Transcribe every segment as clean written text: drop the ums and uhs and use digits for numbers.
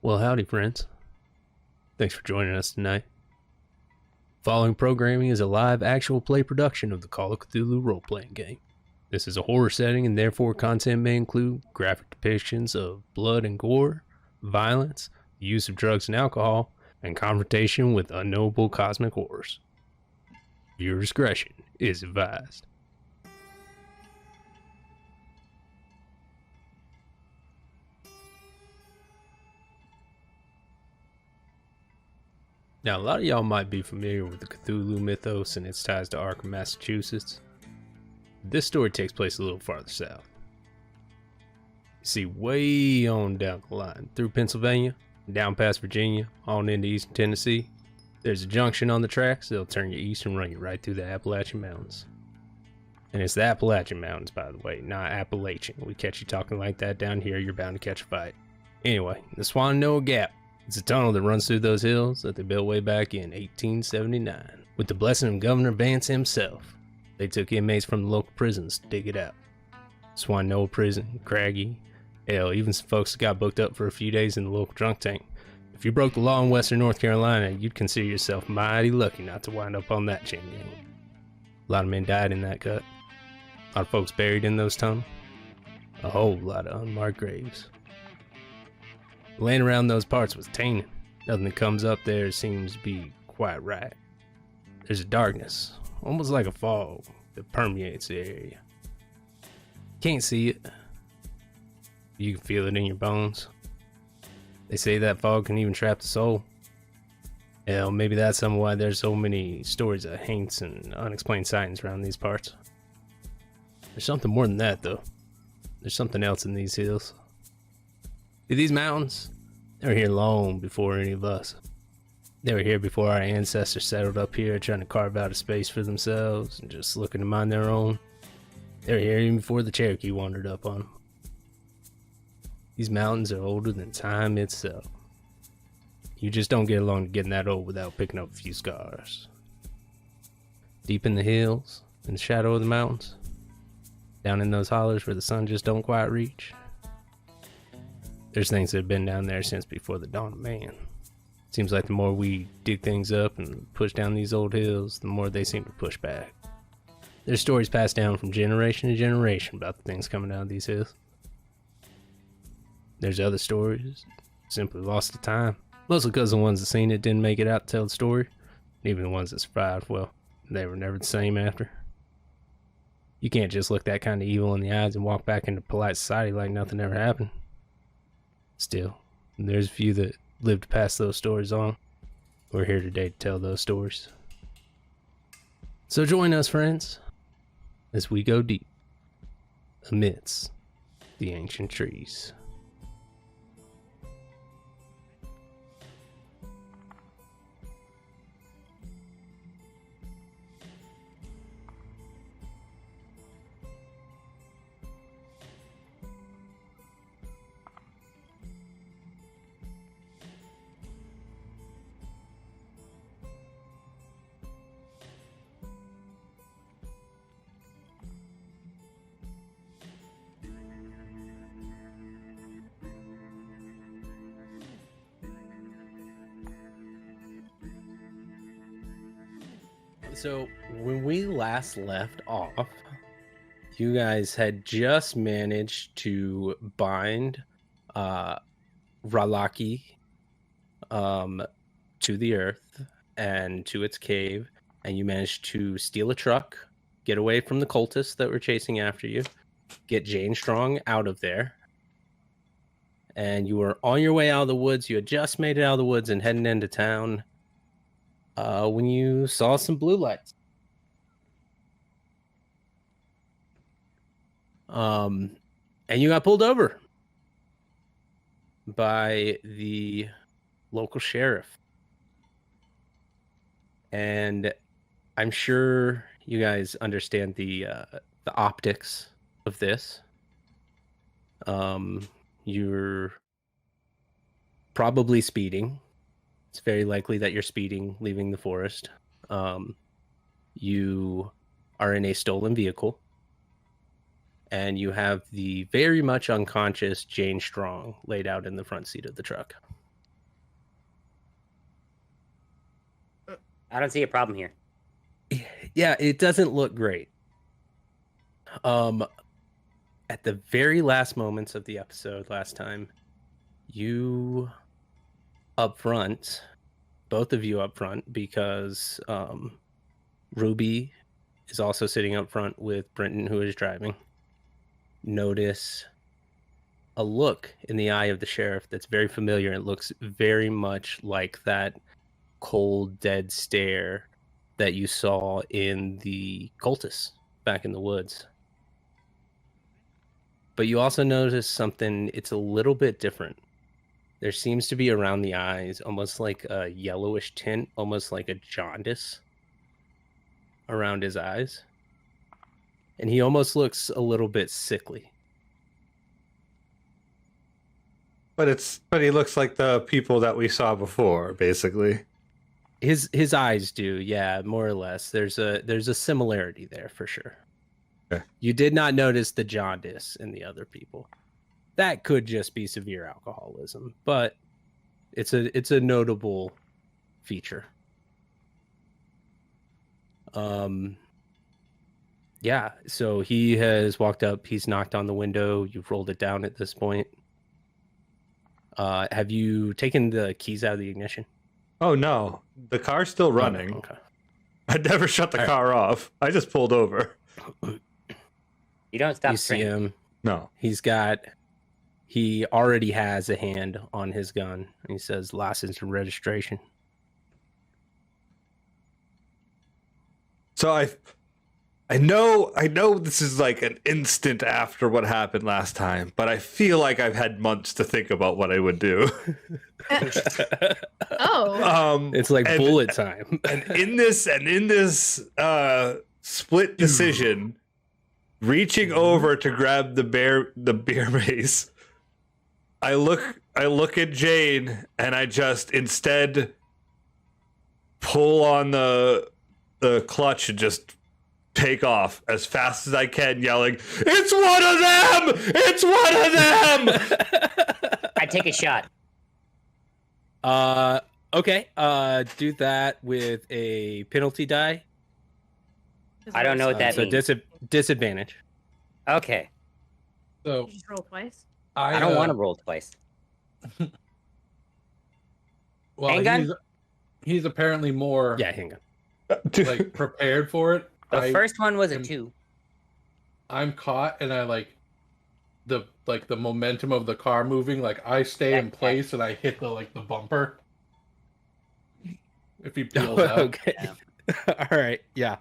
Well, howdy, friends. Thanks for joining us tonight. Following programming is a live actual play production of the Call of Cthulhu role-playing game. This is a horror setting and therefore content may include graphic depictions of blood and gore, violence, the use of drugs and alcohol, and confrontation with unknowable cosmic horrors. Viewer discretion is advised. Now, a lot of y'all might be familiar with the Cthulhu mythos and its ties to Arcane, Massachusetts. This story takes place a little farther south. You see, way on down the line, through Pennsylvania, down past Virginia, on into eastern Tennessee, there's a junction on the tracks that'll turn you east and run you right through the Appalachian Mountains. And it's the Appalachian Mountains, by the way, not Appalachian. We catch you talking like that down here, you're bound to catch a fight. Anyway, the Swannanoa Gap. It's a tunnel that runs through those hills that they built way back in 1879. With the blessing of Governor Vance himself, they took inmates from the local prisons to dig it out. Swannanoa Prison, Craggy, hell, even some folks that got booked up for a few days in the local drunk tank. If you broke the law in western North Carolina, you'd consider yourself mighty lucky not to wind up on that chain gang. A lot of men died in that cut. A lot of folks buried in those tunnels. A whole lot of unmarked graves. The land around those parts was tainted. Nothing that comes up there seems to be quite right. There's a darkness, almost like a fog, that permeates the area. Can't see it. You can feel it in your bones. They say that fog can even trap the soul. Hell, maybe that's some why there's so many stories of haunts and unexplained sightings around these parts. There's something more than that, though. There's something else in these hills. See, these mountains, they were here long before any of us. They were here before our ancestors settled up here trying to carve out a space for themselves and just looking to mind their own. They were here even before the Cherokee wandered up on them. These mountains are older than time itself. You just don't get along to getting that old without picking up a few scars. Deep in the hills, in the shadow of the mountains, down in those hollers where the sun just don't quite reach, there's things that have been down there since before the dawn of man. Seems like the more we dig things up and push down these old hills, the more they seem to push back. There's stories passed down from generation to generation about the things coming out of these hills. There's other stories simply lost to time. Mostly because the ones that seen it didn't make it out to tell the story. And even the ones that survived, well, they were never the same after. You can't just look that kind of evil in the eyes and walk back into polite society like nothing ever happened. Still, there's a few that lived to pass those stories on. We're here today to tell those stories. So join us, friends, as we go deep amidst the ancient trees. So, when we last left off, you guys had just managed to bind Ralaki to the earth and to its cave, and you managed to steal a truck, get away from the cultists that were chasing after you, get Jane Strong out of there, and you were on your way out of the woods. You had just made it out of the woods and heading into town when you saw some blue lights. And you got pulled over by the local sheriff. And I'm sure you guys understand the optics of this. You're probably speeding. It's very likely that you're speeding, leaving the forest. You are in a stolen vehicle. And you have the very much unconscious Jane Strong laid out in the front seat of the truck. I don't see a problem here. Yeah, it doesn't look great. At the very last moments of the episode last time, you up front, both of you up front, because Ruby is also sitting up front with Brenton, who is driving, notice a look in the eye of the sheriff that's very familiar. It looks very much like that cold, dead stare that you saw in the cultists back in the woods. But you also notice something, it's a little bit different. There seems to be around the eyes almost like a yellowish tint, almost like a jaundice around his eyes. And he almost looks a little bit sickly. But he looks like the people that we saw before, basically. His eyes do, yeah, more or less. There's a similarity there for sure. Okay. You did not notice the jaundice in the other people. That could just be severe alcoholism, but it's a notable feature. Yeah, so he has walked up, he's knocked on the window, you've rolled it down at this point. Have you taken the keys out of the ignition? Oh no, the car's still running. Oh, okay. I never shut the car off. I just pulled over. You don't stop. You see him. No. He already has a hand on his gun. He says license and registration. So I know this is like an instant after what happened last time, but I feel like I've had months to think about what I would do. Oh. It's like bullet time. and in this split decision, reaching over to grab the beer mace, I look at Jane and I just instead pull on the clutch and just take off as fast as I can, yelling, "It's one of them! It's one of them!" I take a shot. Okay. Do that with a penalty die. I don't know what that means. Disadvantage. Okay. So You just roll twice. I don't want to roll twice. Well, Handgun? he's apparently more Handgun. like prepared for it. The first one was a 2. I'm caught, and I the momentum of the car moving. Like I stay in place, and I hit the bumper. If he peels out. Okay. All right. Yeah,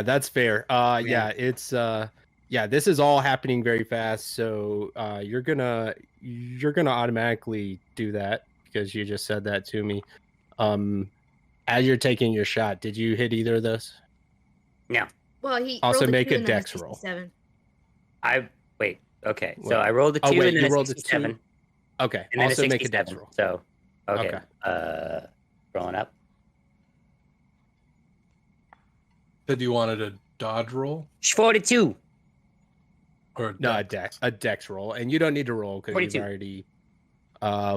that's fair. It's this is all happening very fast. So you're gonna automatically do that because you just said that to me. As you're taking your shot, did you hit either of those? No. Well, he Also rolled make two a and then dex roll. 67. Wait. Okay. So What? I rolled a 2 wait, and then you a rolled a 67. 2? Okay. And then Also a make a dex 67. roll. So okay. Okay. Rolling up. Said you wanted a dodge roll 42. or No, a dex roll, and you don't need to roll because 42. you've already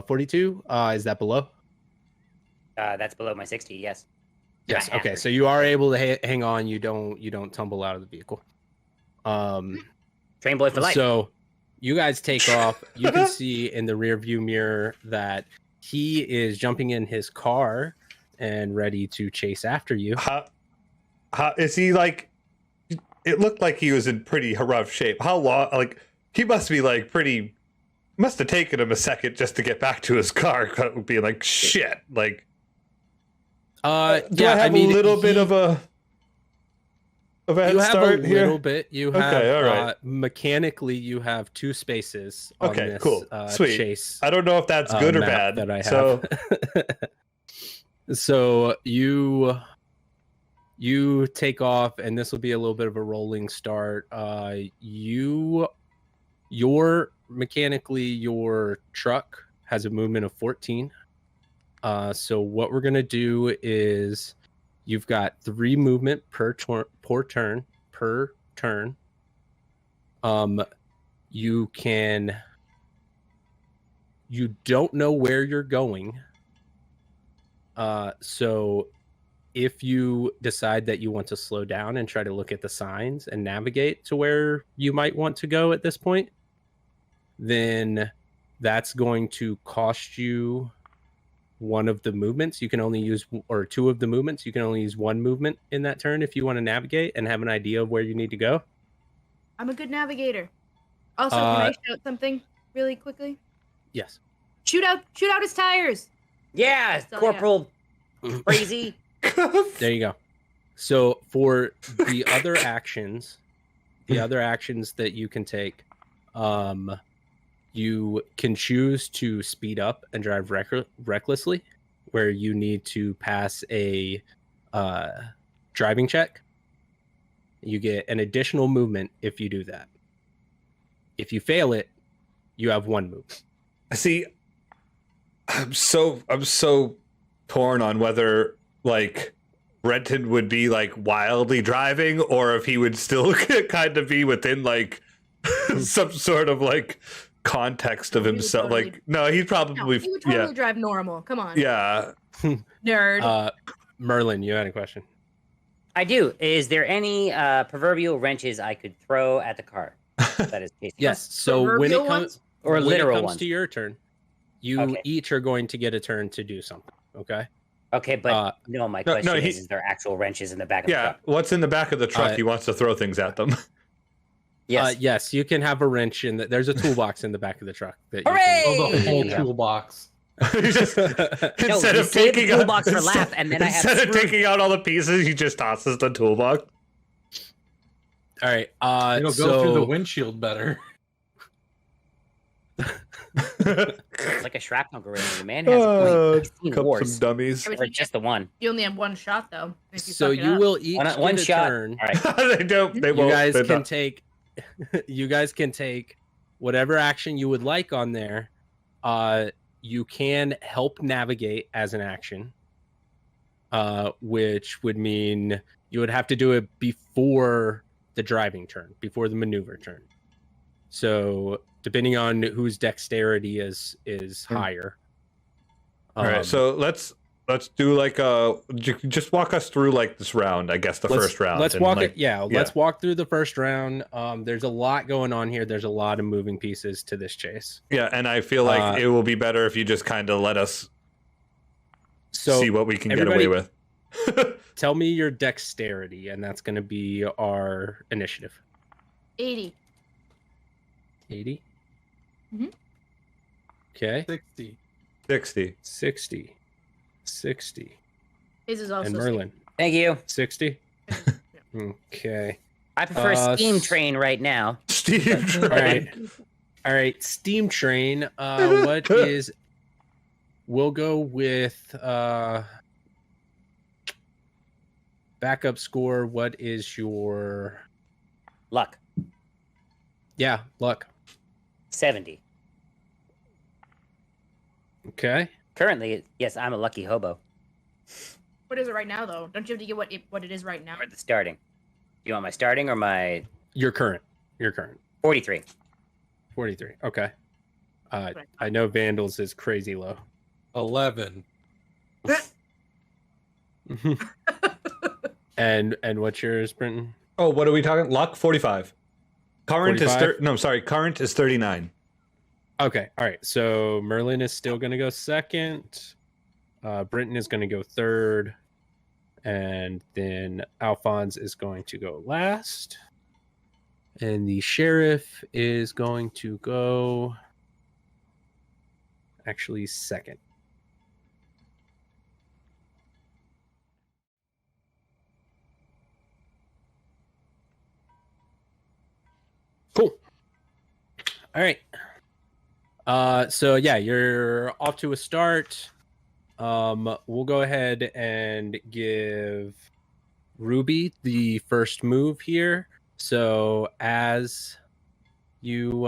42. Is that below? That's below my 60. Yes. Yes. I Okay. hammered. So you are able to hang on. You don't tumble out of the vehicle. Train boy for life. So you guys take off. You can see in the rear view mirror that he is jumping in his car and ready to chase after you. How is he like? It looked like he was in pretty rough shape. How long? Like he must be like pretty. Must have taken him a second just to get back to his car. Being like shit. Like, do I have a little bit of a head start here? You have a little bit. You have Okay, all right. Mechanically, you have 2 spaces on Okay, this cool. Sweet. chase. I don't know if that's good or map bad. that I have. So So you take off, and this will be a little bit of a rolling start. Your truck has a movement of 14. So what we're gonna do is you've got 3 movement per turn. You don't know where you're going. So if you decide that you want to slow down and try to look at the signs and navigate to where you might want to go at this point, then that's going to cost you one of the movements. You can only use, or two of the movements. You can only use one movement in that turn if you want to navigate and have an idea of where you need to go. I'm a good navigator. Also, can I shout something really quickly? Yes. Shoot out his tires. Yeah, So, Corporal Crazy. There you go. So for the other actions that you can take, you can choose to speed up and drive recklessly, where you need to pass a driving check. You get an additional movement if you do that. If you fail it, you have one move. See, I'm so torn on whether like Renton would be like wildly driving or if he would still kind of be within like some sort of like context of He would himself. totally- Like, no, he'd probably No, he would totally drive normal. Come on. yeah. Nerd. Merlin, you had a question. I do. Is there any proverbial wrenches I could throw at the car? That is casing. Yes. So when it Proverbial comes ones? Or when literal it comes ones. to your turn, you Okay. each are going to get a turn to do something. Okay. Okay, but no, my no, question he- is there actual wrenches in the back of the Yeah. truck? What's in the back of the truck? He wants to throw things at them. Yes. Yes, you can have a wrench in there's a toolbox in the back of the truck. That you Hooray! Oh, the whole Yeah. toolbox. He just, No, instead you of save the taking toolbox for instead- laugh, and then I have instead of screw- taking out all the pieces, he just tosses the toolbox. All right. It'll so go through the windshield better. It's like a shrapnel grenade. The man has a point. He's seen Some wars. dummies. Every Or time just the one. you only have one shot though. If you so fuck it you up. will each One get a shot. turn. All right. They don't. They You won't. guys they're can not. take. You guys can take whatever action you would like on there. You can help navigate as an action, which would mean you would have to do it before the driving turn, before the maneuver turn. So depending on whose dexterity is higher. All right, so let's do like just walk us through like this round. I guess the first round. Let's and, walk like, it. Yeah, let's walk through the first round. There's a lot going on here. There's a lot of moving pieces to this chase. Yeah, and I feel like it will be better if you just kind of let us see what we can get away with. Tell me your dexterity, and that's going to be our initiative. 80. 80. Mhm. Okay. 60. 60. 60. 60. His is also And Merlin. Thank you. 60. Okay. I prefer steam train right now. Steve. All right. All right. Steam Train. What is? We'll go with backup score. What is your? Luck. Yeah, luck. 70. Okay. Currently, yes, I'm a lucky hobo. What is it right now though? Don't you have to get what it is right now? Or the starting. You want my starting or my Your current. 43? 43. Okay. I know Vandals is crazy low. 11. And what's yours, Brenton? Oh, what are we talking? Luck 45. Current 45? is current is 39. Okay. All right. So Merlin is still going to go second. Brenton is going to go third. And then Alphonse is going to go last. And the sheriff is going to go actually second. Cool. All right. So yeah, you're off to a start. We'll go ahead and give Ruby the first move here. So as you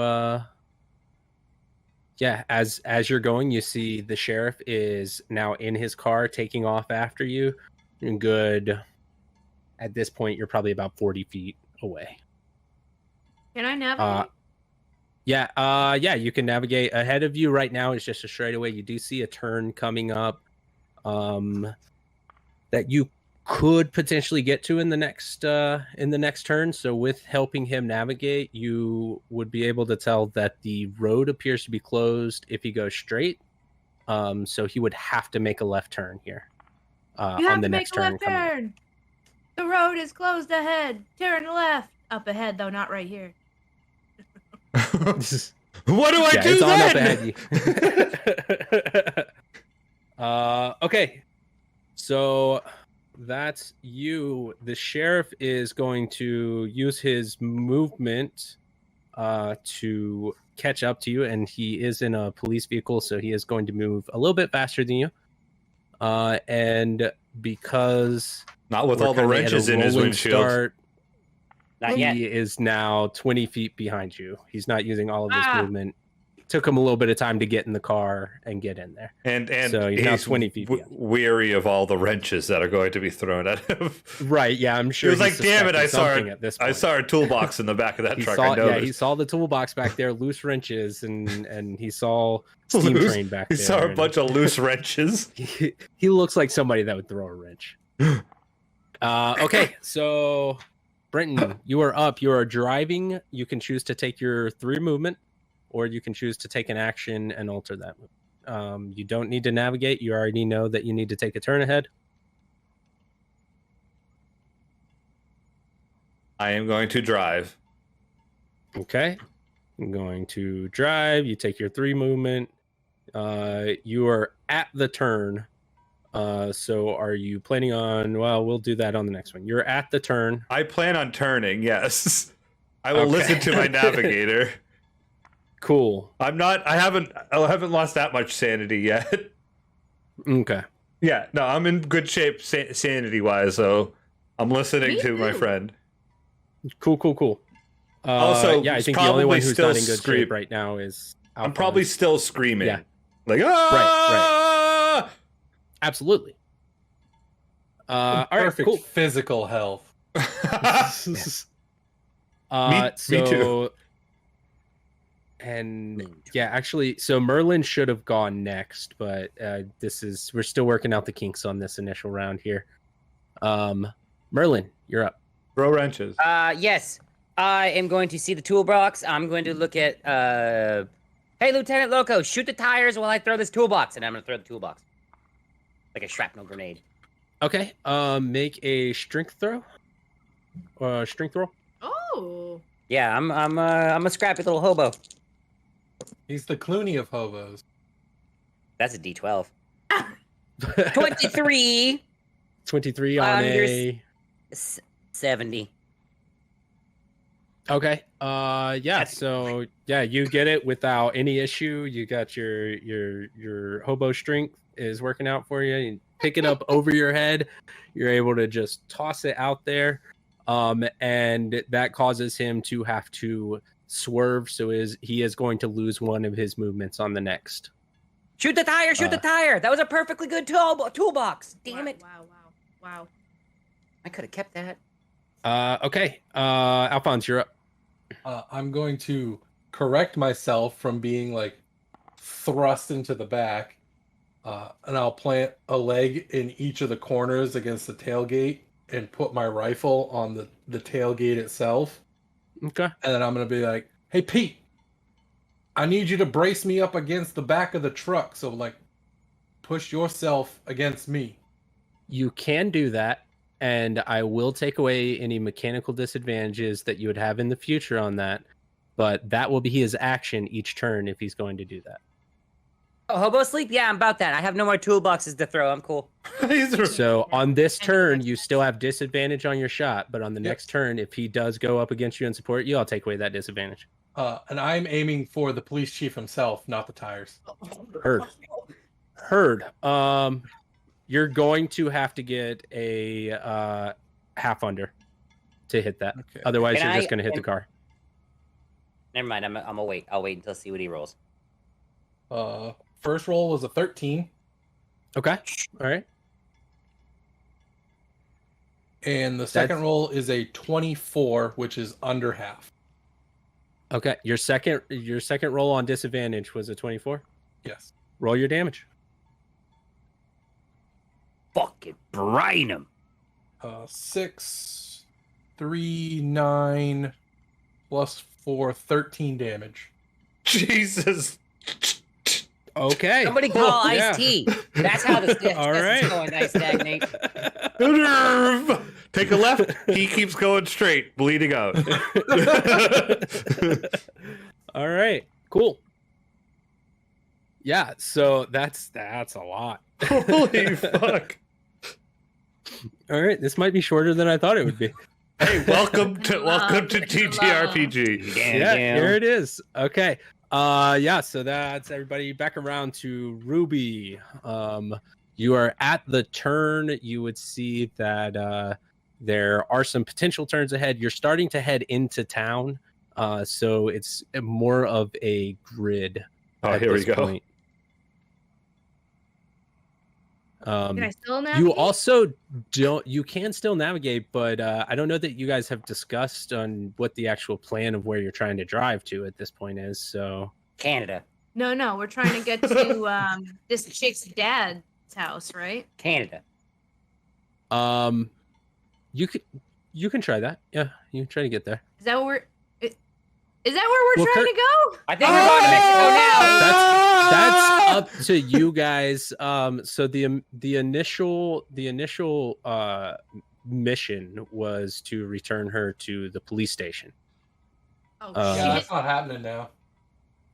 as you're going, you see the sheriff is now in his car taking off after you. And good. At this point, you're probably about 40 feet away. Can I navigate? Yeah, you can navigate. Ahead of you right now is just a straightaway. You do see a turn coming up that you could potentially get to in the next turn. So with helping him navigate, you would be able to tell that the road appears to be closed if he goes straight. So he would have to make a left turn here. You have on the to next make a turn. left turn. The road is closed ahead. Turn left. Up ahead, though, not right here. What do I do it's then? On up ahead. Okay. So that's you. The sheriff is going to use his movement to catch up to you, and he is in a police vehicle, so he is going to move a little bit faster than you. And because not with all the wrenches in his windshield. Not yet. He is now 20 feet behind you. He's not using all of his movement. Took him a little bit of time to get in the car and get in there. And so he's now 20 feet weary of all the wrenches that are going to be thrown at him. Right, yeah, I'm sure. He was like, damn it, I saw a toolbox in the back of that truck. He saw the toolbox back there, loose wrenches, and he saw steam train back there. He saw a bunch of loose wrenches. He looks like somebody that would throw a wrench. Okay, so Brenton, you are up. You are driving. You can choose to take your 3 movement, or you can choose to take an action and alter that movement. You don't need to navigate. You already know that you need to take a turn ahead. I am going to drive. Okay. I'm going to drive. You take your 3 movement. You are at the turn. So are you planning on, well, we'll do that on the next one. You're at the turn. I plan on turning, yes. I will listen to my navigator. Cool. I haven't lost that much sanity yet. Okay. Yeah, no, I'm in good shape sanity wise, so I'm listening to my friend. Cool. Also, yeah, I think the only one who's not in good scream. shape right now is Alphonse. I'm probably still screaming. Yeah. Like, ah! Right. Absolutely. All right, Perfect cool. physical health. Me too. And yeah, actually, so Merlin should have gone next, but we're still working out the kinks on this initial round here. Merlin, you're up. Throw wrenches. Yes. I am going to see the toolbox. I'm going to look at hey, Lieutenant Loco, shoot the tires while I throw this toolbox, and I'm gonna throw the toolbox. Like a shrapnel grenade. Okay. Make a strength throw. Strength roll. Oh. Yeah, I'm a scrappy little hobo. He's the Clooney of hobos. That's a D12. 23. 23 on a 70. Okay. Yeah. So yeah, you get it without any issue. You got your hobo strength is working out for you. You pick it up over your head. You're able to just toss it out there. And that causes him to have to swerve. So he is going to lose one of his movements on the next. Shoot the tire! Shoot the tire! That was a perfectly good toolbox. Damn it! Wow. I could have kept that. Okay. Alphonse, you're up. I'm going to correct myself from being like thrust into the back, and I'll plant a leg in each of the corners against the tailgate and put my rifle on the tailgate itself. Okay. And then I'm going to be like, hey, Pete, I need you to brace me up against the back of the truck. So, like, push yourself against me. You can do that, and I will take away any mechanical disadvantages that you would have in the future on that, but that will be his action each turn if he's going to do that. Oh, hobo sleep? Yeah, I'm about that. I have no more toolboxes to throw. I'm cool. So on this turn, you still have disadvantage on your shot, but on the next turn, if he does go up against you and support you, I'll take away that disadvantage. And I'm aiming for the police chief himself, not the tires. Heard. You're going to have to get a half under to hit that. Okay. Otherwise, you're just going to hit the car. Never mind. I'm gonna wait. I'll wait until see what he rolls. First roll was a 13. Okay. All right. And the second roll is a 24, which is under half. Okay. Your second roll on disadvantage was a 24? Yes. Roll your damage. Fucking brine him. 6, 3, 9, plus 4, 13 damage. Jesus. Okay. Somebody call Yeah. iced tea. That's how the All test right. is going. Nice stagnate. Take a left. He keeps going straight, bleeding out. All right. Cool. Yeah. So that's a lot. Holy fuck. All right. This might be shorter than I thought it would be. Hey, welcome to TTRPG. Yeah. Here it is. Okay. Yeah, so that's everybody back around to Ruby. You are at the turn. You would see that there are some potential turns ahead. You're starting to head into town, so it's more of a grid. Oh, here we go. Can I still navigate? You also don't. You can still navigate, but I don't know that you guys have discussed on what the actual plan of where you're trying to drive to at this point is. So Canada. No, we're trying to get to this chick's dad's house, right? Canada. you can try that. Yeah, you can try to get there. Is that where is that where we're Well, trying to go? I think we're going to Mexico now. That's up to you guys. So the initial mission was to return her to the police station. Oh Yeah, shit. that's not happening now.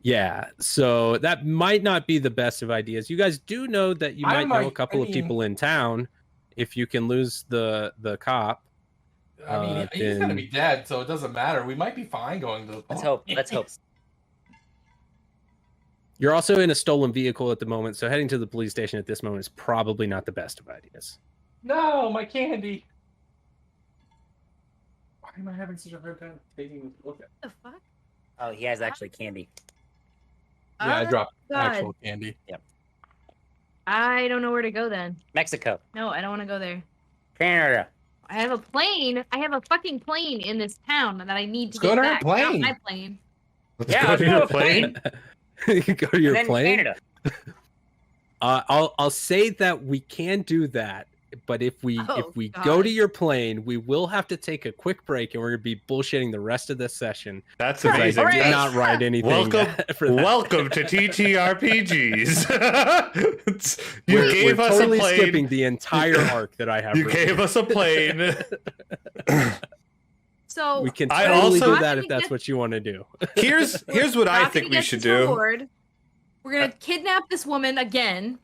Yeah, so that might not be the best of ideas. You guys do know that you might know a couple of people in town. If you can lose the cop, I mean, he's then- gonna be dead, so it doesn't matter. We might be fine going to the Let's pub. hope. Let's hope. You're also in a stolen vehicle at the moment, so heading to the police station at this moment is probably not the best of ideas. No, my candy. Why am I having such a hard time taking this look at? What the fuck? Oh, he has actually candy. Yeah, I Oh, dropped God. actual candy. I don't know where to go then. Mexico. No, I don't want to go there. Canada. I have a plane. I have a fucking plane in this town that I need to Let's go get to our back. Not plane. my plane. Let's Yeah, go let's to go your to a plane. You can go to your And then plane. Canada. I'll say that we can do that, but if we Oh, go God. to your plane, we will have to take a quick break, and we're gonna be bullshitting the rest of this session. That's Because I amazing. did Hooray! not write anything. Welcome, for that. welcome to TTRPGs. You We're gave us totally a plane. skipping the entire arc that I have. You written. gave us a plane. So We can I totally also- do that if that's what you want to do. Here's what I not think gonna we get should this do. reward. We're gonna kidnap this woman again.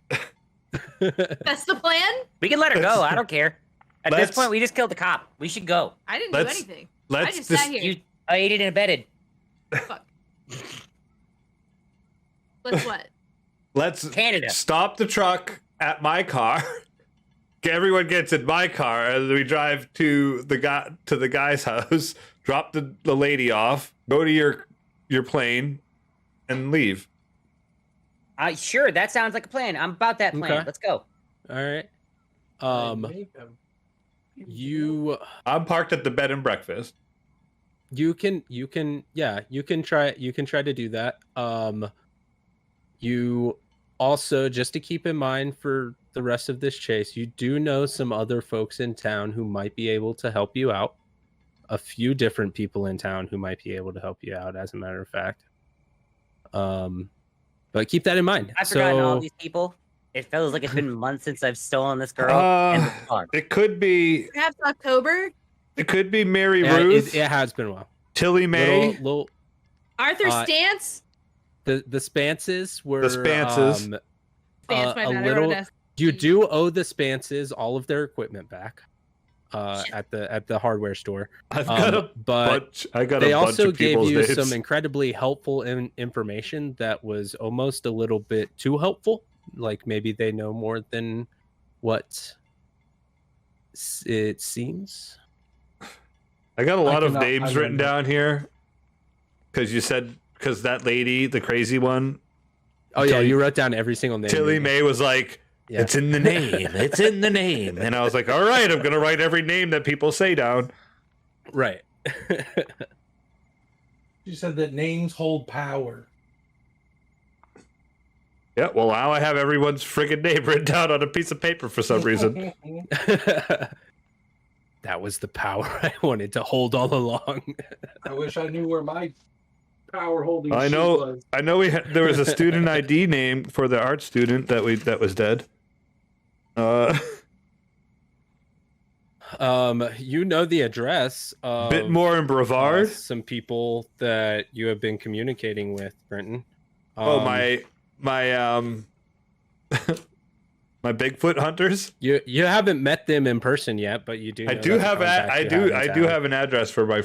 That's the plan. We can let her go. I don't care. At this Let's- point, we just killed the cop. We should go. I didn't Let's- do anything. I Let's just just sat here. You aided and abetted. Fuck. Let's what? let's Canada. stop the truck at my car. Everyone gets in my car, and we drive to the guy's house. Drop the lady off. Go to your plane, and leave. Sure, that sounds like a plan. I'm about that plan. Okay. Let's go. All right. You I'm parked at the bed and breakfast. you can try to do that. You also, just to keep in mind for the rest of this chase, you do know some other folks in town who might be able to help you out. A few different people in town who might be able to help you out, as a matter of fact. But keep that in mind. I've forgotten all these people. It feels like it's been months since I've stolen this girl and this car. It could be Perhaps October. Mary Yeah, Ruth, it has been a while. Tilly May. Little Arthur Uh, Stance. the Spances were The Spances. Stance, a my bad. I little. wrote S. You do owe the Spances all of their equipment back at the hardware store. I've got a but bunch. I got they a bunch also of gave people's you names. some incredibly helpful information that was almost a little bit too helpful. Like maybe they know more than what it seems. I got a lot of cannot names find written them. down here because that lady, the crazy one, Oh yeah, Tilly- you wrote down every single name. Tilly May, was like, Yeah. "It's in the name. It's in the name." And I was like, "All right, I'm gonna write every name that people say down." Right. You said that names hold power. Yeah. Well, now I have everyone's friggin' name written down on a piece of paper for some reason. That was the power I wanted to hold all along. I wish I knew where my power holding. I sheet know. was. I know. There was a student ID name for the art student that was dead. You know the address of Bit more in Brevard. some people that you have been communicating with, Brenton. My my Bigfoot hunters. You haven't met them in person yet, but you do. I know do that the have contact I you do in I do town. have an address for my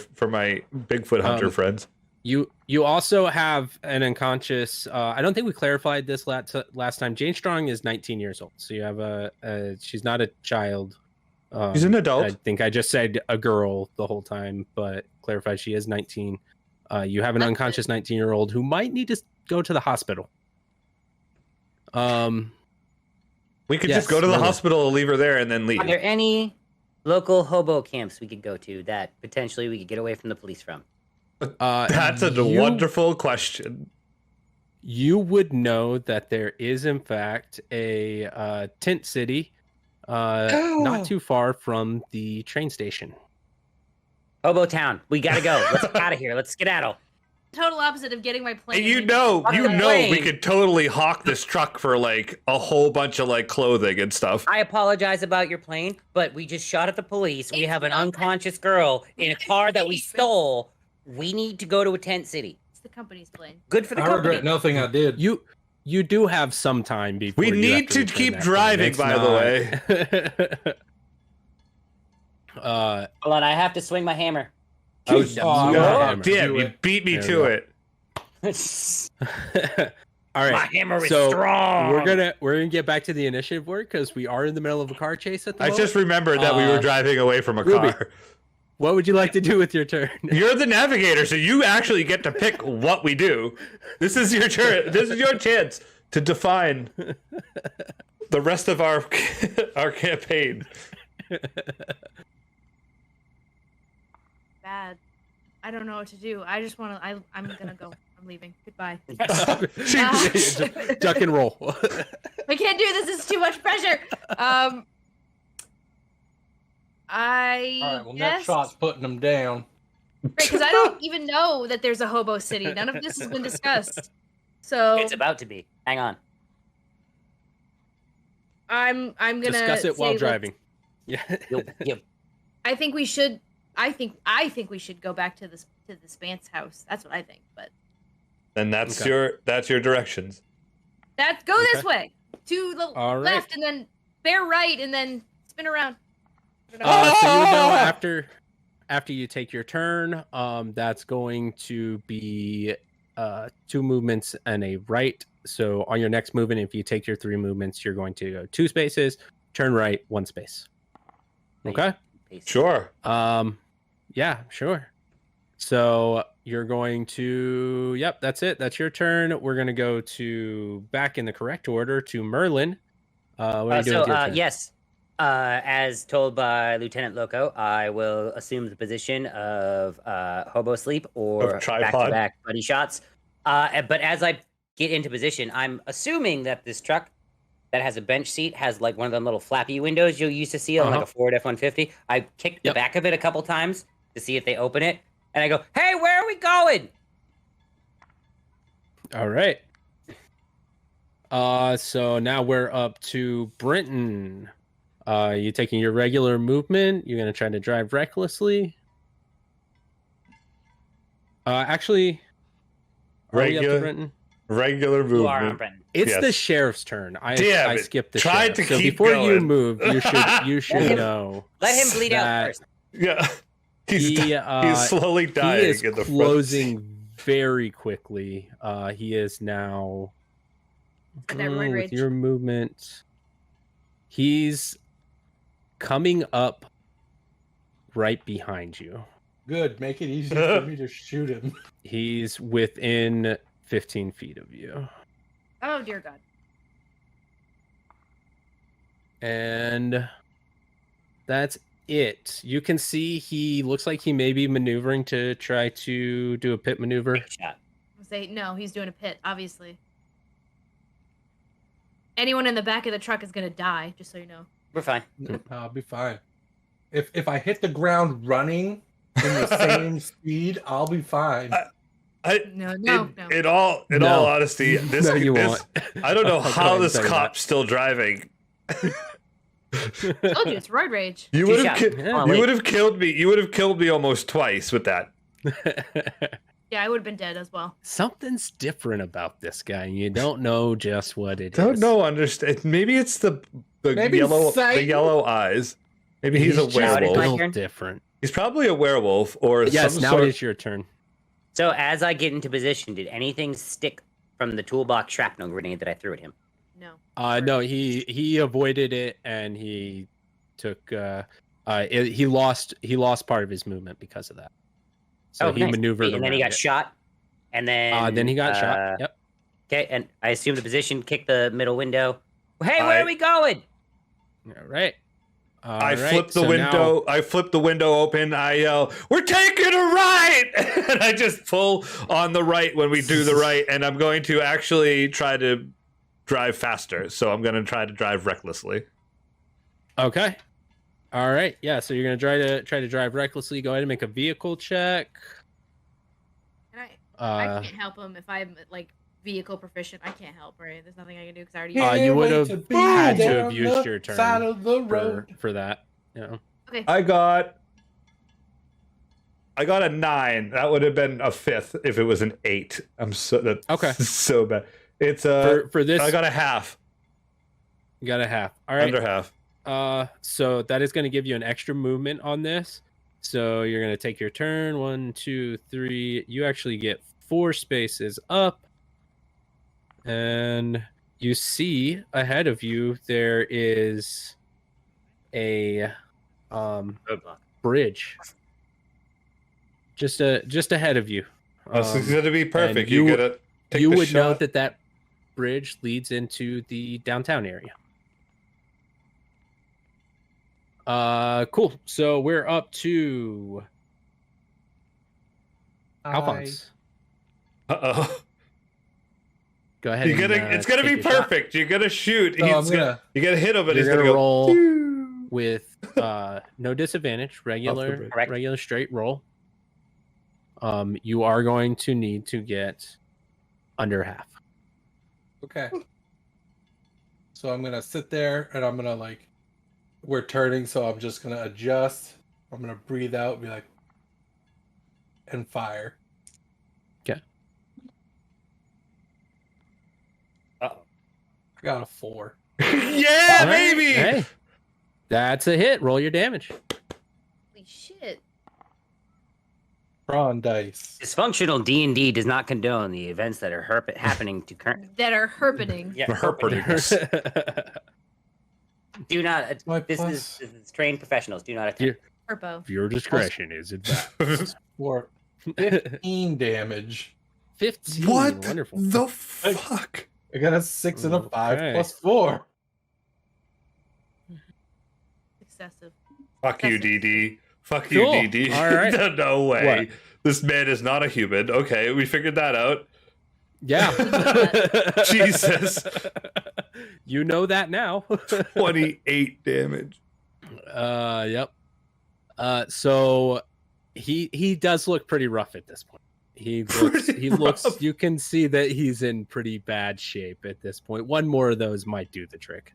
Bigfoot hunter friends. You also have an unconscious. I don't think we clarified this last time. Jane Strong is 19 years old, so you have she's not a child. She's an adult. I think I just said a girl the whole time, but clarified she is 19. You have an unconscious 19-year-old who might need to go to the hospital. We could yes, just go to the really. hospital and leave her there and then leave. Are there any local hobo camps we could go to that potentially we could get away from the police from? That's a wonderful question. You would know that there is, in fact, a tent city not too far from the train station. Hobo Town. We gotta go. Let's get out of here. Let's skedaddle. Total opposite of getting my plane. And you and know the we plane. could totally hawk this truck for like a whole bunch of like clothing and stuff. I apologize about your plane, but we just shot at the police. We have an unconscious girl in a car that we stole. We need to go to a tent city. It's the company's plane. Good for the I company. regret nothing I did. You do have some time before We you need have to return keep that driving, plane. by the way. Hold on, I have to swing my hammer. Oh, Oh, God hammer. damn, Do you it. beat me There to we it. All right. My hammer is so strong. we're gonna get back to the initiative work because we are in the middle of a car chase at the I moment. just remembered that we were driving away from a Ruby. car. What would you like to do with your turn? You're the navigator, so you actually get to pick what we do. This is your turn. This is your chance to define the rest of our campaign. Bad. I don't know what to do. I just want to. I'm gonna go. I'm leaving. Goodbye. Duck and roll. I can't do this. It's too much pressure. All right, well, next guess shot's putting them down. because I don't even know that there's a hobo city. None of this has been discussed. So It's about to be. Hang on. I'm gonna Discuss it while say, driving. Yeah. You'll I think we should. I think we should go back to the Spance house. That's what I think. But And that's Okay. your directions. go this Okay. way to the All right. left, and then bear right, and then spin around. So you know after you take your turn, that's going to be 2 movements and a right. So on your next movement, if you take your 3 movements, you're going to go 2 spaces, turn right, 1 space. Okay. Sure. Yeah, sure. So you're going to, yep, that's it. That's your turn. We're going to go to back in the correct order to Merlin. What are you doing with your turn? Yes. As told by Lieutenant Loco, I will assume the position of hobo sleep or Of tripod. back-to-back buddy shots. But as I get into position, I'm assuming that this truck that has a bench seat has like one of them little flappy windows you used to see on like a Ford F-150. I kicked the back of it a couple times to see if they open it, and I go, "Hey, where are we going?" All right. So now we're up to Brenton. You taking your regular movement? You're gonna try to drive recklessly. Actually, are we up to Brenton? Regular You are on movement. Brenton. It's Yes. the sheriff's turn. Damn I it. skipped the Tried sheriff. to So keep before you going. move, you should him- know. Let him bleed out that first. Yeah. He's He slowly he dying is in the closing very quickly. He is now With that roid with rage. your movement. He's coming up right behind you. Good, make it easy for me to shoot him. He's within 15 feet of you. Oh dear God. And that's it. You can see he looks like he may be maneuvering to try to do a pit maneuver. Big shot. Say no. He's doing a pit, obviously. Anyone in the back of the truck is gonna die. Just so you know. We're fine. I'll be fine. If I hit the ground running in the same speed, I'll be fine. No. In all honesty, this, No, you this won't. I don't know I'll go how ahead and this tell you cop's still driving. Told you it's road rage. You Two would have shots. Yeah. you would have killed me. You would have killed me almost twice with that. Yeah, I would have been dead as well. Something's different about this guy. You don't know just what it is. Don't know. Understand? Maybe it's the Maybe yellow Satan? the yellow eyes. Maybe he's a just werewolf. My built turn? different. He's probably a werewolf or Yes, some now sort. it is your turn. So as I get into position, did anything stick from the toolbox shrapnel grenade that I threw at him? No. No, he avoided it and he took he lost part of his movement because of that. So he nice. maneuvered And then he around got it. shot. And then Then he got shot. Yep. Okay, and I assume the position, kick the middle window. Hey, where I- are we going? All right. I flip the window. I flip the window open. I yell, "We're taking a right!" And I just pull on the right when we do the right. And I'm going to actually try to drive faster. So I'm going to try to drive recklessly. Okay. All right. Yeah. So you're gonna try to drive recklessly. Go ahead and make a vehicle check. And I Uh, can't help him if I'm like vehicle proficient. I can't help, right? There's nothing I can do because I already. you Can't would wait have to be had to there have on used the your turn side of the road. for that. You know. Okay. I got a 9. That would have been a 5th if it was an 8. I'm that's Okay. so bad. It's a. For this, I got a half. you got a half. All right. Under half. So that is going to give you an extra movement on this. So you're going to take your turn. 1, 2, 3. You actually get 4 spaces up. And you see ahead of you there is a Roadblock. bridge. Just ahead of you. This is going to be perfect. and You you- gotta take You the would shot. note that bridge leads into the downtown area. Cool. So we're up to Alphonse. Uh-oh. Go ahead. You gotta. and, It's gonna take be your shot. perfect. You gotta shoot. So I'm He's gonna. You gotta hit him, and You're he's gonna gonna go. roll "Doo." with no disadvantage, regular bridge. Correct. regular straight roll. You are going to need to get under half. Okay. So I'm gonna sit there and I'm gonna like. We're turning, so I'm just gonna adjust. I'm gonna breathe out, and be like, and fire. Uh-oh. I got a 4. Yeah, All right. baby. Hey, that's a hit. Roll your damage. Holy shit. Prawn dice. Dysfunctional D&D does not condone the events that are happening to current. That are herpening. Yeah, Herpening. Do not. My This plus- is trained professionals. Do not attempt. Herpo. Your discretion is advised. For 15 damage. 15. What Wonderful. the fuck? I got a 6 and a 5 Okay. plus 4. Excessive. Fuck you, That's it. DD. Fuck Cool. you, DD. All right. No way. What? This man is not a human. Okay, we figured that out. Yeah. Jesus. You know that now. 28 damage. Yep. So he does look pretty rough at this point. He Pretty looks rough. you can see that he's in pretty bad shape at this point. One more of those might do the trick.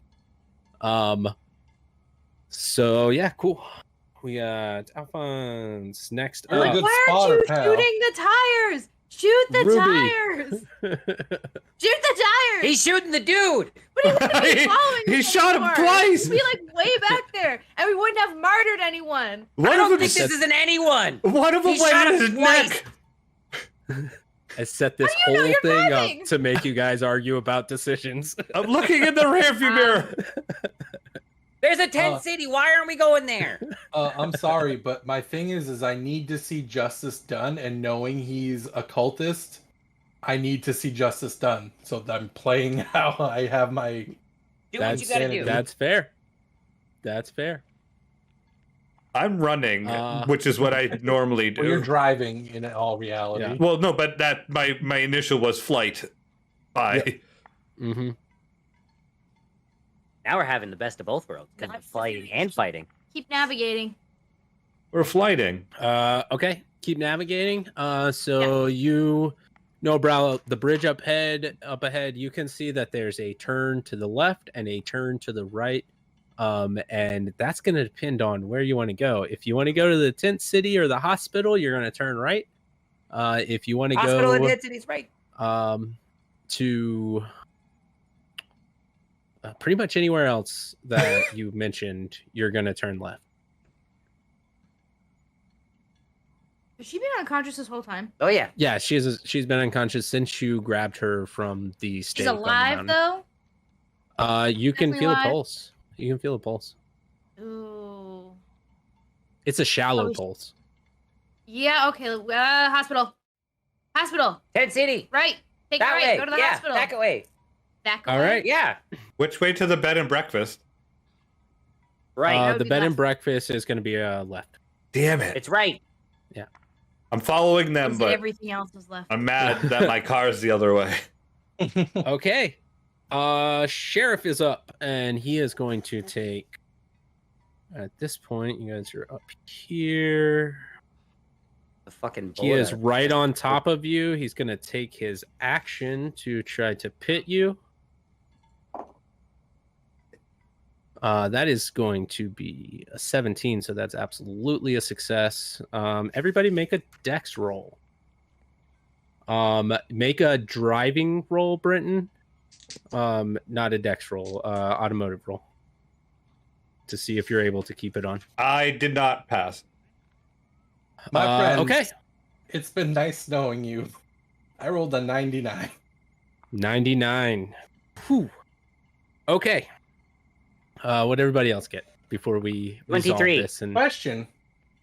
So yeah, cool. We got Alphonse next You're a up. good Why aren't spotter, you pal. shooting the tires? Shoot the Ruby. tires! Shoot the tires! He's shooting the dude. What do you want to be He- following he me shot him for? twice! We'd be like way back there, and we wouldn't have murdered anyone. One I of don't them think this is an anyone. One of them He went shot in him his twice. neck. I set this How do you know whole you're thing driving? up to make you guys argue about decisions. I'm looking in the rearview mirror. There's a tent city. Why aren't we going there? I'm sorry, but my thing is I need to see justice done, and knowing he's a cultist, I need to see justice done. So I'm playing how I have my. Do what you gotta do. That's fair. That's fair. I'm running, which is what I normally do. Well, you're driving in all reality. Yeah. Well, no, but that my initial was flight. Bye. Mm-hmm. Now we're having the best of both worlds because of flying and fighting. Keep navigating. We're flighting. Okay, keep navigating. So you know, Brough, the bridge up ahead, you can see that there's a turn to the left and a turn to the right. And that's going to depend on where you want to go. If you want to go to the tent city or the hospital, you're going to turn right. If you want to Hospital go and tent city's right. to pretty much anywhere else that you mentioned, you're going to turn left. Has she been unconscious this whole time? Oh yeah. Yeah, she's been unconscious since you grabbed her from the stake. She's alive though? You can Definitely feel alive? a pulse. You can feel a pulse. Ooh. It's a shallow Oh, pulse. Yeah, okay. Hospital. Hospital. Tent city. Right. Take That it right. way. Go to the Yeah. hospital. Back away. Back All away. right. Yeah. Which way to the bed and breakfast? Right. That would The be bed and left. breakfast is going to be left. Damn it. It's right. I'm following them, Because but everything else was left. I'm mad that my car's the other way. Okay. Sheriff is up, and he is going to take. At this point, you guys are up here. The fucking He is right on top of you. He's going to take his action to try to pit you. That is going to be a 17, so that's absolutely a success. Everybody make a dex roll. Make a driving roll, Brenton. Not a dex roll, automotive roll. To see if you're able to keep it on. I did not pass. My friend. Okay. It's been nice knowing you. I rolled a 99. 99. Whew. Okay. What'd everybody else get before we resolve 23. this? And Question.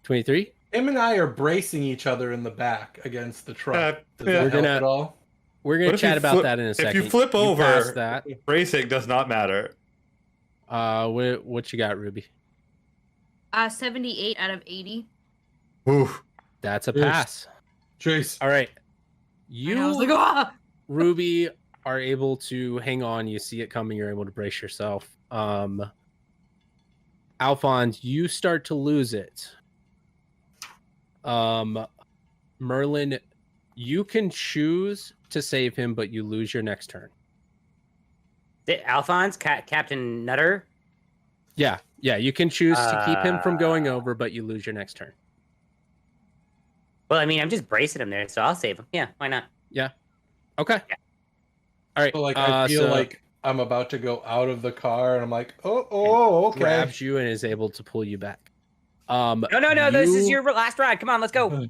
23? Him and I are bracing each other in the back against the truck. Does yeah. that We're help gonna- at all? We're What gonna if chat you about flip- that in a second. If you flip passed over, that. bracing does not matter. What you got, Ruby? 78 out of 80. Oof. That's a Yes. pass. Chase. All right. And I was You, like, ah! Ruby, are able to hang on. You see it coming. You're able to brace yourself. Alphonse, you start to lose it. Merlin, you can choose to save him, but you lose your next turn. Alphonse, Captain Nutter. Yeah, you can choose to keep him from going over, but you lose your next turn. Well, I mean, I'm just bracing him there, so I'll save him. Yeah, why not? Okay. Yeah. All right. So, like, I feel so like I'm about to go out of the car, and I'm like, oh, okay. grabs you and is able to pull you back. No, this is you- your last ride. Come on, let's go.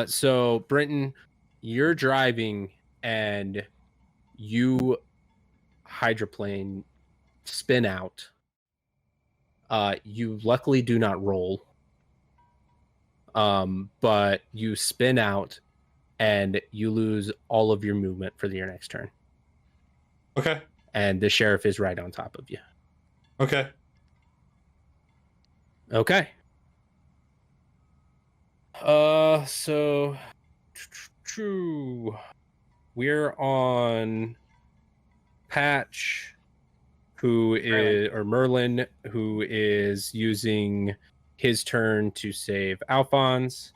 So Brenton, you're driving and you hydroplane spin out. You luckily do not roll. But you spin out and you lose all of your movement for your next turn. Okay. And the sheriff is right on top of you. Okay. Okay. So we're on Patch, who is Merlin, who is using his turn to save Alphonse.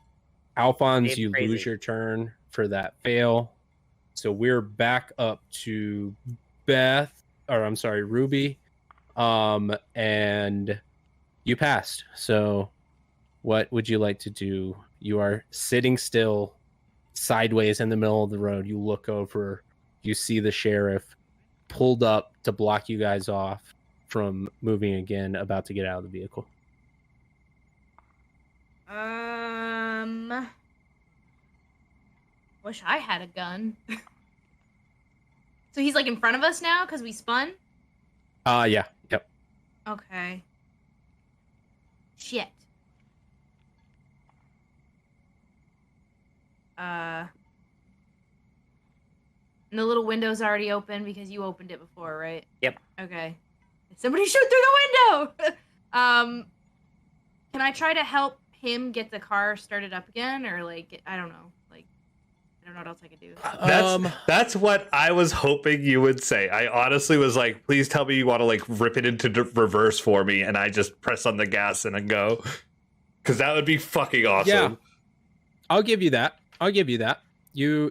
Alphonse, Save you crazy. lose your turn for that fail. So we're back up to Ruby. And you passed. So what would you like to do? You are sitting still sideways in the middle of the road. You look over, you see the sheriff pulled up to block you guys off from moving again, about to get out of the vehicle. Wish I had a gun. So he's like in front of us now because we spun? Yeah. Yep. Okay. Shit. And the little window's already open because you opened it before, right? Yep. Okay. Somebody shoot through the window! Can I try to help him get the car started up again? Or, like, I don't know. Like, I don't know what else I could do. That's what I was hoping you would say. I honestly was like, please tell me you want to like rip it into reverse for me, and I just press on the gas and then go, because that would be fucking awesome. Yeah, I'll give you that. You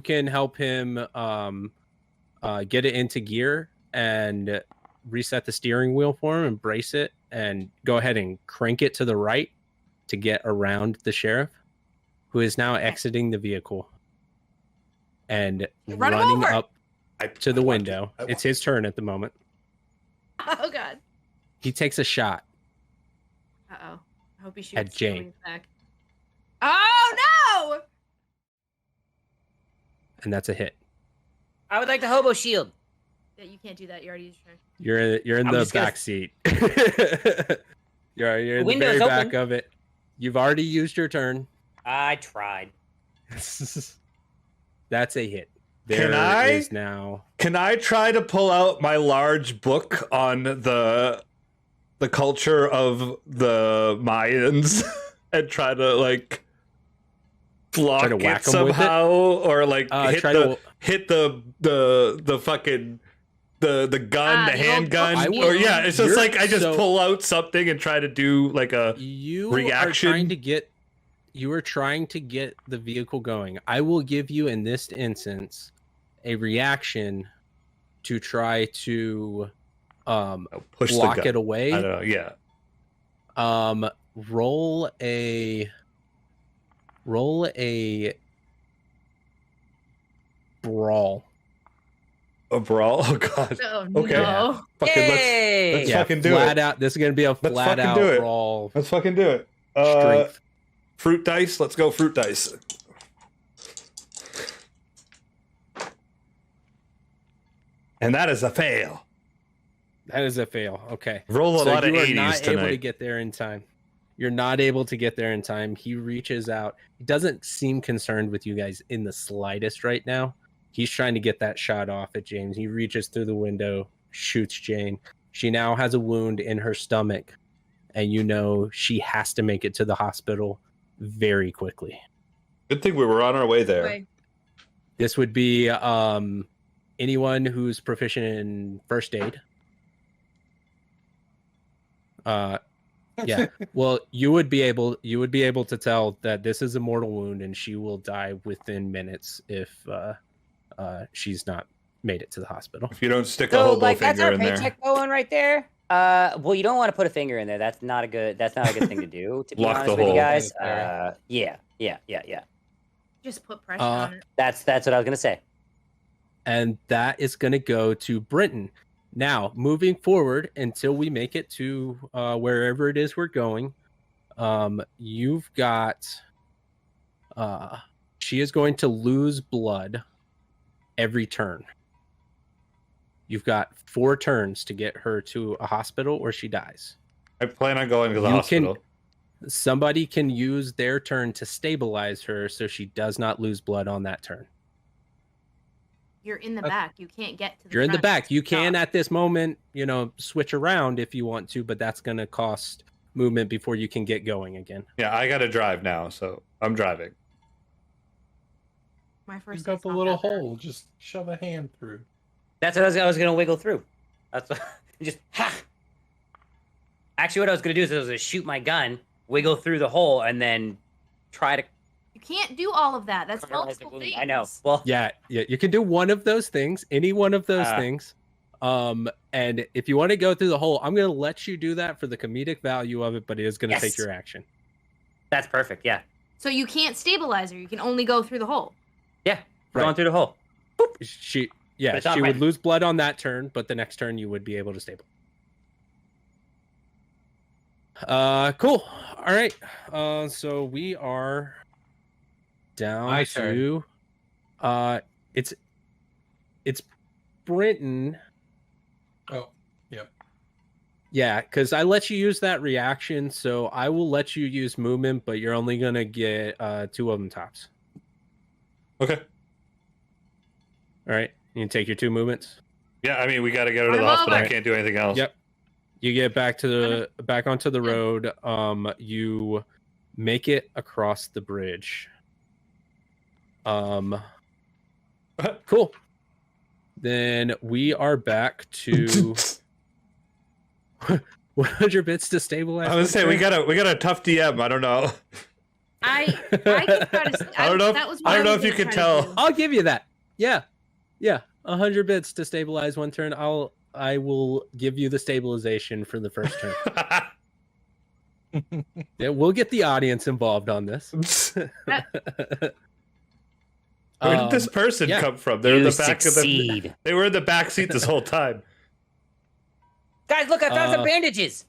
can help him get it into gear and reset the steering wheel for him and brace it, and go ahead and crank it to the right to get around the sheriff, who is now exiting the vehicle and running up to the window. It's his turn at the moment. Oh god. He takes a shot. Uh-oh. I hope he shoots at Jane. back. Oh no! And that's a hit. I would like to hobo shield. Yeah, you can't do that. You already used your turn. You're in I'm the just gonna- back seat. you're in the window's very back open. of it. You've already used your turn. I tried. That's a hit. Can There I? is now. Can I try to pull out my large book on the culture of the Mayans and try to like block Try to it whack 'em with it? somehow, or like Try to- hit the fucking the gun, the the old handgun, book or shield. yeah, it's just You're- like I just so- pull out something and try to do like a You reaction. are trying to get. You are trying to get the vehicle going. I will give you in this instance a reaction to try to push block the gun. it away. I don't know. Yeah. Roll a brawl. A brawl. Oh god. Oh Okay. no. Fucking Yay! let's fucking do flat it. out. This is gonna be a Let's flat fucking out do it. brawl. Let's fucking do it. Strength. Fruit dice. Let's go fruit dice. And that is a fail. That is a fail. Okay. Roll a So lot of you are 80s not able to tonight. get there in time. You're not able to get there in time. He reaches out. He doesn't seem concerned with you guys in the slightest right now. He's trying to get that shot off at James. He reaches through the window, shoots Jane. She now has a wound in her stomach, and you know she has to make it to the hospital very quickly. Good thing we were on our way there. Wait. This would be anyone who's proficient in first aid. Yeah. Well, you would be able to tell that this is a mortal wound, and she will die within minutes if she's not made it to the hospital. If you don't stick a So hobo like that's finger our in there. paycheck going right there. Well, you don't want to put a finger in there. That's not a good thing to do. To be Lock honest the with you hole. guys. Yeah. Yeah. Just put pressure on it. That's what I was gonna say. And that is going to go to Brenton. Now, moving forward until we make it to wherever it is we're going, you've got. She is going to lose blood every turn. You've got 4 turns to get her to a hospital, or she dies. I plan on going to the You hospital. Somebody can use their turn to stabilize her so she does not lose blood on that turn. You're in the back. You can't get to the You're in the front. back. You can Stop. at this moment, switch around if you want to, but that's going to cost movement before you can get going again. Yeah, I got to drive now, so I'm driving. My You first got night's the not little that bad. hole. Just shove a hand through. That's what I was gonna wiggle through. That's what, just ha. Actually, what I was gonna do is I was gonna shoot my gun, wiggle through the hole, and then try to. You can't do all of that. That's cauterize the multiple wound. things. I know. Well, Yeah, you can do one of those things, any one of those things. And if you want to go through the hole, I'm going to let you do that for the comedic value of it, but it is going to take Yes. your action. that's perfect. Yeah. So you can't stabilize her. You can only go through the hole. Yeah. Right. Going through the hole. She But it's not would right. lose blood on that turn, but the next turn you would be able to stabilize. Cool. All right. So we are down My to it's Brenton. Oh, yep. Yeah, because I let you use that reaction, so I will let you use movement, but you're only gonna get 2 of them tops. Okay. All right, you can take your 2 movements. Yeah, I mean, we got to get her to Run the him hospital. I over. can't do anything else. Yep. You get back onto the road. You make it across the bridge. Cool. Then we are back to 100 bits to stabilize. I was gonna say we got a tough DM. I don't know. I can try to. I don't know. That was I don't know if you can could tell. I'll give you that. Yeah. 100 bits to stabilize one turn. I will give you the stabilization for the first turn. Yeah, we'll get the audience involved on this. Where did this person come from? They're in the back succeed. They were in the back seat this whole time. Guys, look! I found some bandages.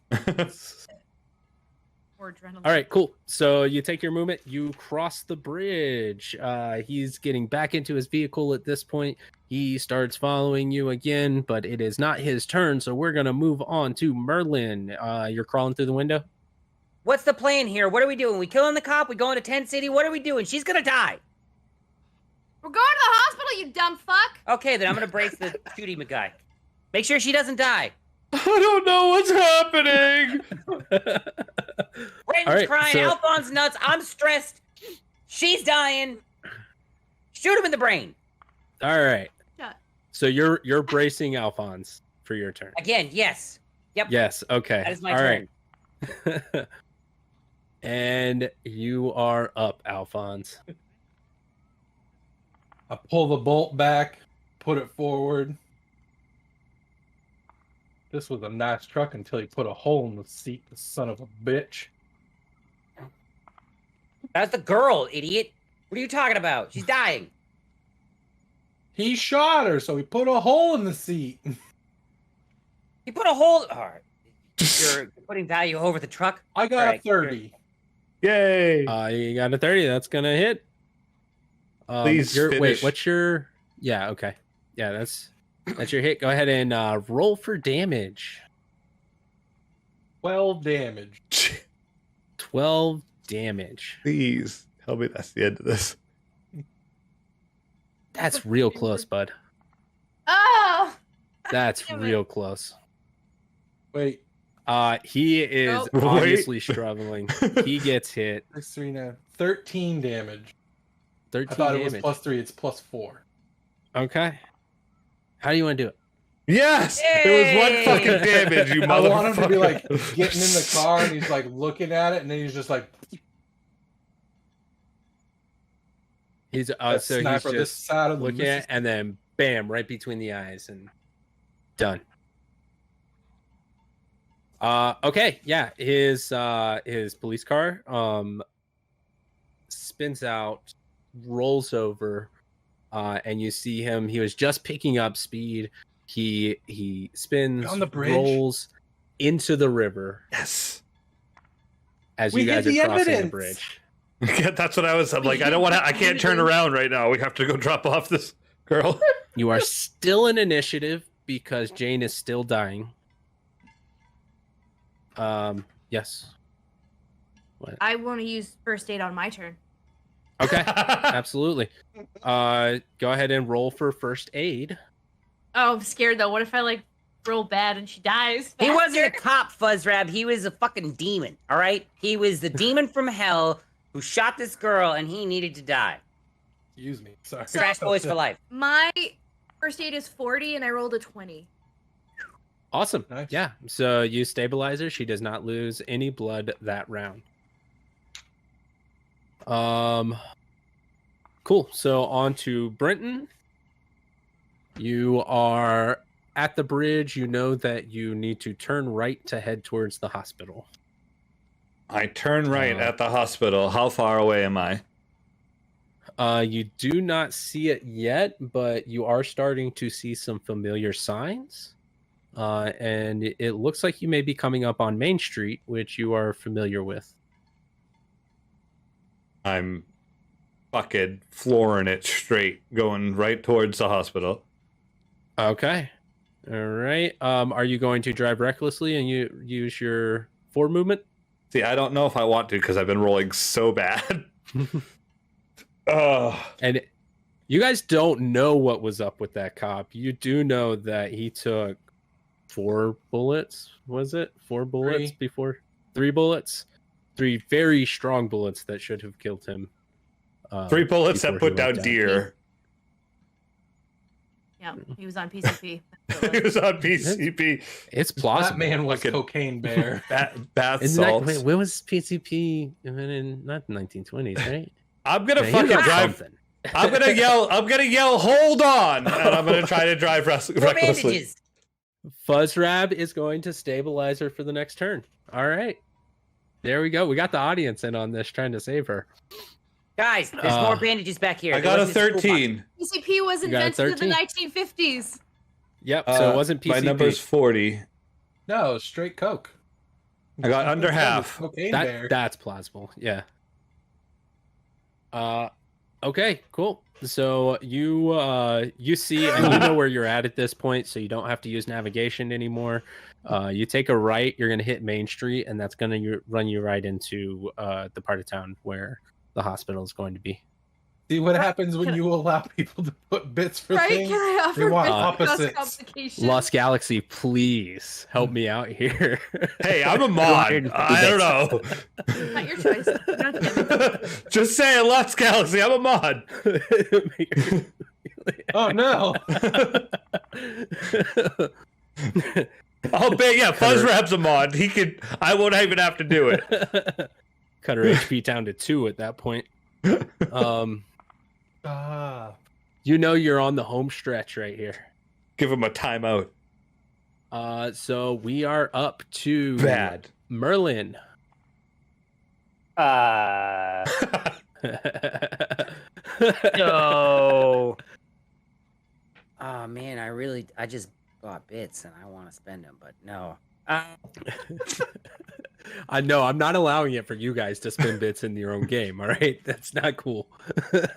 Or adrenaline. All right, cool. So you take your movement, you cross the bridge. He's getting back into his vehicle at this point. He starts following you again, but it is not his turn, so we're gonna move on to Merlin. You're crawling through the window. What's the plan here? What are we doing? We killing the cop? We going to Tent City? What are we doing? She's gonna die. We're going to the hospital, you dumb fuck. Okay, then I'm gonna brace the cutie guy. Make sure she doesn't die. I don't know what's happening. Brayden's right, crying. so- Alphonse nuts. I'm stressed. She's dying. Shoot him in the brain. All right. Shut. So you're bracing Alphonse for your turn. Again, yes. Yep. Yes. Okay. That is my All turn. right. And you are up, Alphonse. I pull the bolt back, put it forward. This was a nice truck until he put a hole in the seat, the son of a bitch. That's the girl, idiot. What are you talking about? She's dying. He shot her, so he put a hole in the seat. You put a hole. All right. You're putting value over the truck. I got All a right, 30. Yay! You got a 30. That's gonna hit. Please wait. finish. What's your? Yeah. Okay. Yeah. That's your hit. Go ahead and roll for damage. 12 damage. 12 damage. Please tell me that's the end of this. That's real close, bud. Oh. That's Damn it. real close. Wait, He is Nope. obviously struggling. He gets hit. 6, 3, 9, 13 damage. 13 I thought damage. it was +3, it's +4. Okay. How do you want to do it? Yes, it was one Yay! fucking damage. You I motherfucker. want him to be like getting in the car and he's like looking at it and then he's just like He's a so he's sniper this just side of the looking at it, and then bam, right between the eyes, and done. Okay, yeah, his police car spins out, rolls over, and you see him. He was just picking up speed. He spins On the bridge? rolls into the river Yes. as We you guys get the are crossing the evidence. bridge. Yeah, that's what I was. I'm like, I don't want to. I can't turn around right now. We have to go drop off this girl. You are still in initiative because Jane is still dying. Yes. I want to use first aid on my turn. Okay, absolutely. Go ahead and roll for first aid. Oh, I'm scared though. What if I like roll bad and she dies? He wasn't a faster? cop, Fuzzrab. He was a fucking demon. All right. He was the demon from hell who shot this girl, and he needed to die. Excuse me. Sorry. Trash boys for life. My first aid is 40 and I rolled a 20. Awesome. Nice. Yeah. So you stabilize her. She does not lose any blood that round. Cool. So on to Brenton. You are at the bridge. You know that you need to turn right to head towards the hospital. I turn right at the hospital. How far away am I? You do not see it yet, but you are starting to see some familiar signs. And it looks like you may be coming up on Main Street, which you are familiar with. I'm fucking flooring it straight, going right towards the hospital. Okay. All right. Are you going to drive recklessly and you use your forward movement? See, I don't know if I want to because I've been rolling so bad. And you guys don't know what was up with that cop. You do know that he took 4 bullets. Was it 4 bullets 3. before? 3 bullets. 3 very strong bullets that should have killed him. 3 bullets before that put he down went deer. Yeah, he was on PCP. He was on PCP. It's plausible. That man was Fucking- cocaine bear. Bath Isn't that, salts. wait, when was PCP in not the 1920s, right? I'm gonna Man, he fucking got drive. something. I'm gonna yell, hold on, and I'm gonna try to drive More recklessly. bandages. Fuzzrab is going to stabilize her for the next turn. All right. There we go. We got the audience in on this trying to save her. Guys, there's more bandages back here. I There got a wasn't school box. 13. PCP was You got a invented in the 13? 1950s. Yep. So it wasn't PCP. My number's 40. No, straight coke. I got under half. Cocaine bear. That's plausible. Yeah. Okay, cool. So you see and you know where you're at this point, so you don't have to use navigation anymore. You take a right, you're gonna hit Main Street, and that's gonna run you right into the part of town where the hospital is going to be. See what happens when you allow people to put bits for Right? things? Can I They offer want bits of opposites. complications? Lost Galaxy, please help me out here. Hey, I'm a mod. I don't know. Not your choice. Not them. Just saying, Lost Galaxy. I'm a mod. Oh no! Oh, yeah, Fuzzrab's a mod. He could. I won't even have to do it. Cut her HP down to 2 at that point. You know you're on the home stretch right here. Give him a timeout. So we are up to Bad. Merlin. No. Oh man, I just bought bits and I want to spend them, but no. I know I'm not allowing it for you guys to spin bits in your own game. All right, that's not cool. So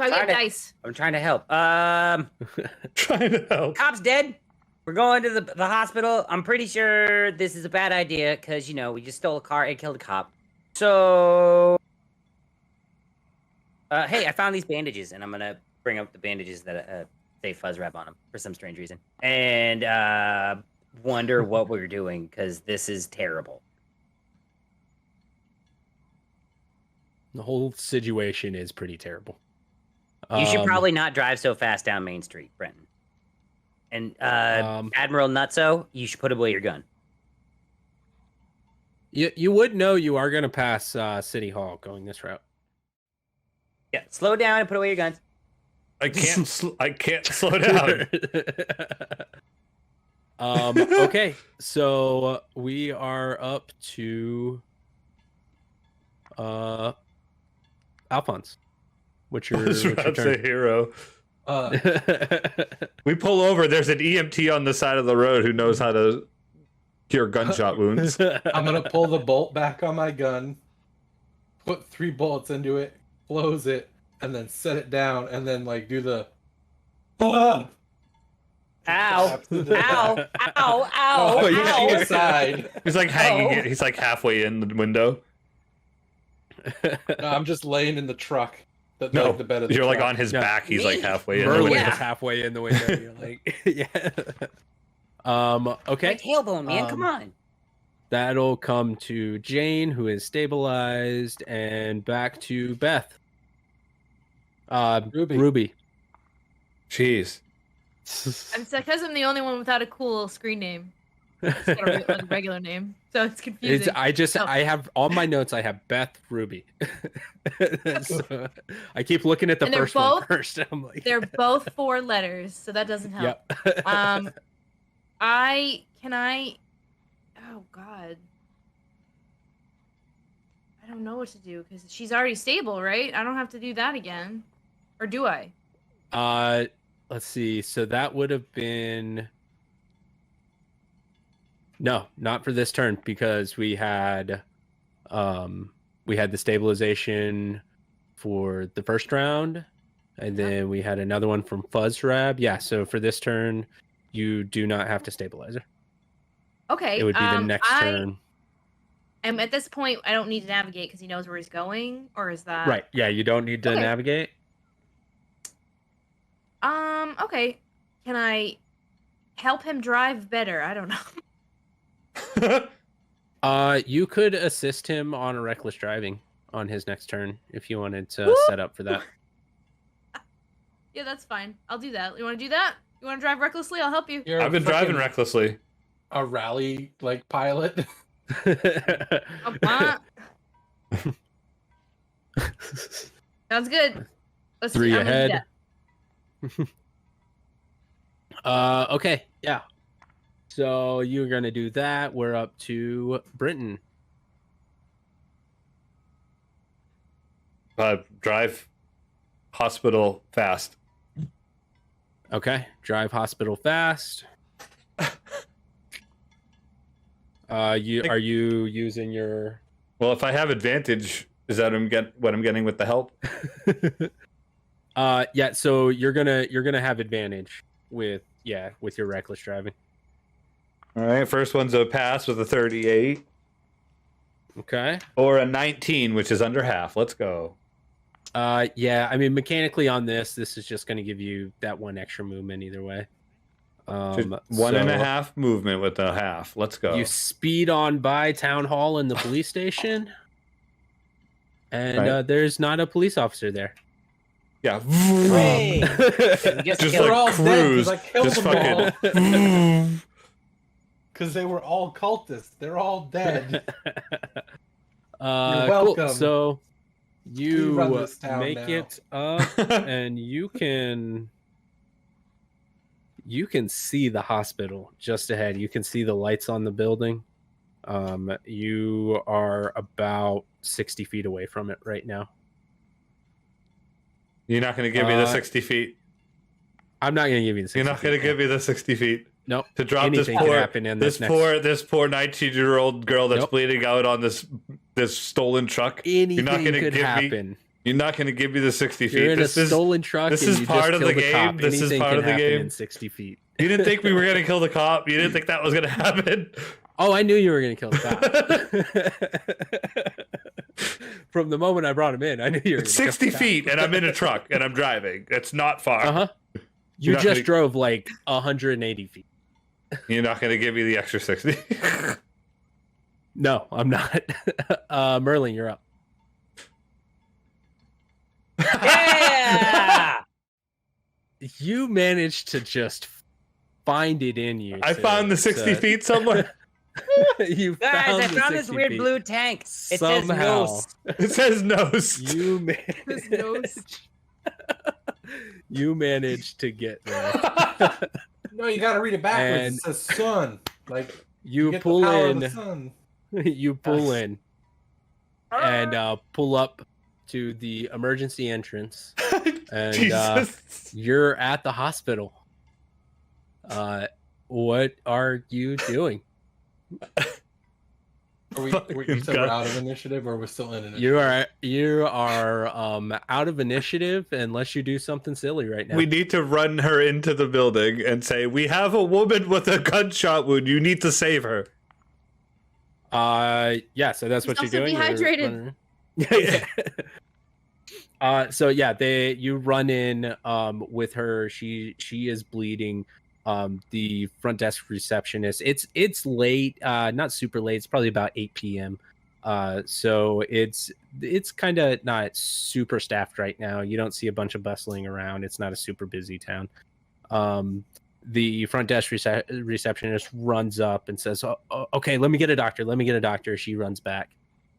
I get Trying to- dice. I'm trying to help. Trying to help. Cop's dead. We're going to the hospital. I'm pretty sure this is a bad idea because we just stole a car and killed a cop. So, hey, I found these bandages and I'm gonna bring up the bandages that say Fuzzrab on them for some strange reason, and wonder what we're doing because this is terrible. The whole situation is pretty terrible. You should probably not drive so fast down Main Street, Brenton. And Admiral Nutso, you should put away your gun. You would know you are going to pass City Hall going this route. Yeah, slow down and put away your guns. I can't slow down. Okay, so we are up to Alphonse. What's your Fuzzrab's a turn? hero. We pull over. There's an EMT on the side of the road who knows how to cure gunshot wounds. I'm gonna pull the bolt back on my gun, put 3 bullets into it, close it, and then set it down, and then do the. Ow! Ow! Ow! Ow! Oh, you're Ow! aside. He's like hanging it. He's like halfway in the window. No, I'm just laying in the truck. The bed of the You're like truck. on his Yeah. back. He's like Me? halfway in the Merlin window. is halfway in the window. You're like, yeah. My Okay. tailbone, man, come on. That'll come to Jane, who is stabilized, and back to Beth. Ruby. Jeez. It's because I'm the only one without a cool screen name. It's got a regular name, so it's confusing. I have on my notes. I have Beth Ruby. So, I keep looking at the And they're first one both- first. I'm like, They're both 4 letters, so that doesn't help. yep. Oh God. I don't know what to do because she's already stable, right? I don't have to do that again. Or do I? Let's see. So that would have been no, not for this turn because we had the stabilization for the first round, and then we had another one from Fuzzrab. Yeah. So for this turn, you do not have to stabilize her. Okay. It would be the next turn. And at this point, I don't need to navigate because he knows where he's going, or is that Right. Yeah. You don't need to Okay. navigate. Okay. Can I help him drive better? I don't know. You could assist him on a reckless driving. on his next turn if you wanted to set up for that. Yeah, that's fine. I'll do that. You want to do that? You want to drive recklessly? I'll help you. You're I've been driving freaking recklessly. A rally like pilot. Sounds good. Let's 3 I'm gonna do ahead. that. Okay, yeah. So you're gonna do that. We're up to Brinton. Drive hospital fast. Okay, drive hospital fast. Are you using your? Well, if I have advantage, is that what I'm getting with the help? Yeah. So you're gonna have advantage with your reckless driving. All right, first one's a pass with a 38. Okay. Or a 19, which is under half. Let's go. Yeah. I mean, mechanically on this is just going to give you that one extra movement either way. One and a half movement with a half. Let's go. You speed on by town hall and the police station, and Right. There's not a police officer there. Yeah. Hooray! Just killed They're like all cruise. dead 'cause I killed Just them fucking. because they were all cultists. They're all dead. Cool. welcome. So you We run this town make now. it up, and you can see the hospital just ahead. You can see the lights on the building. You are about 60 feet away from it right now. You're not going to give me the 60 feet. I'm not going to give you the 60 You're not going to give me the 60 feet. Nope. To drop Anything this could poor, happen in this this poor 19-year-old girl that's Nope. bleeding out on this stolen truck. Anything not gonna could give me- happen. You're not going to give me the 60 feet. You're in a This is stolen truck. this and is you part just of the killed a game. cop. This is Anything part can of the happen game. in 60 feet. You didn't think we were going to kill the cop. You didn't think that was going to happen. Oh, I knew you were going to kill the cop. From the moment I brought him in, I knew you were It's gonna 60 kill the feet, and I'm in a truck, and I'm driving. It's not far. cop. Uh-huh. You You're not just gonna- drove like 180 feet. You're not going to give me the extra 60. No, I'm not. Merlin, you're up. Yeah! You managed to just find it in you. I found the 60 feet somewhere. You Guys, found I the found this 60 weird feet. blue tank. It Somehow. says no. It says nose. You His nose. managed. You managed to get there. No, you got to read it backwards. And- It says sun. Like You get pull the power of in. the sun. You pull Yes. in and pull up to the emergency entrance, and Jesus. you're at the hospital. What are you doing? You Fucking said we're God. out of initiative, or we're still in initiative? You are out of initiative unless you do something silly right now. We need to run her into the building and say, we have a woman with a gunshot wound. You need to save her. Yeah, so that's what He's you're also doing. You're dehydrated. running- So yeah, you run in with her. She is bleeding. The front desk receptionist. It's late, not super late. It's probably about 8 p.m. So it's kind of not super staffed right now. You don't see a bunch of bustling around. It's not a super busy town. The front desk receptionist runs up and says, oh, okay, let me get a doctor. She runs back.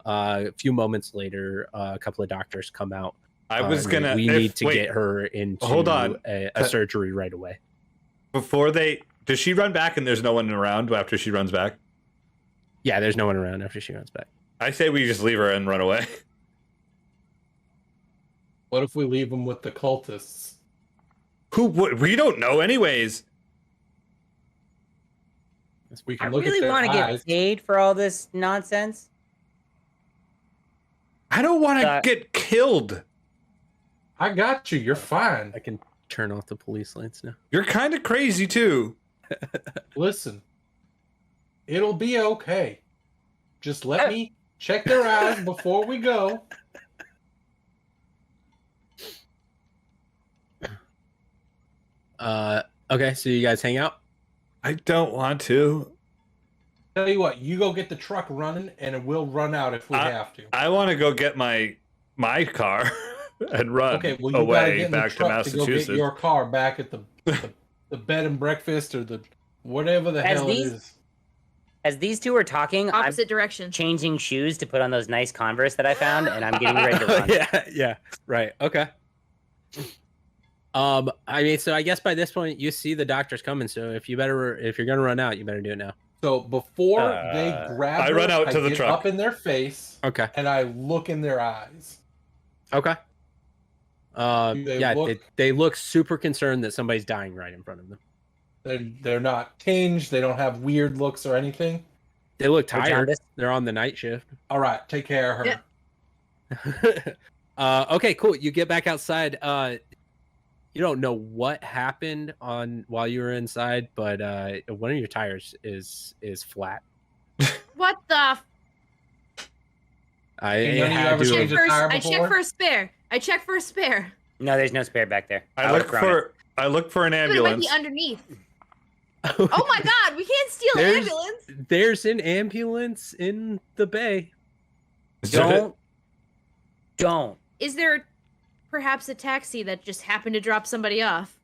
A few moments later, a couple of doctors come out. I was going to... We need to get her into Hold on. a surgery right away. Before they... Does she run back and there's no one around after she runs back? Yeah, there's no one around after she runs back. I say we just leave her and run away. What if we leave them with the cultists? We don't know anyways. We I can look really at their want to eyes. get paid for all this nonsense. I don't want to Uh, get killed. I got you. You're fine. I can turn off the police lights now. You're kind of crazy too. Listen, it'll be okay. Just let me check their eyes before we go. Okay, so you guys hang out. I don't want to. Tell you what, you go get the truck running, and it will run out if we have to. I want to go get my car and run Okay, well, you gotta away get in the back to truck to go Massachusetts. get your car back at the bed and breakfast or the whatever the hell it is. As these two are talking, Opposite direction. changing shoes to put on those nice Converse that I found, and I'm getting ready to run. yeah, right. Okay. I mean, so I guess by this point you see the doctor's coming. So if you're gonna run out, you better do it now. So before they grab I her, run out to I the get truck. up in their face, Okay. and I look in their eyes. Okay. They they look super concerned that somebody's dying right in front of them. They're not tinged. They don't have weird looks or anything. They look tired. jaundiced. They're on the night shift. All right, take care of her. Yeah. Okay, cool. You get back outside. You don't know what happened while you were inside, but one of your tires is flat. What the? ever changed a tire I check before? for a spare. I check for a spare. No, there's no spare back there. I would've look thrown it. for an It might ambulance. be underneath. Oh my god, we can't steal an There's- ambulance. There's an ambulance in the bay. Don't. Is there perhaps a taxi that just happened to drop somebody off?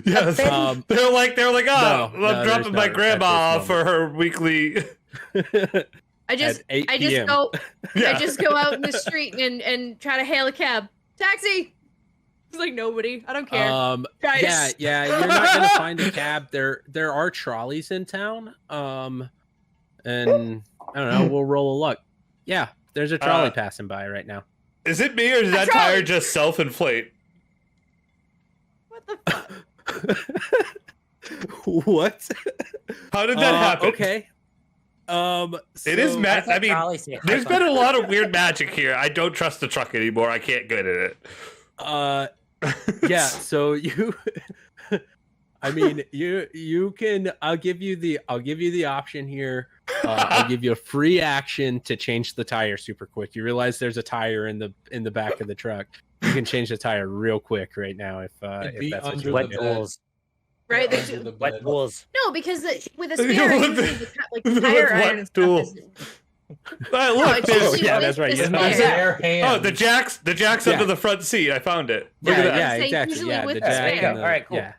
Yes. They're like, no, I'm there's dropping my not grandma at this off for her weekly. I just At 8 I PM. just go Yeah. I just go out in the street and try to hail a cab. Taxi. It's like nobody. I don't care. Guys. Yeah. You're not gonna find a cab. There are trolleys in town. And I don't know. We'll roll a luck. Yeah, there's a trolley passing by right now. Is it me or does that trolley. tire just self-inflate? What the fuck? What? How did that happen? Okay. It is so- mad. I mean, Trolley say hi there's fi. been a lot of weird magic here. I don't trust the truck anymore. I can't get in it. Yeah, so you I mean you can I'll give you the option here. I'll give you a free action to change the tire super quick. You realize there's a tire in the back of the truck. You can change the tire real quick right now if be that's what under you the want What to do. bed. tools? Right? Under There's- the What bed. tools? No, because with a You spare, know, usually with like with tire what iron and stuff tool? is- Look, No, it's there's- usually yeah, with that's right, the yeah. My spare. bare hand. oh, the jack's Yeah. under the front seat. I found it. Look Yeah, at that. yeah, Say exactly. usually Yeah, with the the jack spare. and the, All right, cool. Yeah.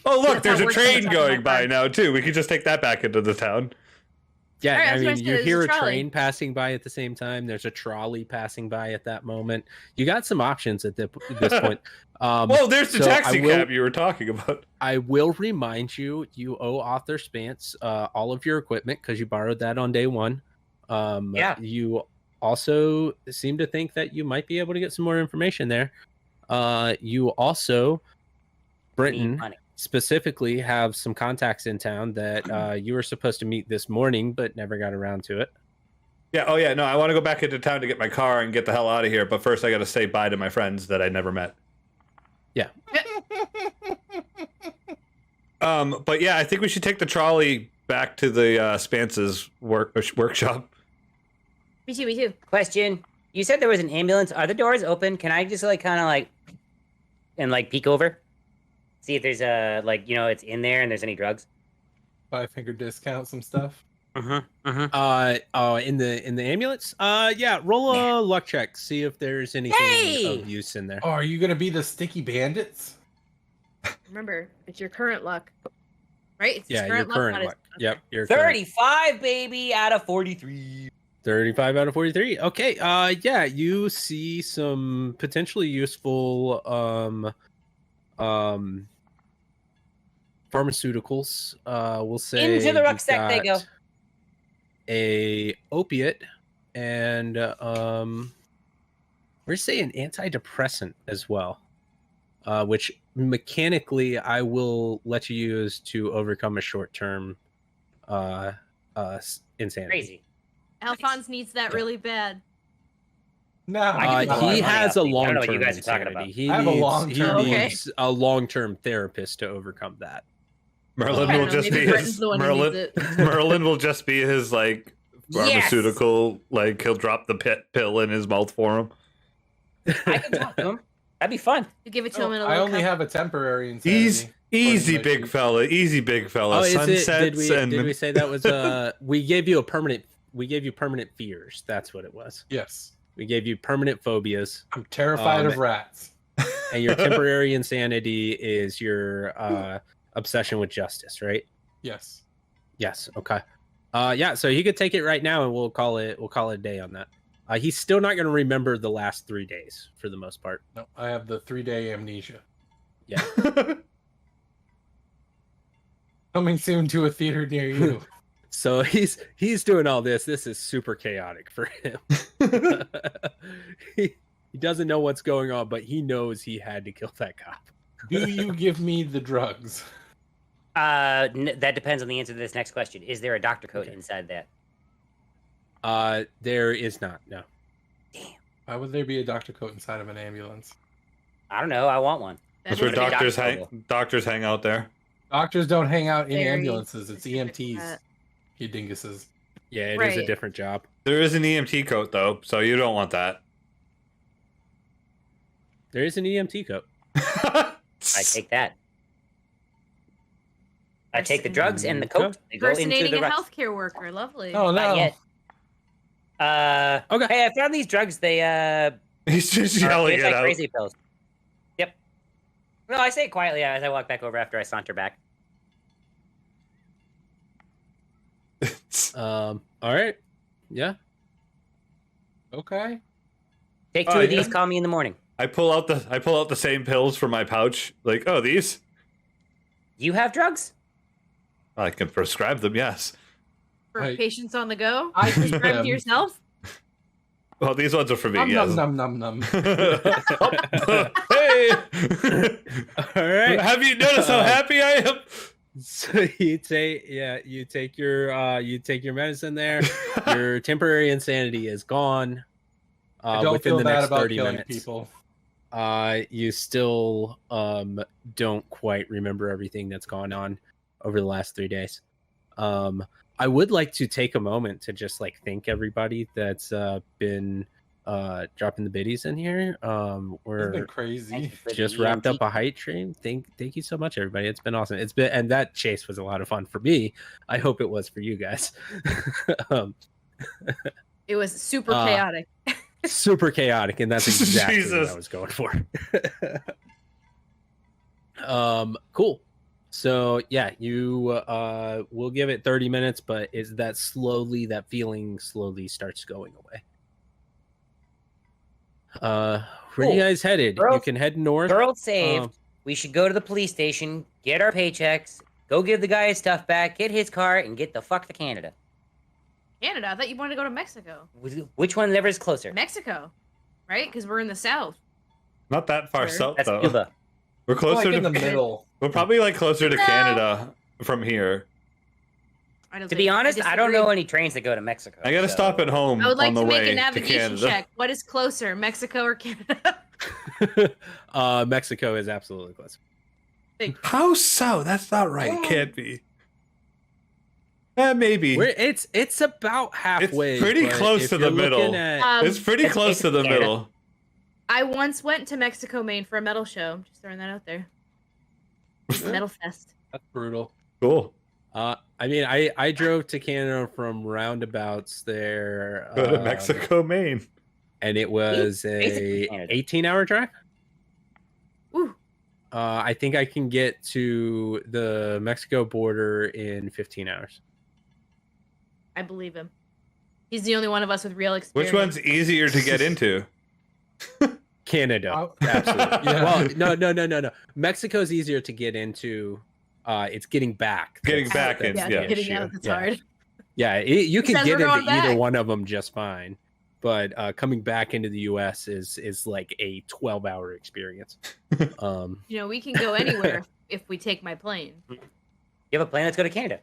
Oh, look, That's how there's it a works train on the top of going my by car. now too. We could just take that back into the town. Yeah, All right, I that's what mean, I said, you there's hear a a trolley. train passing by at the same time. There's a trolley passing by at that moment. You got some options at this point. Well, there's the so taxi I will- cab you were talking about. I will remind you, you owe Author Spance all of your equipment because you borrowed that on day one. Yeah. You also seem to think that you might be able to get some more information there. You also, Need Brenton, money. specifically have some contacts in town that you were supposed to meet this morning, but never got around to it. Yeah. Oh, yeah. No, I want to go back into town to get my car and get the hell out of here. But first, I got to say bye to my friends that I never met. Yeah. But yeah, I think we should take the trolley back to the Spance's workshop. Me too, me too. Question. You said there was an ambulance. Are the doors open? Can I just peek over? See if there's it's in there and there's any drugs. 5-finger discount, some stuff. In the ambulance? Yeah, roll a luck check. See if there's anything Hey! of use in there. Oh, are you gonna be the sticky bandits? Remember, it's your current luck. Right? It's Yeah, his your current current not his- luck. Yep, your current. 35, baby, out of 43. 35 out of 43. Okay. Yeah, you see some potentially useful pharmaceuticals. We'll say Into the you've rucksack they go. got a opiate and we're saying antidepressant as well. Which mechanically I will let you use to overcome a short-term insanity. Crazy. Alphonse needs that really bad. No, I can He money has out a of these. I don't know what long-term you guys are talking insanity. about. He I have a needs, long-term he one. needs a long-term therapist to overcome that. Merlin I will don't know, just maybe be Brenton's his the one who Merlin. needs it. Merlin will just be his like Yes! pharmaceutical. Like he'll drop the pill in his mouth for him. I can talk to him. That'd be fun. You give it to him in a I little only cup. have a temporary insanity. Easy, According to my big sheet. fella. Easy, big fella. Oh, is it? Sunsets Did we say that was we gave you permanent fears. That's what it was. Yes. We gave you permanent phobias, I'm terrified of rats. and your temporary insanity is your obsession with justice, right? Yes. Yes. Okay. Yeah. So he could take it right now, and we'll call it a day on that. He's still not going to remember the last 3 days for the most part. No, I have the 3-day amnesia. Yeah. Coming soon to a theater near you. So he's doing all this. This is super chaotic for him. he doesn't know what's going on, but he knows he had to kill that cop. Do you give me the drugs? That depends on the answer to this next question. Is there a doctor coat inside that? There is not. No. Damn. Why would there be a doctor coat inside of an ambulance? I don't know. I want one. That's where That'd be doctors hang out there. Doctors don't hang out in Very ambulances. It's specific EMTs. that. You dinguses. Yeah, it is Right. a different job. There is an EMT coat though, so you don't want that. There is an EMT coat. I take that. I take the drugs and the coat. They go into Impersonating the a rest. healthcare worker. Lovely. Oh, Not no. yet. Okay. Hey, I found these drugs. They He's just are yelling it out. anti-crazy pills. Yep. No, I say it quietly as I walk back over after I saunter back. All right. Yeah. Okay. Take 2 Oh, of these. yeah. Call me in the morning. I pull out the same pills from my pouch. Like, oh, these? You have drugs? I can prescribe them. Yes. For Right. patients on the go. I keep Prescribe them. to yourself. Well, these ones are for me. Num, Yes. num, num, num, num. Hey. All right. Have you noticed how happy I am? So you take your medicine there. Your temporary insanity is gone. I don't within feel the bad next about 30 killing minutes. people. You still don't quite remember everything that's gone on over the last 3 days. I would like to take a moment to just thank everybody that's been dropping the biddies in here. It's been We're crazy. just wrapped up a height stream. Thank you so much, everybody. It's been awesome. And that chase was a lot of fun for me. I hope it was for you guys. It was super chaotic. Super chaotic, and that's exactly what Jesus. I was going for. Cool. So yeah, you we'll give it 30 minutes, but is that feeling slowly starts going away. Where are you Cool. guys headed? You Girls- can head north. Girl saved. Um, We should go to the police station, get our paychecks, go give the guy his stuff back, get his car, and get the fuck to Canada. Canada. I thought you wanted to go to Mexico. Which one ever is closer? Mexico, right? Because we're in the south. Not that far Sure. south That's though. Cuba. We're closer Like in to the middle. We're probably closer to No. Canada from here. I don't To think- be honest, I don't disagree. know any trains that go to Mexico. I gotta so- stop at home I would like on the to make way a to navigation Canada. check. What is closer, Mexico or Canada? Mexico is absolutely close. How so? That's not right. It can't be. Maybe. It's about halfway. pretty but close if to the you're looking middle. at- It's pretty It's close to the Canada. middle. I once went to Mexico, Maine for a metal show. Just throwing that out there. Metal Fest. That's brutal. Cool. I mean, I drove to Canada from roundabouts there. Go to Mexico, Maine. And it was Basically a Canada. 18-hour drive. Ooh. I think I can get to the Mexico border in 15 hours. I believe him. He's the only one of us with real experience. Which one's easier to get into? Canada, Oh. absolutely. Yeah. Well, no. Mexico's easier to get into. It's getting back. Getting That's- back that's is- the yeah. Getting issue. out, that's Yeah. hard. Yeah, you can says get we're into going either back. one of them just fine, but coming back into the U.S. is like a 12-hour experience. You know, we can go anywhere if we take my plane. You have a plan? Let's go to Canada.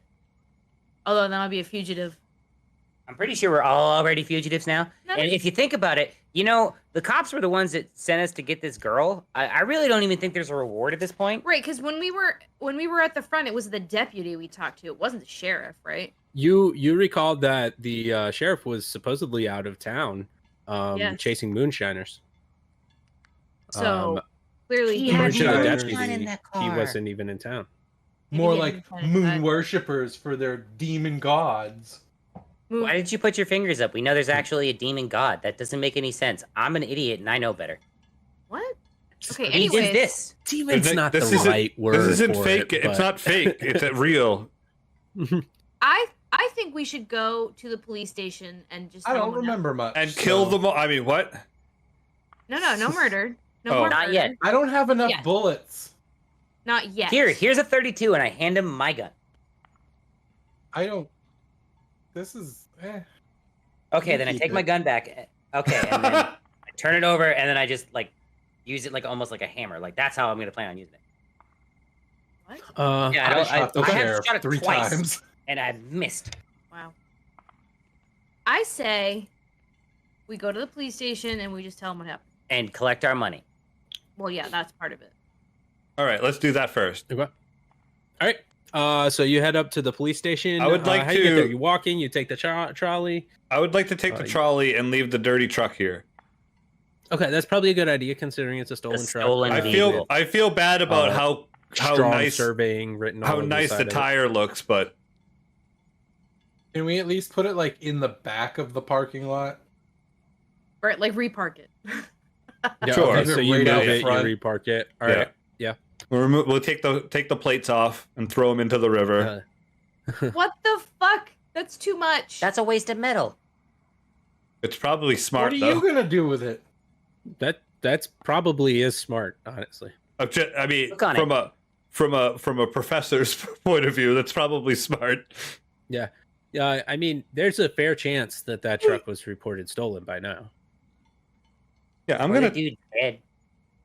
Although then I'll be a fugitive. I'm pretty sure we're all already fugitives now. Nice. And if you think about it, the cops were the ones that sent us to get this girl. I really don't even think there's a reward at this point. Right, because when we were at the front, it was the deputy we talked to. It wasn't the sheriff, right? You recall that the sheriff was supposedly out of town, Yes. chasing moonshiners. So Clearly, He he had had Should no I no actually fun in that He car. wasn't even in town. More Maybe like getting kind of moon bad. worshippers for their demon gods. move. Why did you put your fingers up? We know there's actually a demon god. That doesn't make any sense. I'm an idiot and I know better. What? Okay, He did anyways. this. Demon's not the This isn't- right word. This isn't for fake. It, It's but- not fake. It's real. I think we should go to the police station and just. I tell don't them no. remember much. And kill so- them all. I mean, what? No murder. No Oh. more Not murder. yet. I don't have enough Yes. bullets. Not yet. Here's a 32, and I hand him my gun. I don't. This is. Okay, You then I keep take my it. gun back. Okay, and then I turn it over, and then I just like use it like almost like a hammer. Like that's how I'm gonna plan on using it. What? Yeah, I shot the I have sheriff shot it 3 twice, times. and I missed. Wow. I say we go to the police station and we just tell them what happened. And collect our money. Well, yeah, that's part of it. All right, let's do that first. Okay. All right. So you head up to the police station. I would like how you get there? to- You walk in. You take the trolley. I would like to take the trolley and leave the dirty truck here. Okay, that's probably a good idea considering it's a stolen truck. stolen I vehicle. feel bad about how Strong nice surveying written. all how over nice side the of it. tire looks, but Can we at least put it like in the back of the parking lot? Or like repark it. Yeah, Sure. okay, so Right you move out it, front. you repark it. All Yeah. right. we'll take the plates off and throw them into the river. What the fuck? That's too much. That's a waste of metal. It's probably smart What are though. you gonna do with it? That's probably is smart, honestly. I mean, Look on from a professor's point of view, that's probably smart. Yeah, I mean, there's a fair chance that truck was reported stolen by now. Yeah, I'm Or gonna. the dude dead.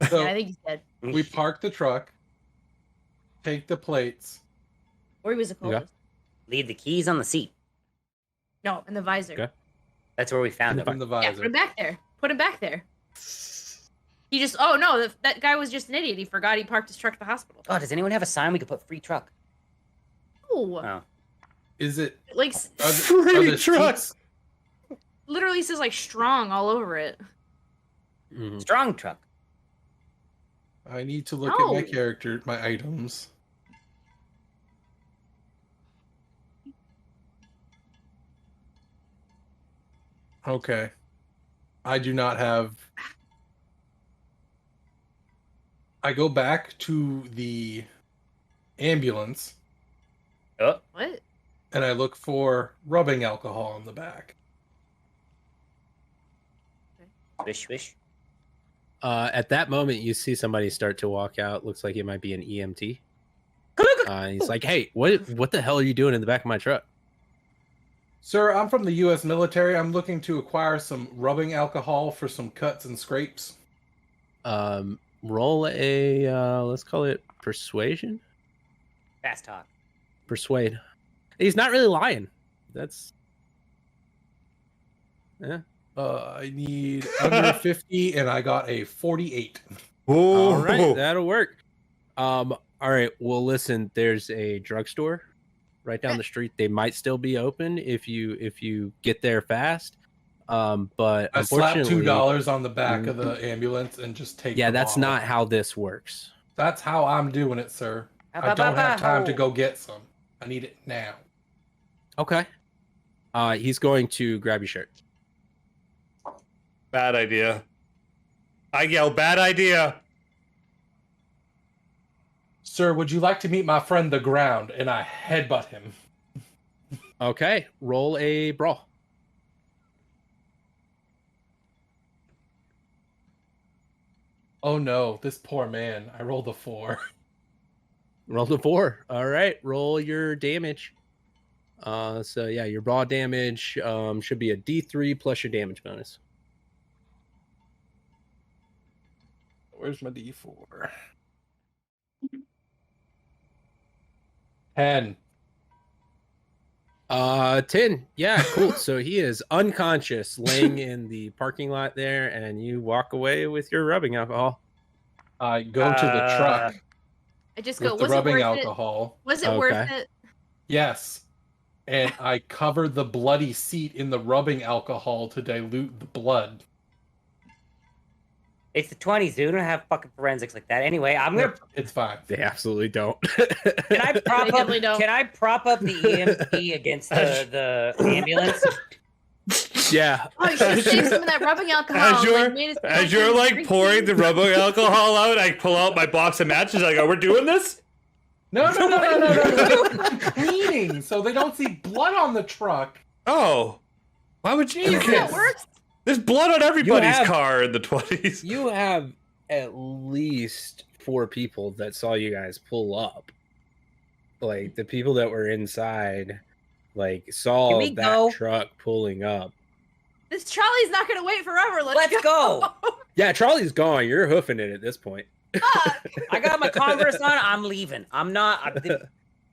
So yeah, I think he's dead. we park the truck, take the plates. Or he was a Yeah. cold. Leave the keys on the seat. No, in the visor. Okay. That's where we found In them. the Yeah, visor. put him back there. Put him back there. He just. Oh no, that guy was just an idiot. He forgot he parked his truck at the hospital. Oh, does anyone have a sign we could put free truck? Oh, Oh. Is it? like Are Free the truck. seats- literally says like strong all over it. Mhm. Strong truck. I need to look at my No. character, my items. Okay. I do not have. I go back to the ambulance Oh, What? and I look for rubbing alcohol in the back. swish, swish. At that moment, you see somebody start to walk out. Looks like it might be an EMT. He's like, "Hey, what the hell are you doing in the back of my truck?" Sir, I'm from the U.S. military. I'm looking to acquire some rubbing alcohol for some cuts and scrapes. Roll a let's call it persuasion. Fast talk. Persuade. He's not really lying. That's I need under 50, and I got a 48. all right. That'll work. All right. Well, listen. There's a drugstore right down the street. They might still be open if you get there fast. But I slap unfortunately, $2 on the back of the ambulance and just take. yeah, the that's bottle. not how this works. That's how I'm doing it, sir. I don't have time to go get some. I need it now. Okay. He's going to grab your shirt. Bad idea. I yell, bad idea. Sir, would you like to meet my friend the Ground? And I headbutt him. Okay. Roll a brawl. Oh no, this poor man. I rolled a 4. Roll a 4. All right. Roll your damage. So yeah, your raw damage should be a D3 plus your damage bonus. Where's my D4? 10. 10. Yeah, cool. So he is unconscious, laying in the parking lot there, and you walk away with your rubbing alcohol. I go to the truck I just go. with the Was it rubbing worth alcohol. it? Was it worth Okay. it? Yes. And I cover the bloody seat in the rubbing alcohol to dilute the blood. It's the 20s, dude. We don't have fucking forensics like that. Anyway, I'm gonna. It's fine. They absolutely don't. Can I prop up? definitely don't. Can I prop up the EMP against the ambulance? Yeah. Oh, you should save some of that rubbing alcohol. As you're like pouring the rubbing alcohol out, I pull out my box of matches. I go, "We're doing this." No. Cleaning, so they don't see blood on the truck. Oh, why would you? Jeez, that works. There's blood on everybody's have- car in the 20s. You have at least 4 people that saw you guys pull up. Like the people that were inside, like saw Can we that go? truck pulling up. This trolley's not gonna wait forever. Let's go. Yeah, Charlie's gone. You're hoofing it at this point. Fuck. I got my Converse on. I'm leaving.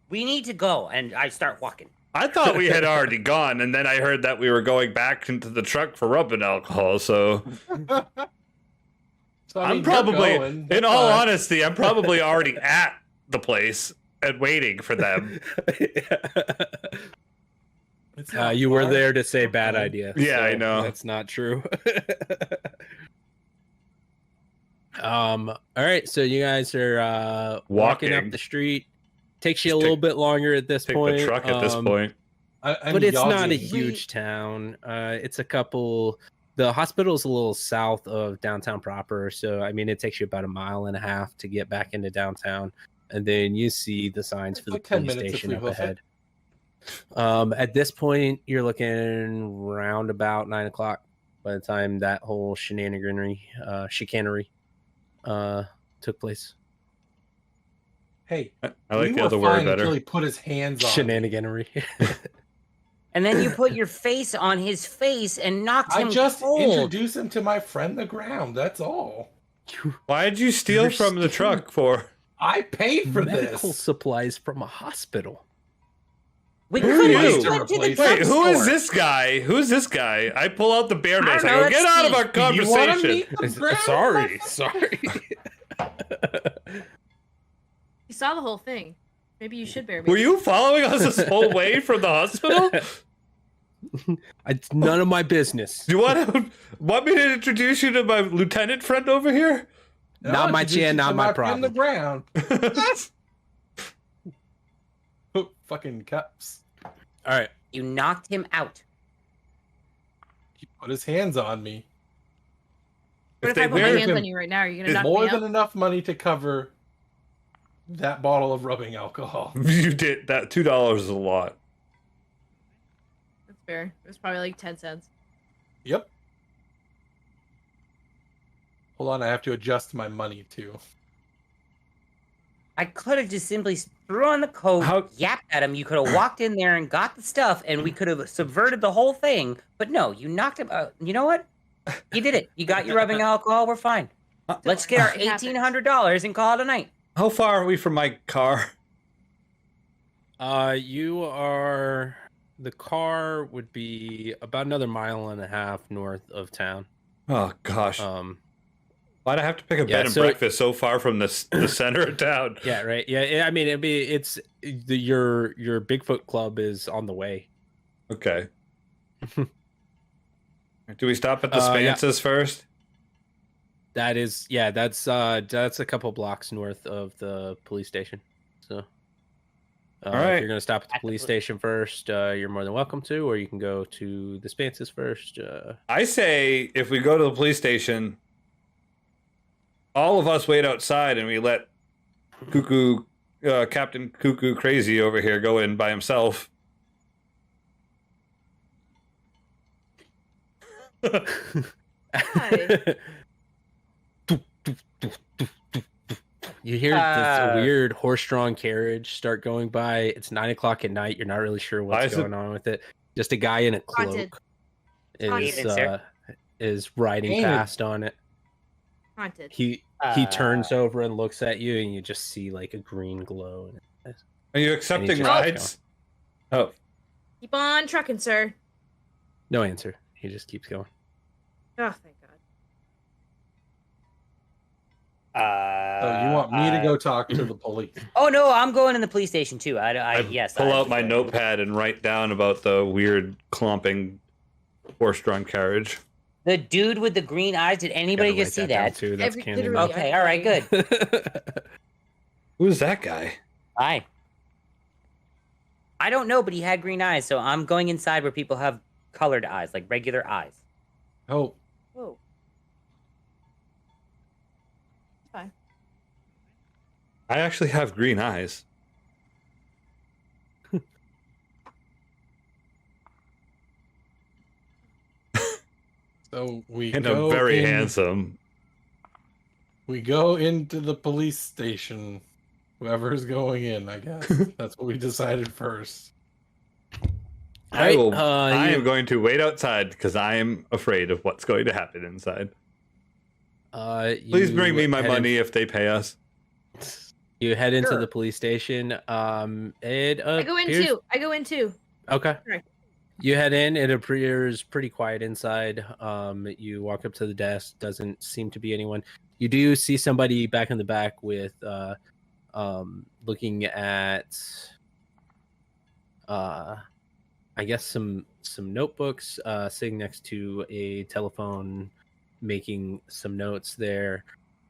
We need to go, and I start walking. I thought we had already gone, and then I heard that we were going back into the truck for rubbing alcohol. So, So I'm you're probably, going. in all honesty, I'm probably already at the place and waiting for them. It's not You were far. there to say bad idea. Yeah, I know. That's not true. All right, so you guys are walking up Walking. the street. Takes you Just a little bit longer at this Take point. the truck at this point. I'm But it's not a jogging. huge town. It's a couple. The hospital's a little south of downtown proper, so I mean it takes you about 1.5 miles to get back into downtown, and then you see the signs for the Like 10 police minutes if station we up hoof it. ahead. At this point, you're looking round about 9 o'clock. By the time that whole chicanery took place. Hey, I like we the were other fine word until better. he put his hands on. me. Shenaniganery. And then you put your face on his face and knocked I him just cold. introduced him to my friend the ground. That's all. Why did you steal You're from the stealing- truck for? I paid for Medical this. supplies from a hospital. We Who could are have you? just went to the Wait, Wait, who is drugstore. this guy? Who's this guy? I pull out the bear mace. I know, go, get that's out of Steve. our Do you wanna conversation. meet the ground? Sorry. You saw the whole thing. Maybe you should bear me. Were you following us this whole way from the hospital? It's none of my business. Do you want me to introduce you to my lieutenant friend over here? No, Not my introduce you chin, to not my friend the problem. ground. Fucking cups. All right. You knocked him out. He put his hands on me. What If if I they put my wear hands him- on you right now? Are you gonna It's knock more me than out? enough money to cover that bottle of rubbing alcohol. You did that. $2 is a lot. That's fair. It was probably like 10 cents. Yep. Hold on, I have to adjust my money too. I could have just simply threw on the coat, How- yapped at him. You could have walked in there and got the stuff, and we could have subverted the whole thing. But no, you knocked him out. You know what? You did it. You got your rubbing alcohol. We're fine. Let's get our It happens. $1,800 and call it a night. How far are we from my car? You are. The car would be about another 1.5 miles north of town. Oh gosh, why'd I have to pick a yeah, bed and so- breakfast so far from the center of town? Yeah, right. Yeah, I mean, your Bigfoot club is on the way. Okay. Do we stop at the Yeah. Spances first? That is, yeah, that's a couple blocks north of the police station. So, All right. if you're gonna stop at the At the police pol- station first, you're more than welcome to, or you can go to the Spances first. I say if we go to the police station, all of us wait outside and we let Captain Cuckoo Crazy over here go in by himself. Hi. You hear this weird horse-drawn carriage start going by. It's 9 o'clock at night. You're not really sure Why what's is it- going on with it. Just a guy in a Haunted. cloak Haunted. is riding Haunted. past on it. Haunted. He turns over and looks at you, and you just see like a green glow. Are you accepting just rides? Oh, Keep on trucking, sir. No answer. He just keeps going. Oh, thank God. So you want me to go talk to the police? Oh no, I'm going in the police station too. I Yes. pull out my notepad and write down about the weird clomping horse-drawn carriage. The dude with the green eyes. Did anybody Gotta just write see that? down, too. That's Every- canon. literally- Okay, all right, good. Who's that guy? Hi. I don't know, but he had green eyes, so I'm going inside where people have colored eyes, like regular eyes. Oh, Oh. Fine. I actually have green eyes. so we And go I'm very in- handsome. We go into the police station. Whoever's going in, I guess. That's what we decided first. I will. I you- am going to wait outside because I am afraid of what's going to happen inside. Please bring me my money if they pay us. You head into Sure. the police station. It I go in appears- too. I go in too. Okay. Right. You head in. It appears pretty quiet inside. You walk up to the desk. Doesn't seem to be anyone. You do see somebody back in the back with looking at I guess some notebooks sitting next to a telephone, making some notes there.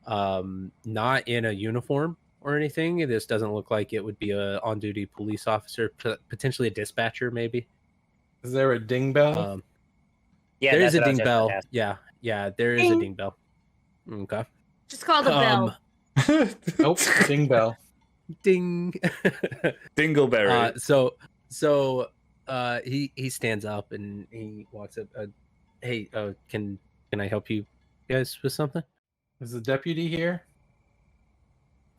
Not in a uniform or anything. This doesn't look like it would be a on-duty police officer, potentially a dispatcher, maybe. Is there a ding bell? Yeah, there is that's a what I was ding just bell. gonna ask. Yeah, there is a Ding. ding bell. Okay. Just call the bell. Nope, ding bell. Ding. Dingleberry. So he stands up and he walks up. Hey, can I help you guys with something? Is the deputy here?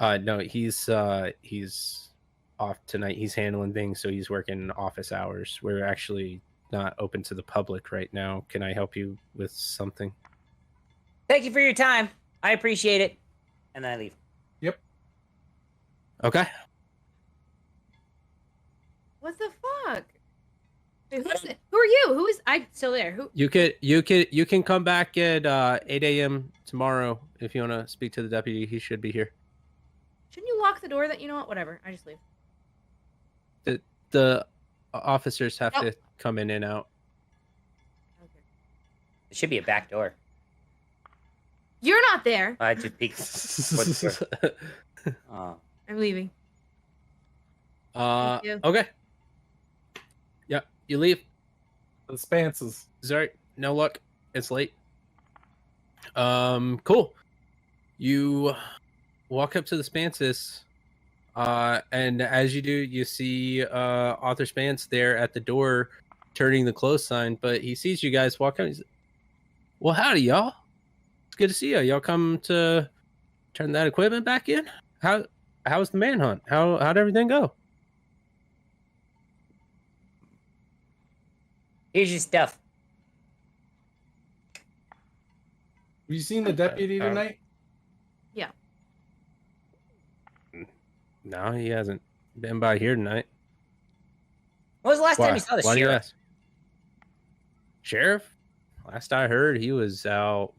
No, he's off tonight. He's handling things, so he's working office hours. We're actually not open to the public right now. Can I help you with something? Thank you for your time. I appreciate it. And then I leave. Okay. What the fuck? Wait, who are you? Who is? I'm still there. Who? You can come back at 8 a.m. tomorrow if you want to speak to the deputy. He should be here. Shouldn't you lock the door? That you know what? Whatever. I just leave. The officers have Nope. to come in and out. Okay. It should be a back door. You're not there. I just peeked. What's Oh. I'm leaving. Thank you. Okay. Yeah, you leave. The Spances. Sorry, no luck. It's late. Cool. You walk up to the Spancis, and as you do, you see Arthur Spance there at the door, turning the close sign. But he sees you guys walk out. He's like, "Well, howdy, y'all. It's good to see you. Y'all come to turn that equipment back in. How's the manhunt? How'd everything go?" Here's your stuff. Have you seen the deputy tonight? No, he hasn't been by here tonight. When was the last time you saw the Why do you sheriff? ask? Sheriff? Last I heard, he was out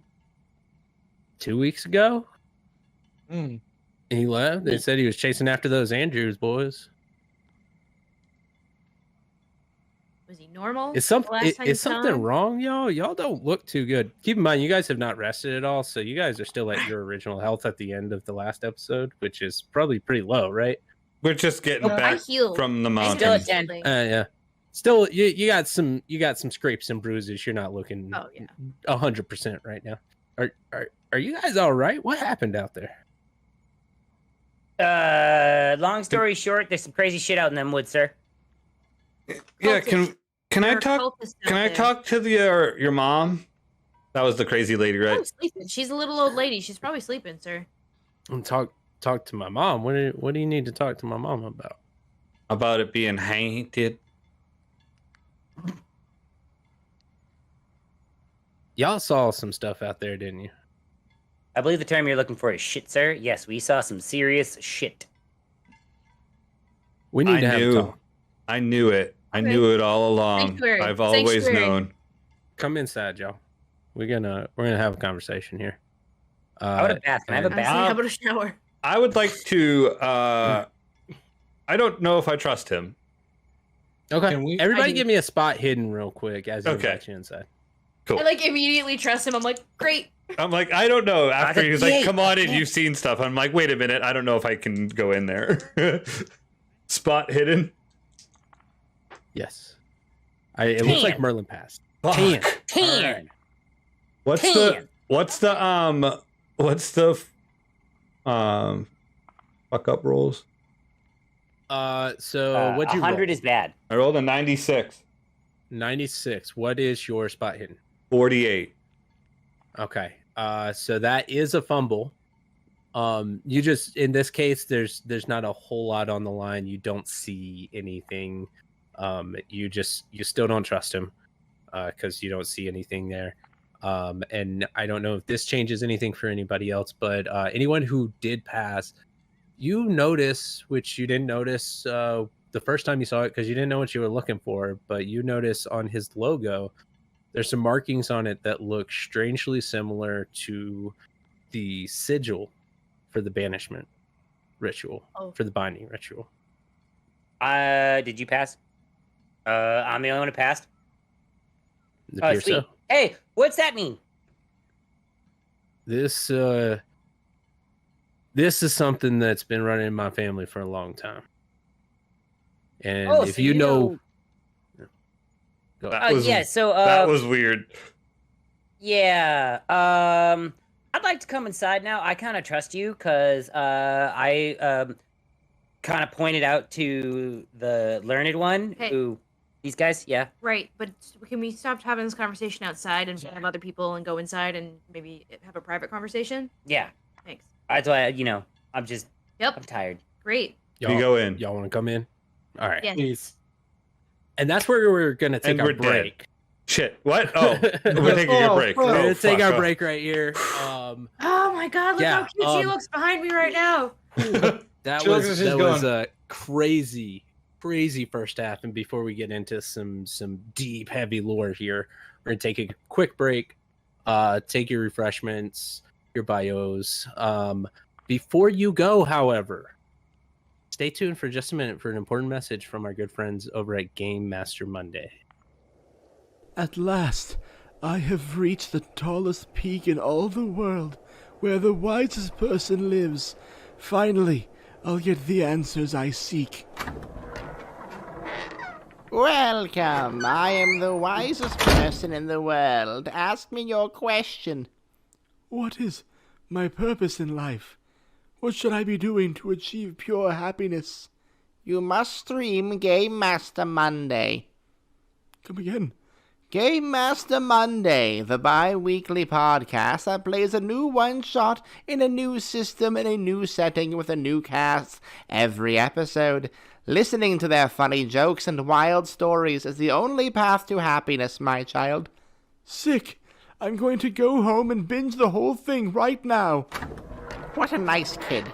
2 weeks ago. Hmm. And he left. They said he was chasing after those Andrews boys. Was he normal? Is the last time you is saw something him? wrong, y'all? Y'all don't look too good. Keep in mind, you guys have not rested at all, so you guys are still at your original health at the end of the last episode, which is probably pretty low, right? We're just getting I back healed. from the I'm still at mountains. 10. Yeah. Still, you got some scrapes and bruises. You're not looking Oh yeah. 100% right now. Are you guys all right? What happened out there? Long story short, there's some crazy shit out in them woods, sir. Yeah, Cultists. can I There are talk? cultists out Can I there. talk to your mom? That was the crazy lady, right? Probably sleeping. She's a little old lady. She's probably sleeping, sir. And talk to my mom. What do you need to talk to my mom about? About it being haunted. Y'all saw some stuff out there, didn't you? I believe the term you're looking for is shit, sir. Yes, we saw some serious shit. We need to have a talk. I knew it. I Okay. knew it all along. Sanctuary. I've always Sanctuary. known. Come inside, y'all. We're gonna have a conversation here. How about a bath? Can I have a and- bath? Honestly, how about a shower? I would like to. I don't know if I trust him. Okay. Can we- Everybody, I do. give me a spot hidden real quick as you Okay. invite you inside. Cool. I like immediately trust him. I'm like, great. I'm like, I don't know. After he was like, Yay. come on in, you've seen stuff. I'm like, wait a minute, I don't know if I can go in there. Spot hidden. Yes. It looks like Merlin passed. 10. 10. What's 10. the fuck up rolls? So what'd you 100 roll? is bad. I rolled a 96. 96. What is your spot hidden? 48. Okay. So that is a fumble. You just, in this case, there's not a whole lot on the line. You don't see anything. You still don't trust him because you don't see anything there. And I don't know if this changes anything for anybody else, but anyone who did pass, you notice, which you didn't notice the first time you saw it because you didn't know what you were looking for, but you notice on his logo, there's some markings on it that look strangely similar to the sigil for the banishment ritual, for the binding ritual. Did you pass? I'm the only one who passed. It appears Sweet. so. Hey, what's that mean? This is something that's been running in my family for a long time. And if so you know, That was, yeah, so that was weird. yeah, I'd like to come inside now. I kind of trust you because I kind of pointed out to the learned one Hey. who these guys, yeah. Right, but can we stop having this conversation outside and have other people and go inside and maybe have a private conversation? Yeah. Thanks. That's why, I'm just, Yep. I'm tired. Great. We go in. Y'all want to come in? All right. Yes. Please. And that's where we're going to take And our we're dead. break. Shit. What? Oh, we're taking a break. We're We're Oh, going to take fuck. our break right here. Oh my god, look how cute she looks behind me right now. That She looks like she's was going. a crazy first half. And before we get into some deep, heavy lore here, we're going to take a quick break, take your refreshments, your bios. Before you go, however, stay tuned for just a minute for an important message from our good friends over at Game Master Monday. At last, I have reached the tallest peak in all the world, where the wisest person lives. Finally, I'll get the answers I seek. Welcome. I am the wisest person in the world. Ask me your question. What is my purpose in life? What should I be doing to achieve pure happiness? You must stream Game Master Monday. Come again. Game Master Monday, the bi-weekly podcast that plays a new one-shot in a new system in a new setting with a new cast every episode. Listening to their funny jokes and wild stories is the only path to happiness, my child. Sick. I'm going to go home and binge the whole thing right now. What a nice kid.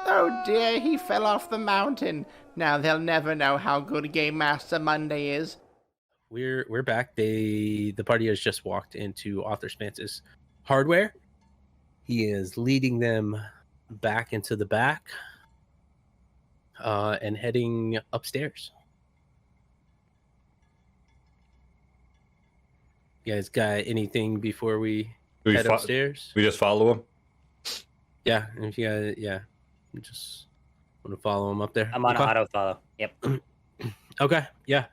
Oh dear, he fell off the mountain. Now they'll never know how good Game Master Monday is. We're back. The party has just walked into Author Spance's hardware. He is leading them back into the back and heading upstairs. You guys got anything before we Do we head upstairs? We just follow him? Yeah, if you guys, you just want to follow him up there. I'm on Okay. auto follow. Yep. Okay, yeah.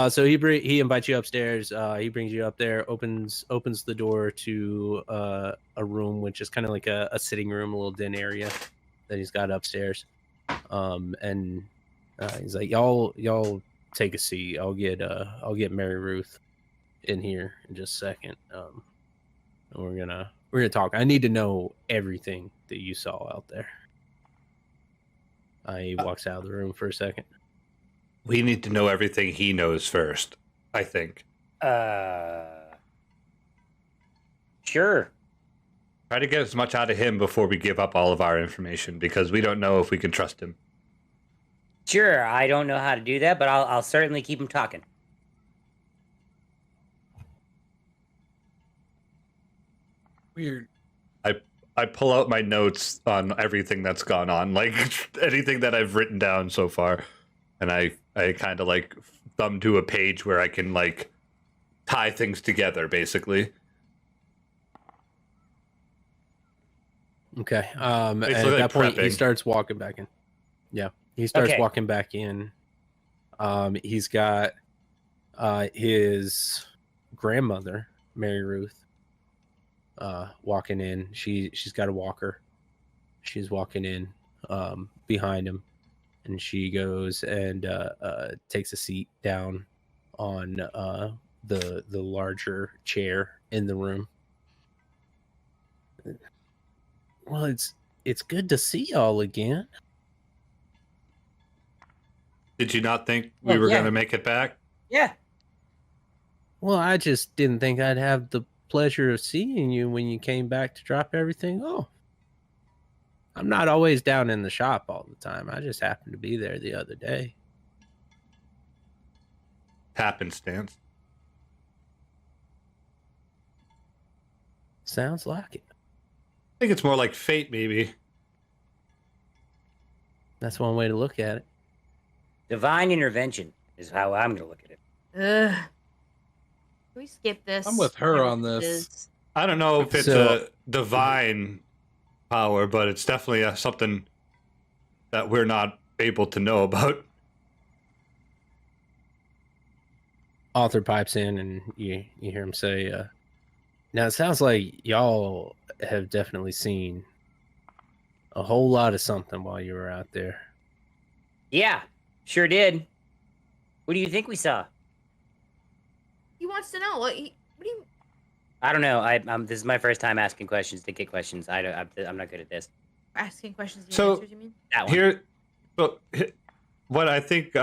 So he invites you upstairs. He brings you up there, opens the door to a room, which is kind of like a sitting room, a little den area that he's got upstairs. And he's like, y'all take a seat. I'll get Mary Ruth in here in just a second. And we're gonna talk. I need to know everything that you saw out there. He walks out of the room for a second. We need to know everything he knows first, I think. Sure. Try to get as much out of him before we give up all of our information, because we don't know if we can trust him. Sure, I don't know how to do that, but I'll certainly keep him talking. Weird. I pull out my notes on everything that's gone on, like anything that I've written down so far, and I kind of like thumb to a page where I can like tie things together, basically. Okay. At Basically, that point, he prepping. starts walking back in. Yeah, he starts Okay. walking back in. He's got his grandmother, Mary Ruth, walking in. She's got a walker. She's walking in behind him, and she goes and takes a seat down on the larger chair in the room. Well, it's good to see y'all again. Did you not think Oh, we were yeah. going to make it back? Yeah. Well, I just didn't think I'd have the pleasure of seeing you when you came back to drop everything off. I'm not always down in the shop all the time. I just happened to be there the other day. Happenstance. Sounds like it. I think it's more like fate, maybe. That's one way to look at it. Divine intervention is how I'm going to look at it. Ugh. Can we skip this? I'm with her Whatever on this. is. I don't know if it's So- a divine power, but it's definitely something that we're not able to know about. Author pipes in, and you hear him say, now it sounds like y'all have definitely seen a whole lot of something while you were out there. Yeah, sure did. What do you think we saw? He wants to know what do you I don't know. This is my first time asking questions to get questions. I'm not good at this. asking questions? You So- answers, you mean? That one. Here, but what I think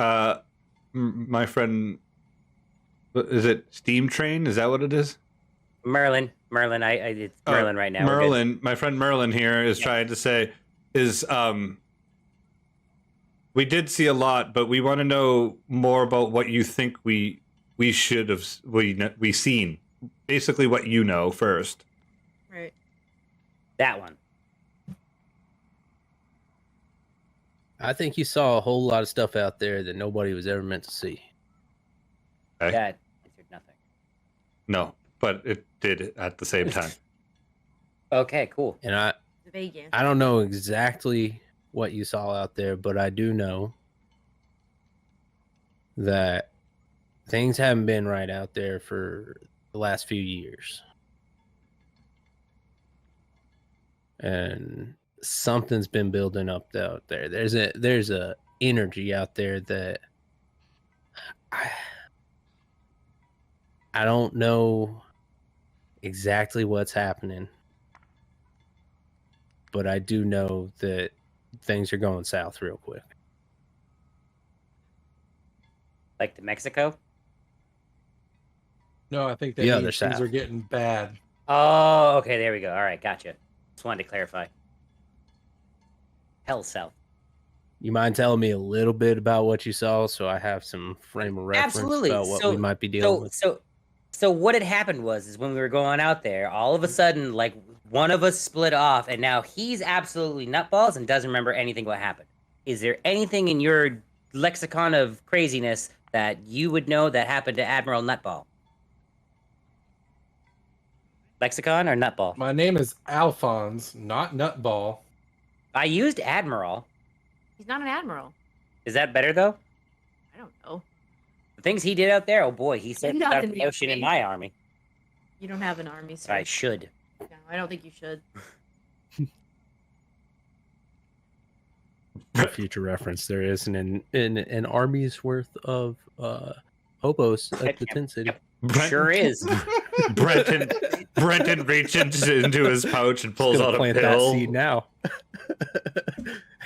my friend, is it Steam Train? Is that what it is? Merlin. It's Merlin right now. We're good. Merlin, my friend Merlin here is trying to say is we did see a lot, but we want to know more about what you think we should have we seen. Basically, what you know first. Right. That one. I think you saw a whole lot of stuff out there that nobody was ever meant to see. Okay. That answered nothing. No, but it did at the same time. Okay, cool. And I The vague answer. I don't know exactly what you saw out there, but I do know that things haven't been right out there for the last few years. And something's been building up out there. There's a energy out there that I don't know exactly what's happening, but I do know that things are going south real quick. Like to Mexico? No, I think that The means other things south. are getting bad. Oh, okay, there we go. All right, gotcha. Just wanted to clarify. Hell south. You mind telling me a little bit about what you saw so I have some frame of reference Absolutely. about what So- we might be dealing with? So what had happened was when we were going out there, all of a sudden, like one of us split off, and now he's absolutely nutballs and doesn't remember anything what happened. Is there anything in your lexicon of craziness that you would know that happened to Admiral Nutball? Lexicon or Nutball? My name is Alphonse, not Nutball. I used Admiral. He's not an admiral. Is that better though? I don't know. The things he did out there, oh boy, he saved Not out in the the ocean in army. my army. You don't have an army, sir. I should. No, I don't think you should. For future reference, there is an army's worth of hobos at the tent city. Sure is. Brenton reaches into his pouch and pulls Gonna out a plant pill. that seed now.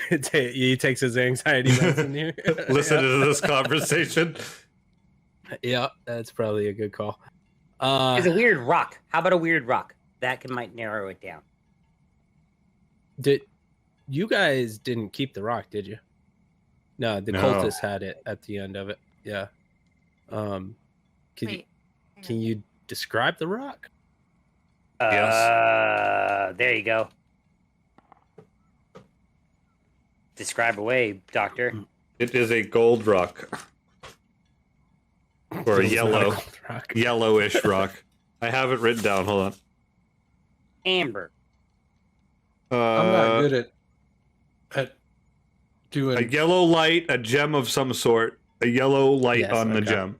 He takes his anxiety medicine here. Listen to this conversation. Yeah, that's probably a good call. It's a weird rock. How about a weird rock? That might narrow it down. Did you guys didn't keep the rock? Did you? No, the No. cultists had it at the end of it. Yeah. Can Wait. hang can on. you describe the rock? There you go. Describe away, Doctor. It is a gold rock. or a It's not yellow, gold rock. yellowish rock. I have it written down. Hold on. Amber. I'm not good at doing. A yellow light, a gem of some sort. A yellow light Yes, on the okay. gem.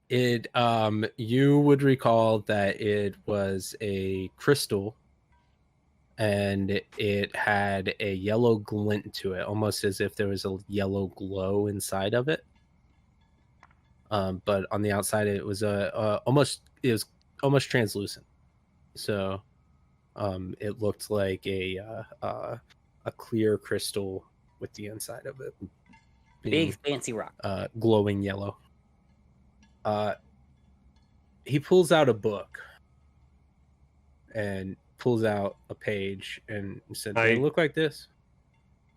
It you would recall that it was a crystal, and it had a yellow glint to it, almost as if there was a yellow glow inside of it. But on the outside, it was almost translucent. So, it looked like a clear crystal with the inside of it being, Big fancy rock. glowing yellow. He pulls out a book and pulls out a page and said, "Does it look like this?"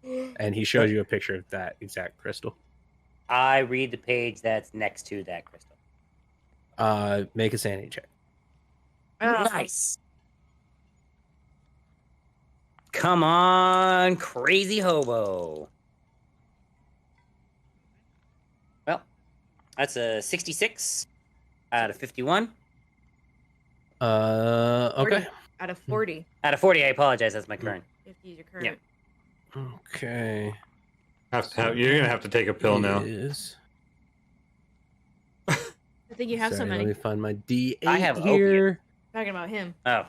And he shows you a picture of that exact crystal. I read the page that's next to that crystal. Make a sanity check. Nice. Come on, crazy hobo. Well, that's a 66 out of 51. Okay. Out of 40. Out of 40, I apologize. That's my current. 50 is your current. Okay. You're gonna have to take a pill now. Is... I think you have so Sorry, many. let me find my D8 I have here. Talking about him. Oh.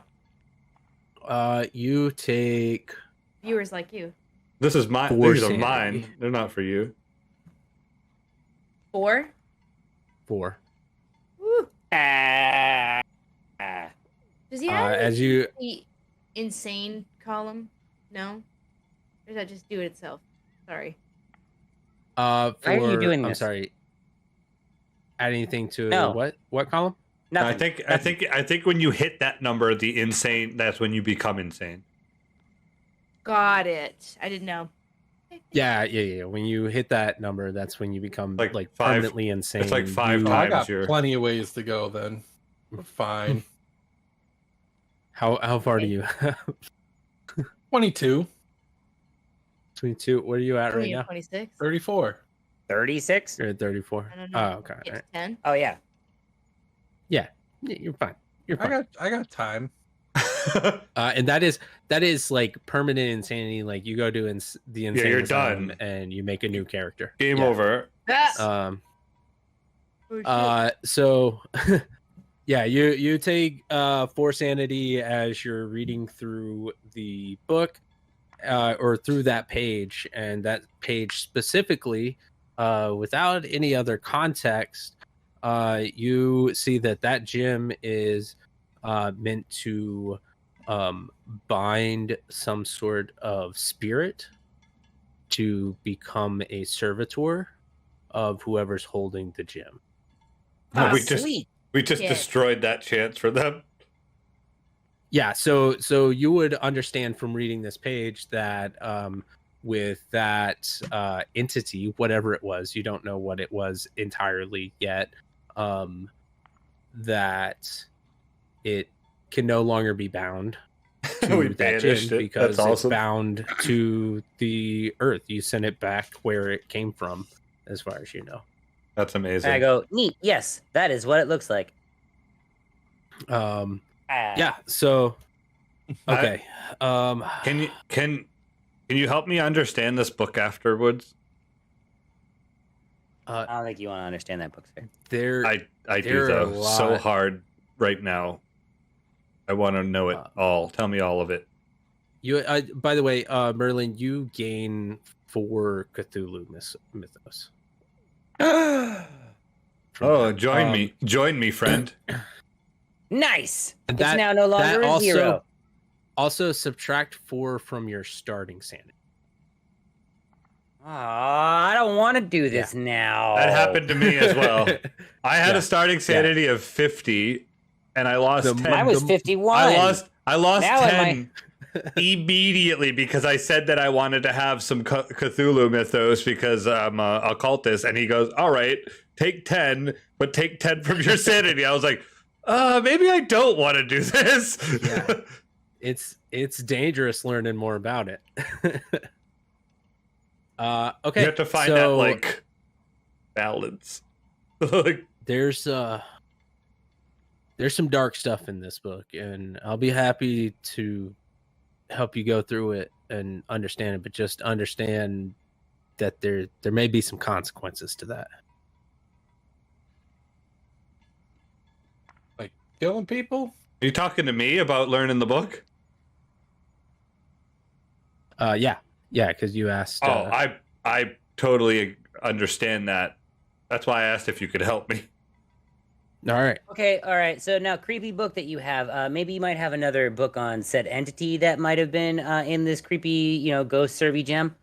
You take Viewers like you. This is mine. 4 These are sanity. mine. They're not for you. 4? 4. Woo. Does he have As you the insane column? No? Or does that just do it itself? Sorry. Why are you doing I'm this? sorry. Add anything to No. what column? Nothing. I think when you hit that number, the insane, that's when you become insane. Got it. I didn't know. Yeah. When you hit that number, that's when you become Like like five- permanently insane. it's like 5 You- Oh, I times got your- plenty of ways to go then. We're fine. How far do you have? 22, 22. What are you at right now? 26? 34. 36? You're at 34. I don't Oh, know. okay. Get All to 10? Oh, yeah. Yeah, you're fine. You're fine. I got time. And that is like permanent insanity. Like you go to the insane you're asylum done. and you make a new character. Game Yeah. over. Ah! Oh, shit. So yeah, you take 4 sanity as you're reading through the book or through that page, and that page specifically without any other context, you see that gem is meant to bind some sort of spirit to become a servitor of whoever's holding the gem. No, Ah, we just sweet. Yeah. destroyed that chance for them. Yeah, so you would understand from reading this page that with that entity, whatever it was, you don't know what it was entirely yet, that it can no longer be bound to We that banished gem it. because That's it's awesome. bound to the earth. You sent it back where it came from, as far as you know. That's amazing. And I go, neat. Yes, that is what it looks like. Yeah, so okay. Can you help me understand this book afterwards? I don't think you want to understand that book, sir. There I do There are a though. So lot- hard right now. I want to know it all. Tell me all of it. You, by the way, Merlin, you gain 4 Cthulhu mythos. from that. Join me, friend. Nice. And It's now no longer a 0. Also subtract 4 from your starting sanity. I don't want to do this now. That happened to me as well. I had Yeah. a starting sanity of 50, and I lost 10. Mine was 51. I lost Now 10 immediately because I said that I wanted to have some Cthulhu mythos because I'm a occultist, and he goes, "All right, take 10, but take 10 from your sanity." I was like, maybe I don't want to do this. Yeah. It's dangerous learning more about it. Okay. You have to find so, that like balance. Like, there's some dark stuff in this book, and I'll be happy to help you go through it and understand it, but just understand that there may be some consequences to that. Like killing people? are you talking to me about learning the book? Yeah, because you asked. I totally understand that. That's why I asked if you could help me. All right. Okay, all right. So now, creepy book that you have. Maybe you might have another book on said entity that might have been in this creepy, ghost survey gem.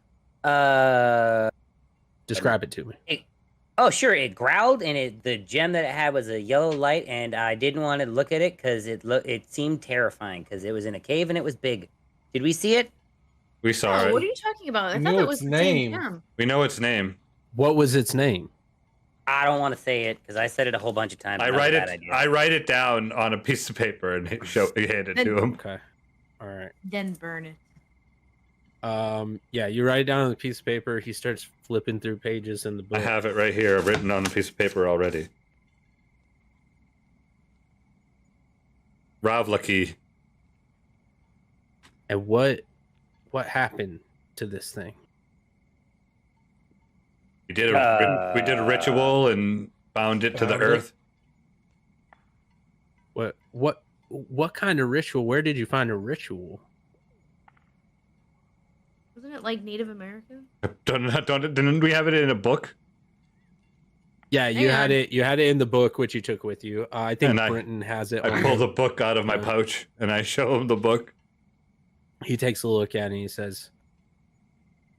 Describe it to me. Sure. It growled, and the gem that it had was a yellow light, and I didn't want to look at it because it seemed terrifying because it was in a cave and it was big. Did we see it? We saw it. What are you talking about? I You thought know that its was the name. same gem. We know its name. What was its name? I don't want to say it because I said it a whole bunch of times. I write it down on a piece of paper and hand it to him. Okay. All right. Then burn it. Yeah, you write it down on a piece of paper. He starts flipping through pages in the book. I have it right here, written on a piece of paper already. Ravlaki. And what happened to this thing? We did a ritual and bound it to the Bound it? earth. What kind of ritual? Where did you find a ritual? Wasn't it like Native American? Didn't we have it in a book? Yeah, you Hang had on. it. You had it in the book, which you took with you. I think And Brenton has it. I on pull him. the book out of my pouch and I show him the book. He takes a look at it and he says,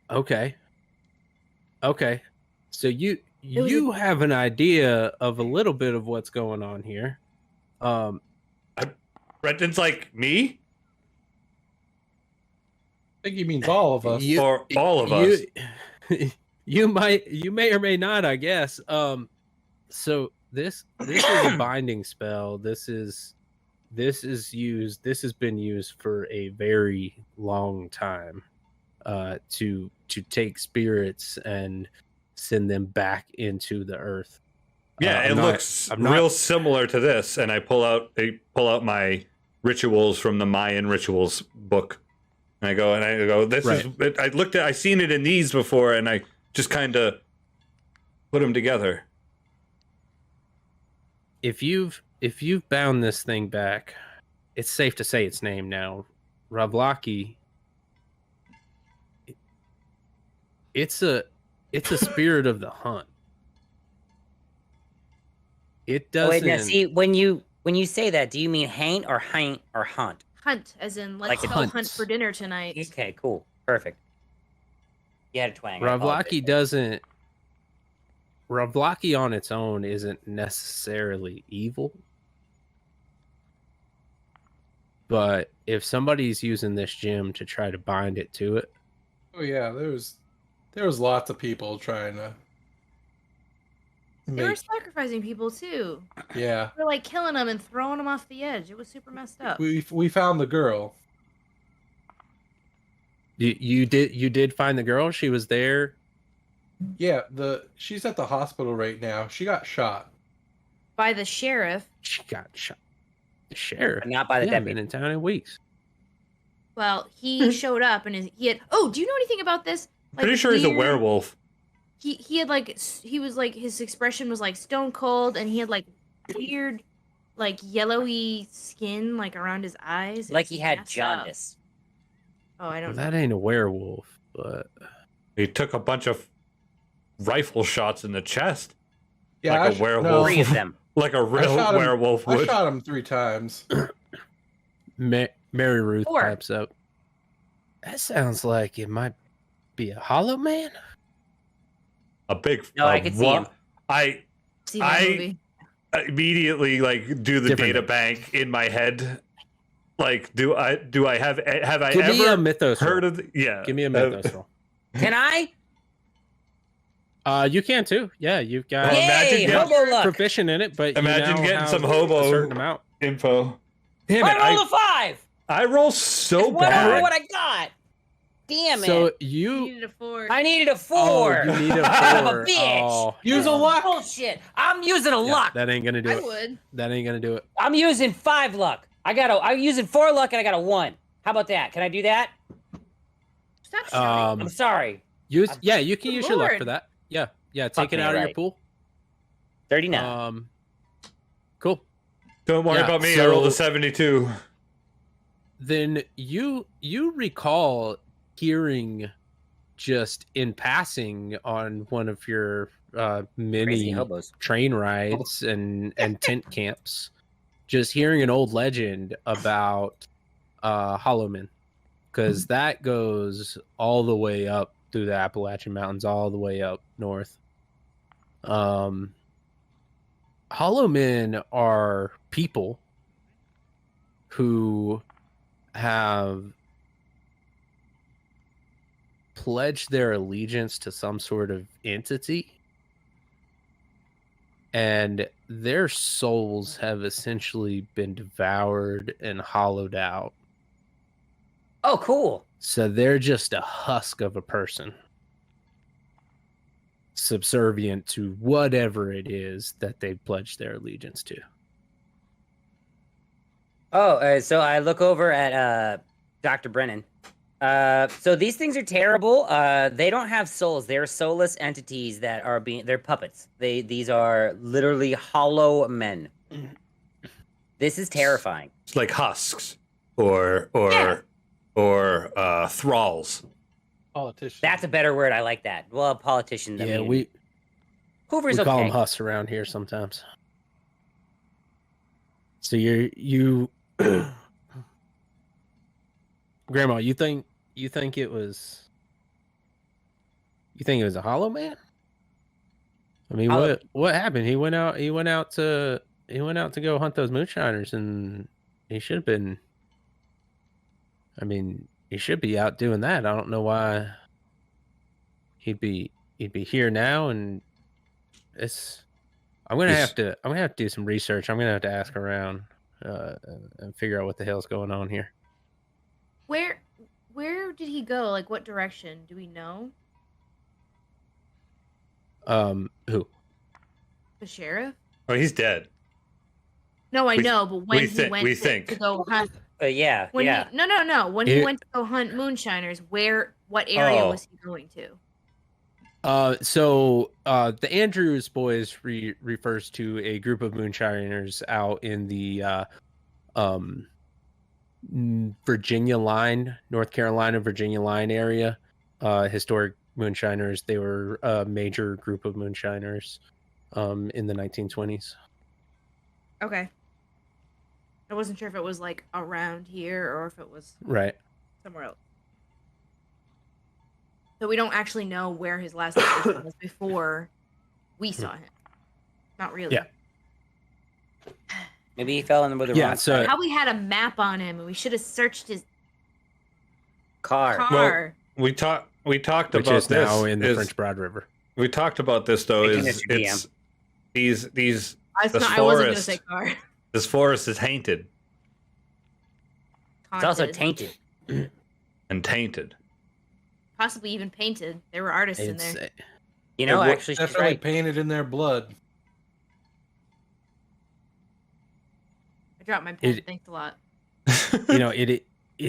"Okay, so you have an idea of a little bit of what's going on here." Brenton's like, me? I think he means all of us. Or all of us? You may or may not, I guess. So this is a binding spell. This has been used for a very long time to take spirits and send them back into the earth. Yeah, it looks real similar to this, and I pull out my rituals from the Mayan rituals book, and I go, this Right. is. I seen it in these before, and I just kind of put them together. If you've bound this thing back, it's safe to say its name now, Ravlaki. It's a spirit of the hunt. It doesn't. Wait, now see when you say that, do you mean haint or hunt? Hunt, as in let's Like go hunt. hunt for dinner tonight. Okay, cool, perfect. You had a twang. I Ravlaki apologize. doesn't. Ravlaki on its own isn't necessarily evil. But if somebody's using this gem to try to bind it to it, Oh yeah, there was lots of people trying to They were make. sacrificing people too. Yeah, They were like killing them and throwing them off the edge. It was super messed up. we found the girl. you did find the girl. She was there. Yeah, she's at the hospital right now. She got shot. By the sheriff. She got shot. The sheriff. But not by the Yeah, been deputy. in town in weeks. Well, he showed up and he had. Oh, do you know anything about this? Like, Pretty sure he's a weird- werewolf. He had like he was like his expression was like stone cold and he had like weird, like yellowy skin like around his eyes. It Like was he had messed up. jaundice. Oh, I Well, don't know. that ain't a werewolf, but He took a bunch of rifle shots in the chest, Yeah, Like a werewolf. 3 of them. like a real shot him- werewolf I would. shot him 3 times. Mary Ruth 4. pipes up. That sounds like it might be a hollow man. A big. No, I could see him. I See that I- movie. immediately do the Different. data bank in my head. Like, do I have I Give me a ever mythos heard roll. of? Yeah, Give me a mythos roll. Can I? You can too. Yeah, you've got Well, imagine Yay! getting- Hobo luck. proficient in it, but Imagine you now getting have some a hobo certain amount. info. Damn it! I rolled a 5. I roll so It's 1 over bad. what I got. damn it! So You you. needed a 4. I needed a 4. Oh, you need a 4. Son of a bitch. Oh, Use a luck. Bullshit. I'm using a luck. that ain't gonna do I it. would. That ain't gonna do it. I'm using 5 luck. I'm using 4 luck and I got a 1. How about that? Can I do that? Stop shouting. I'm sorry. You can use your luck Lord. for that. Yeah, take Fuck it me, out of your right. pool. 39. Cool. Don't worry Yeah, about me. I rolled a so- 72. Then you recall hearing just in passing on one of your Crazy many hobos. train rides and tent camps, just hearing an old legend about Hollow Men, because that goes all the way up through the Appalachian Mountains, all the way up north. Hollow Men are people who have pledged their allegiance to some sort of entity, and their souls have essentially been devoured and hollowed out. Oh, cool. So they're just a husk of a person, subservient to whatever it is that they've pledged their allegiance to. Oh, so I look over at Dr. Brennan. So these things are terrible. They don't have souls. They're soulless entities that are they're puppets. These are literally hollow men. This is terrifying. It's like husks or thralls. Politician. That's a better word. I like that. Well, politicians. I Yeah, mean, we Hoover's call okay. them husks around here sometimes. So you Grandma, you think it was a Hollow Man? I mean, what happened? He went out to go hunt those moonshiners, and he should have been. I mean, he should be out doing that. I don't know why he'd be here now, and it's. I'm gonna have to do some research. I'm gonna have to ask around and figure out what the hell's going on here. Where did he go? Like, what direction? Do we know? Who? The sheriff? Oh, he's dead. No, I We- know, but when we he think- went we to, think. to go hunt, Yeah, when yeah. no, when he went to go hunt moonshiners, what area was he going to? So the Andrews boys refers to a group of moonshiners out in the Virginia line, North Carolina, Virginia line area. Historic moonshiners. They were a major group of moonshiners in the 1920s. Okay. I wasn't sure if it was like around here or if it was Right. somewhere else. So we don't actually know where his last location was before we saw him. Not really. Yeah. Maybe he fell in with the Yeah, wrong so- How we had a map on him and we should have searched his car. car. We talked Which about is this. now in the is- French Broad River. We talked about this though. Thinking Is it's your it's these I wasn't this going to forest. say car. this forest is haunted It's also Haunted. tainted. and tainted. Possibly even painted. There were artists in It's, there. You know, It wa- actually, she's Definitely right. painted in their blood. I dropped my pen. It- Thanks a lot. it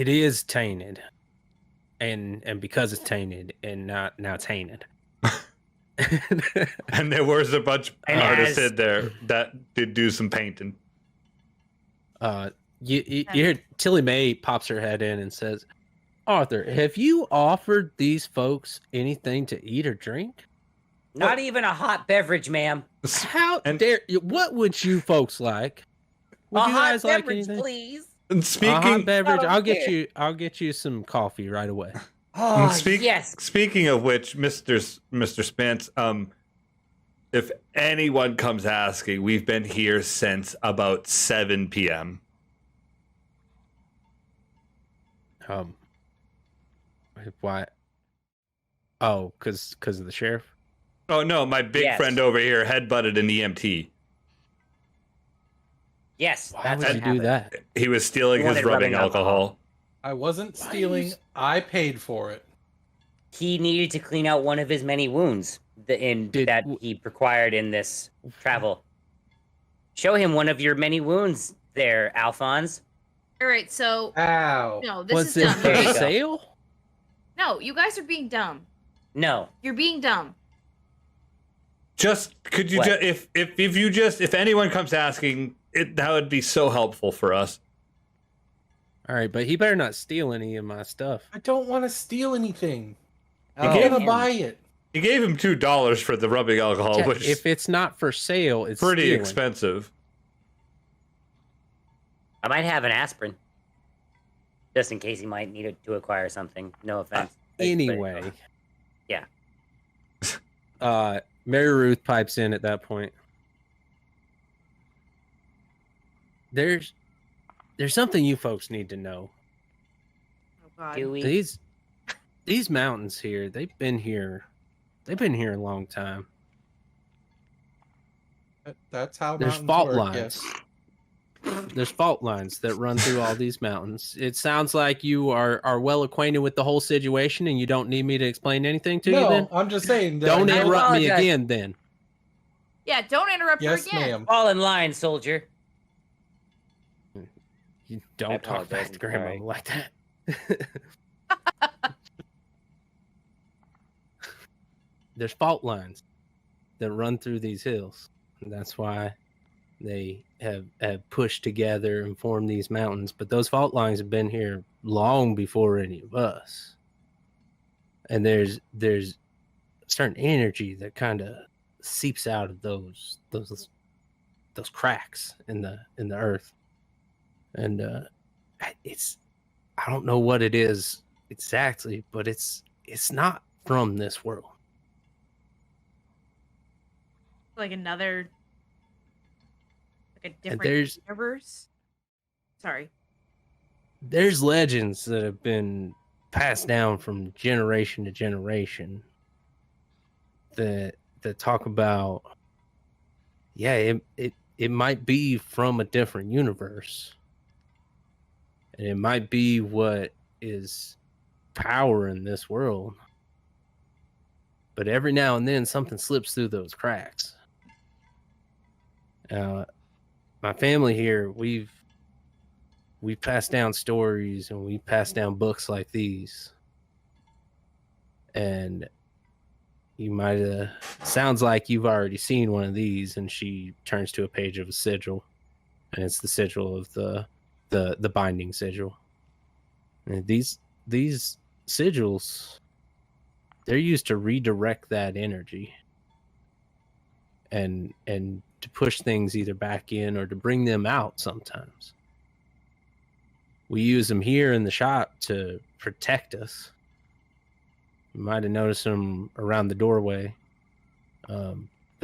is tainted, and because it's tainted and not now tainted. And there was a bunch of And artists as- in there that did do some painting. You hear Tilly Mae pops her head in and says, "Arthur, have you offered these folks anything to eat or drink? Not even a hot beverage, ma'am. How And- dare you? What would you folks like? Would A you hot guys like beverage, anything? please. And A hot speaking beverage. I don't care. I'll get you some coffee right away. Oh, yes. Speaking of which, Mr. Spence, if anyone comes asking, we've been here since about 7 p.m. Why? Oh, because of the sheriff. Oh no, my big Yes. friend over here headbutted an EMT. Yes, Why that's would what you do happened. that? He was stealing He his wanted rubbing rubbing alcohol. I wasn't Why stealing. is- I paid for it. he needed to clean out one of his many wounds that he required in this travel. Show him one of your many wounds there, Alphonse. All right, so Ow. no, this Was is it dumb. for There you go. sale? No, you guys are being dumb. No. You're being dumb. Just could you What? just if anyone comes asking, that would be so helpful for us. All right, but he better not steal any of my stuff. I don't want to steal anything. Oh, I'm gonna man. buy it. You gave him $2 for the rubbing alcohol, Yeah, which is if it's not for sale, it's pretty stealing. expensive. I might have an aspirin. Just in case he might need it to acquire something. No offense. Anyway. Yeah. Mary Ruth pipes in at that point. There's something you folks need to know. Oh God. Do we? These mountains here, they've been here a long time. That's how There's mountains fault work, lines. yes. There's fault lines that run through all these mountains. It sounds like you are well acquainted with the whole situation and you don't need me to explain anything to you No, then? I'm just saying. that Don't I know- interrupt me apologize. again then. Yeah, don't interrupt her Yes, again. ma'am. Fall in line, soldier. You I don't talk apologize, back to I'm grandma sorry. like that. There's fault lines that run through these hills. And that's why they have pushed together and formed these mountains. But those fault lines have been here long before any of us. And there's a certain energy that kind of seeps out of those cracks in the earth. And I don't know what it is exactly, but it's not from this world. Like another, like a And different universe. Sorry. There's legends that have been passed down from generation to generation that talk about, yeah, it might be from a different universe. And it might be what is power in this world. But every now and then something slips through those cracks. My family here, we've passed down stories and we passed down books like these. And you might have, sounds like you've already seen one of these. And she turns to a page of a sigil, and it's the sigil of the binding sigil. And these sigils, they're used to redirect that energy and to push things either back in or to bring them out sometimes. We use them here in the shop to protect us. You might have noticed them around the doorway. But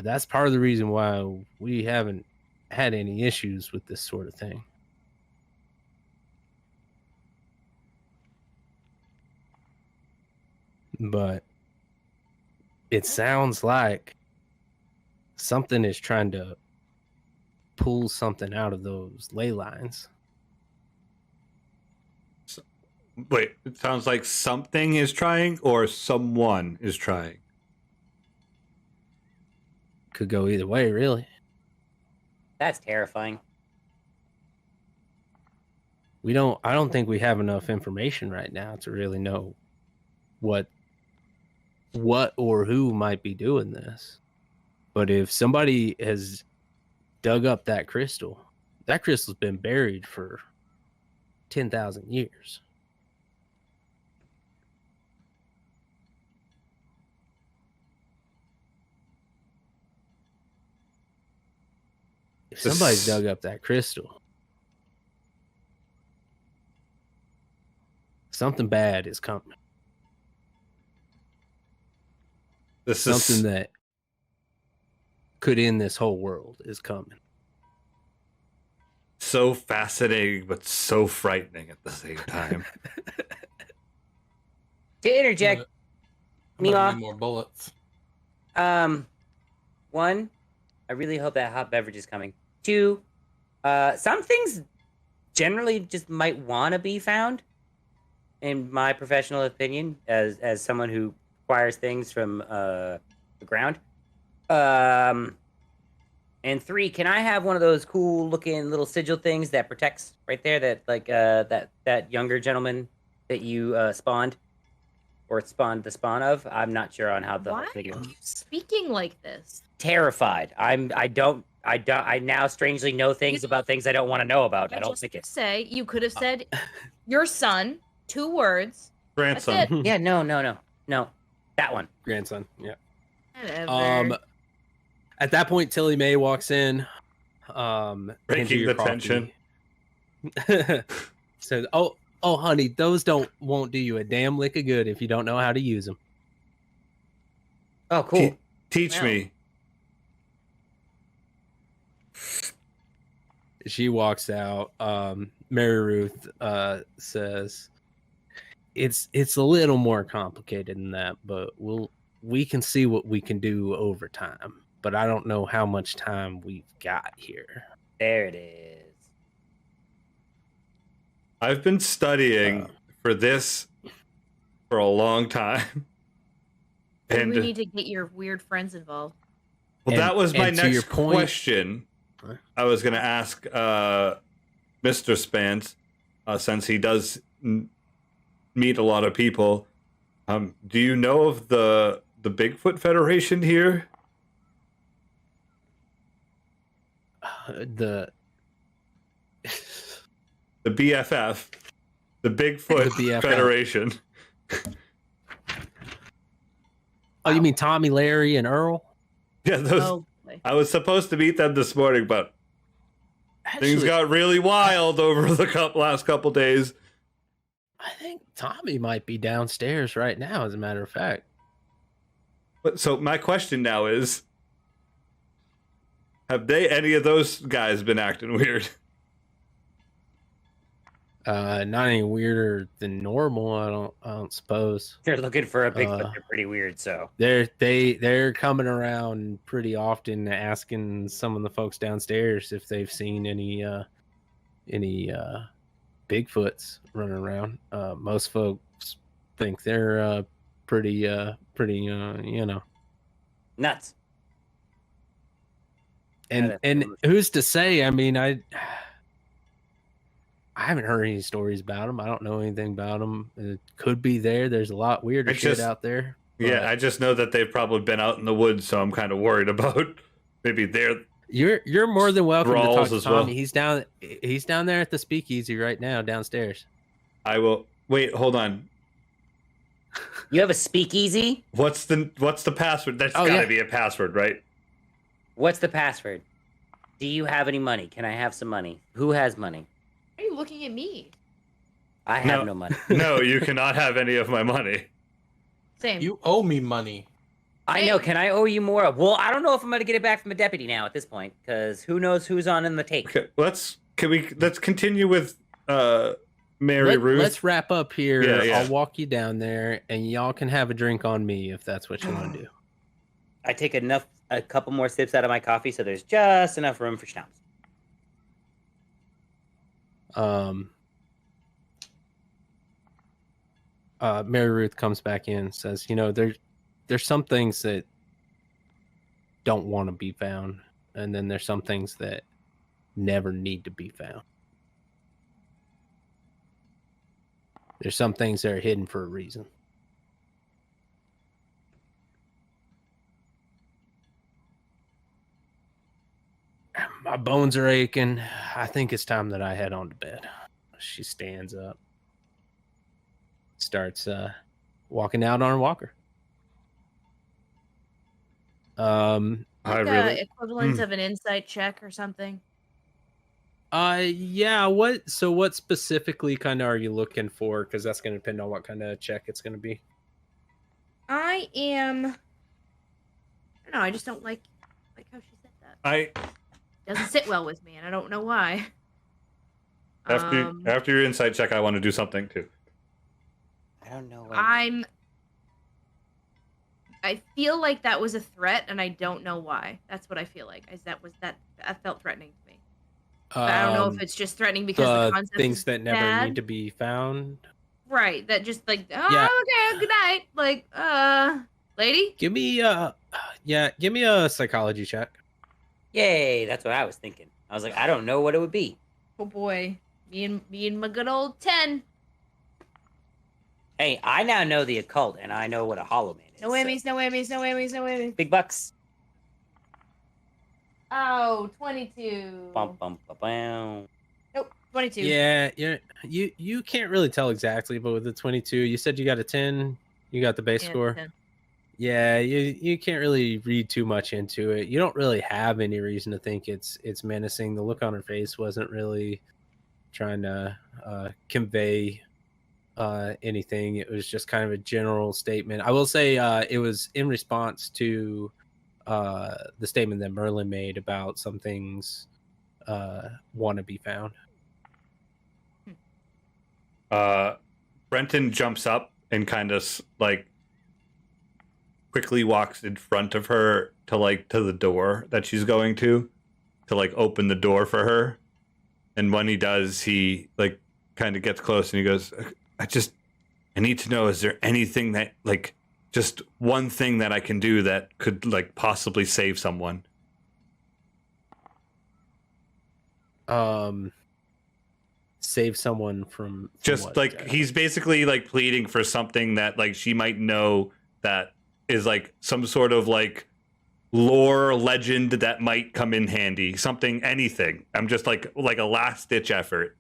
that's part of the reason why we haven't had any issues with this sort of thing. But it sounds like something is trying to pull something out of those ley lines. Wait, it sounds like something is trying or someone is trying. Could go either way, really. That's terrifying. I don't think we have enough information right now to really know what or who might be doing this. But if somebody has dug up that crystal's been buried for 10,000 years. If somebody's dug up that crystal, something bad is coming. Something that could end this whole world is coming. So fascinating, but so frightening at the same time. To interject, I'm gonna Mila, need more bullets. one, I really hope that hot beverage is coming. Two, some things generally just might want to be found. in my professional opinion, as someone who acquires things from the ground. And 3, can I have one of those cool looking little sigil things that protects right there? That like that younger gentleman that you spawned, or spawned the spawn of. I'm not sure on how the Why whole thing are is. you speaking like this? Terrified. I now strangely know things about things I don't want to know about. I don't think it's. Say you could have said your son, 2 words. Grandson. That's it. Yeah, no. That one. Grandson. Yeah. Whatever. At that point, Tilly Mae walks in. Breaking your the tension. Says, "Oh, honey, those won't do you a damn lick of good if you don't know how to use them." Oh, cool. Teach Wow. me. She walks out. Mary Ruth says, "It's a little more complicated than that, but we can see what we can do over time. But I don't know how much time we've got here." There it is. I've been studying for this for a long time. Maybe And we need to get your weird friends involved. well, that was my and to your next point- question. I was going to ask Mr. Spence, since he does meet a lot of people. Do you know of the Bigfoot Federation here? The BFF, the Bigfoot The BFF. Federation. Oh, you mean Tommy, Larry, and Earl? Yeah, those. Oh, boy. I was supposed to meet them this morning, but things Actually, got really wild over the last couple days. I think Tommy might be downstairs right now, as a matter of fact. But so my question now is, have any of those guys been acting weird? Not any weirder than normal, I don't suppose. They're looking for a Bigfoot. They're pretty weird, so. They're coming around pretty often, asking some of the folks downstairs if they've seen any Bigfoots running around. Most folks think they're pretty Nuts. and who's to say? I mean, I haven't heard any stories about them. I don't know anything about them. It could be there. There's a lot weirder It's shit just- out there. Yeah, but I just know that they've probably been out in the woods, so I'm kind of worried about maybe they're. you're more than welcome to talk Brawls to as well. Tommy. He's down there at the speakeasy right now, downstairs. I will wait. Hold on. You have a speakeasy? What's the password? That's Oh, got to yeah. be a password, right? What's the password? Do you have any money? Can I have some money? Who has money? Why are you looking at me? I have no money. No, you cannot have any of my money. Same. You owe me money. I know. Can I owe you more? Well, I don't know if I'm going to get it back from a deputy now at this point, because who knows who's on in the take. Okay, let's continue with Mary Ruth. Let's wrap up here. Yeah, yeah. I'll walk you down there, and y'all can have a drink on me if that's what you want to do. I take a couple more sips out of my coffee, so there's just enough room for schnapps. Mary Ruth comes back in and says, there's some things that don't want to be found, and then there's some things that never need to be found. There's some things that are hidden for a reason. My bones are aching. I think it's time that I head on to bed. She stands up, starts walking out on a walker. I really. Equivalent of an insight check or something. Yeah. What specifically kind of are you looking for? Because that's going to depend on what kind of check it's going to be. I am. I don't know. I just don't like how she said that. Doesn't sit well with me, and I don't know why. After your insight check, I want to do something too. I don't know. I feel like that was a threat, and I don't know why. That's what I feel like. That felt threatening to me. But I don't know if it's just threatening because the concept things is that never bad. need to be found. right. That just like, oh, Yeah. okay, good night. Like, lady? Give me a psychology check. Yay, that's what I was thinking. I was like, I don't know what it would be. Oh boy. Me and my good old 10. Hey, I now know the occult, and I know what a hollow man is. No whammies, no whammies, no whammies, no whammies. Big bucks. Oh, 22. Bum, bum, ba, bam. Nope, 22. Yeah, you can't really tell exactly, but with the 22, you said you got a 10. You got the base Yeah, score. 10. Yeah, you can't really read too much into it. You don't really have any reason to think it's menacing. The look on her face wasn't really trying to convey anything. It was just kind of a general statement. I will say it was in response to the statement that Merlin made about some things want to be found. Brenton jumps up and kind of like quickly walks in front of her to the door that she's going to like open the door for her. And when he does, he like kind of gets close and he goes, I need to know, is there anything that like just one thing that I can do that could like possibly save someone? Save someone from Just what, like he's basically like pleading for something that like she might know that is like some sort of like lore legend that might come in handy. Something, anything. I'm just like a last ditch effort.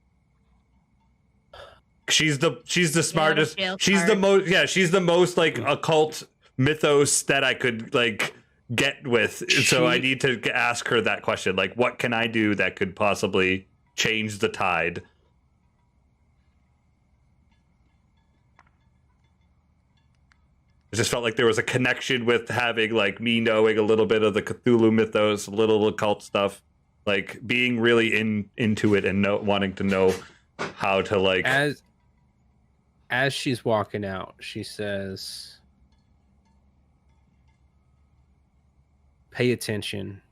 She's the smartest. She's the most like occult mythos that I could like get with. So I need to ask her that question. Like, what can I do that could possibly change the tide? It just felt like there was a connection with having like me knowing a little bit of the Cthulhu mythos, a little occult stuff, like being really into it and wanting to know how to like. As she's walking out, she says, "Pay attention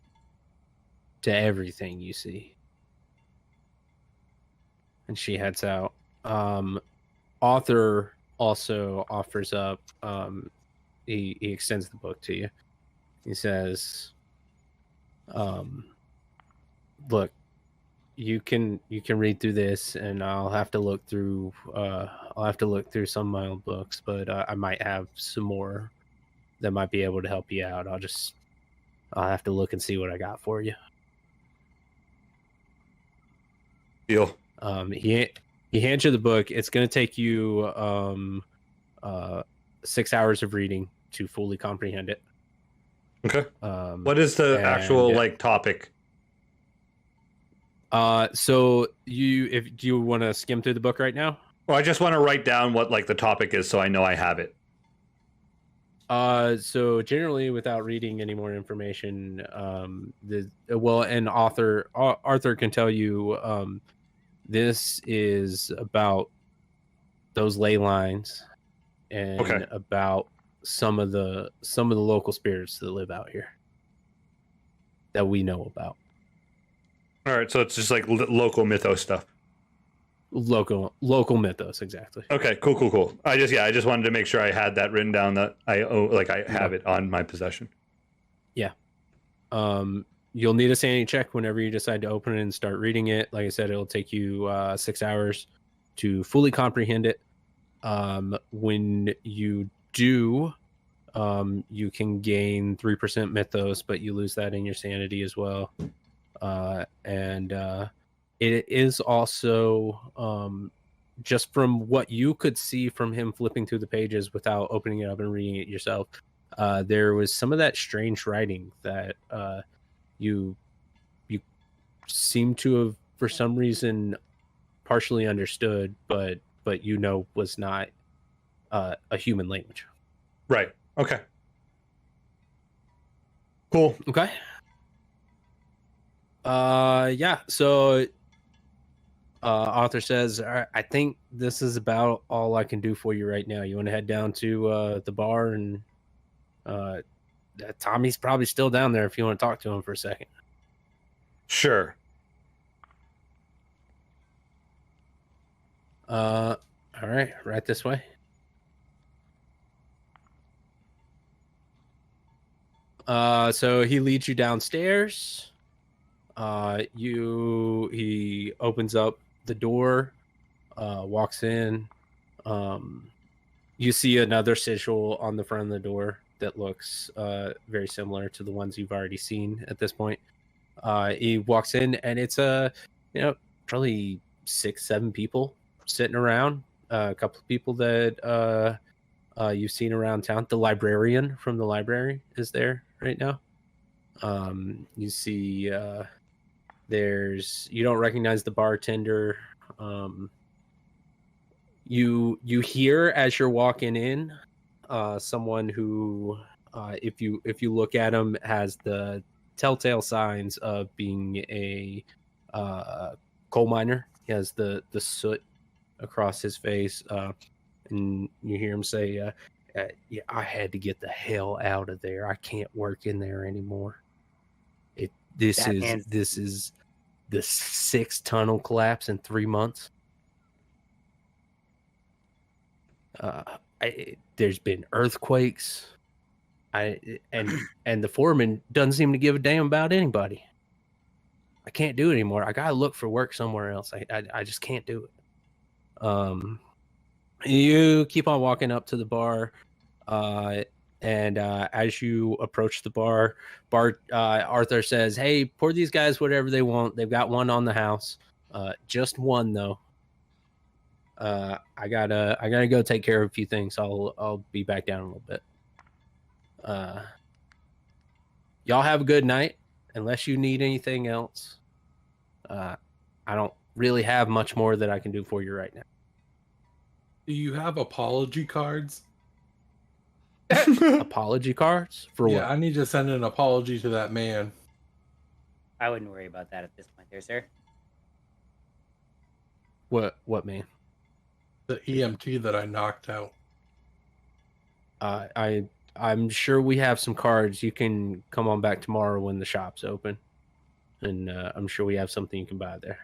to everything you see." And she heads out. Author also offers up, he extends the book to you. He says, look, you can read through this, and I'll have to look through some of my own books, but I might have some more that might be able to help you out. I'll have to look and see what I got for you. Deal. He hands you the book. It's going to take you 6 hours of reading to fully comprehend it. Okay. What is the actual like topic? So do you want to skim through the book right now? Well, I just want to write down what like the topic is so I know I have it. So generally, without reading any more information, and Arthur can tell you, this is about those ley lines and about some of the local spirits that live out here that we know about. All right, so it's just like local mythos stuff. Local mythos, exactly. Okay, cool. I just wanted to make sure I had that written down, that I have it on my possession. Yeah. You'll need a sanity check whenever you decide to open it and start reading it. Like I said, it'll take you 6 hours to fully comprehend it. When you do, you can gain 3% mythos, but you lose that in your sanity as well. And it is also, just from what you could see from him flipping through the pages without opening it up and reading it yourself, there was some of that strange writing that you seem to have, for some reason, partially understood, but was not a human language. Right. Okay. Cool. Okay. Yeah. So, author says, all right, I think this is about all I can do for you right now. You want to head down to the bar, and Tommy's probably still down there if you want to talk to him for a second. Sure. All All right, right this way. So he leads you downstairs. He opens up the door, walks in. You see another sigil on the front of the door that looks very similar to the ones you've already seen at this point. He walks in, and it's probably 6-7 people sitting around. A couple of people that you've seen around town. The librarian from the library is there right now. You see you don't recognize the bartender. You hear as you're walking in someone who if you look at him has the telltale signs of being a coal miner. He has the soot across his face, and you hear him say, yeah, I had to get the hell out of there. I can't work in there anymore. This is the 6th tunnel collapse in 3 months. There's been earthquakes. And the foreman doesn't seem to give a damn about anybody. I can't do it anymore. I gotta look for work somewhere else. I just can't do it. You keep on walking up to the bar, and as you approach the bar, Arthur says, "Hey, pour these guys whatever they want. They've got one on the house. Just one though. I gotta go take care of a few things. I'll be back down a little bit. Y'all have a good night. Unless you need anything else, I don't really have much more that I can do for you right now." Do you have apology cards? Apology cards for Yeah, what? I need to send an apology to that man. I wouldn't worry about that at this point, there, sir. What man? The EMT that I knocked out. I'm sure we have some cards. You can come on back tomorrow when the shop's open, and I'm sure we have something you can buy there.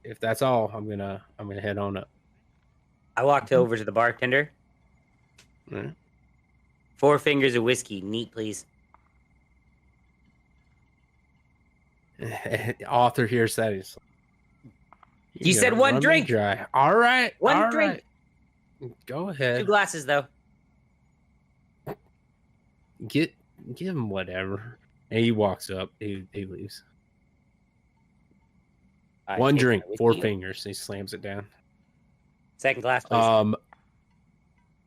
If that's all, I'm gonna head on up. I walked over to the bartender. Mm-hmm. 4 fingers of whiskey, neat, please. Author here said he's. You said one drink. Dry. All right. One drink. Right. Go ahead. 2 glasses though. Give him whatever. And he walks up. He leaves. I One take drink, my 4 whiskey. fingers. He slams it down. Second glass, please.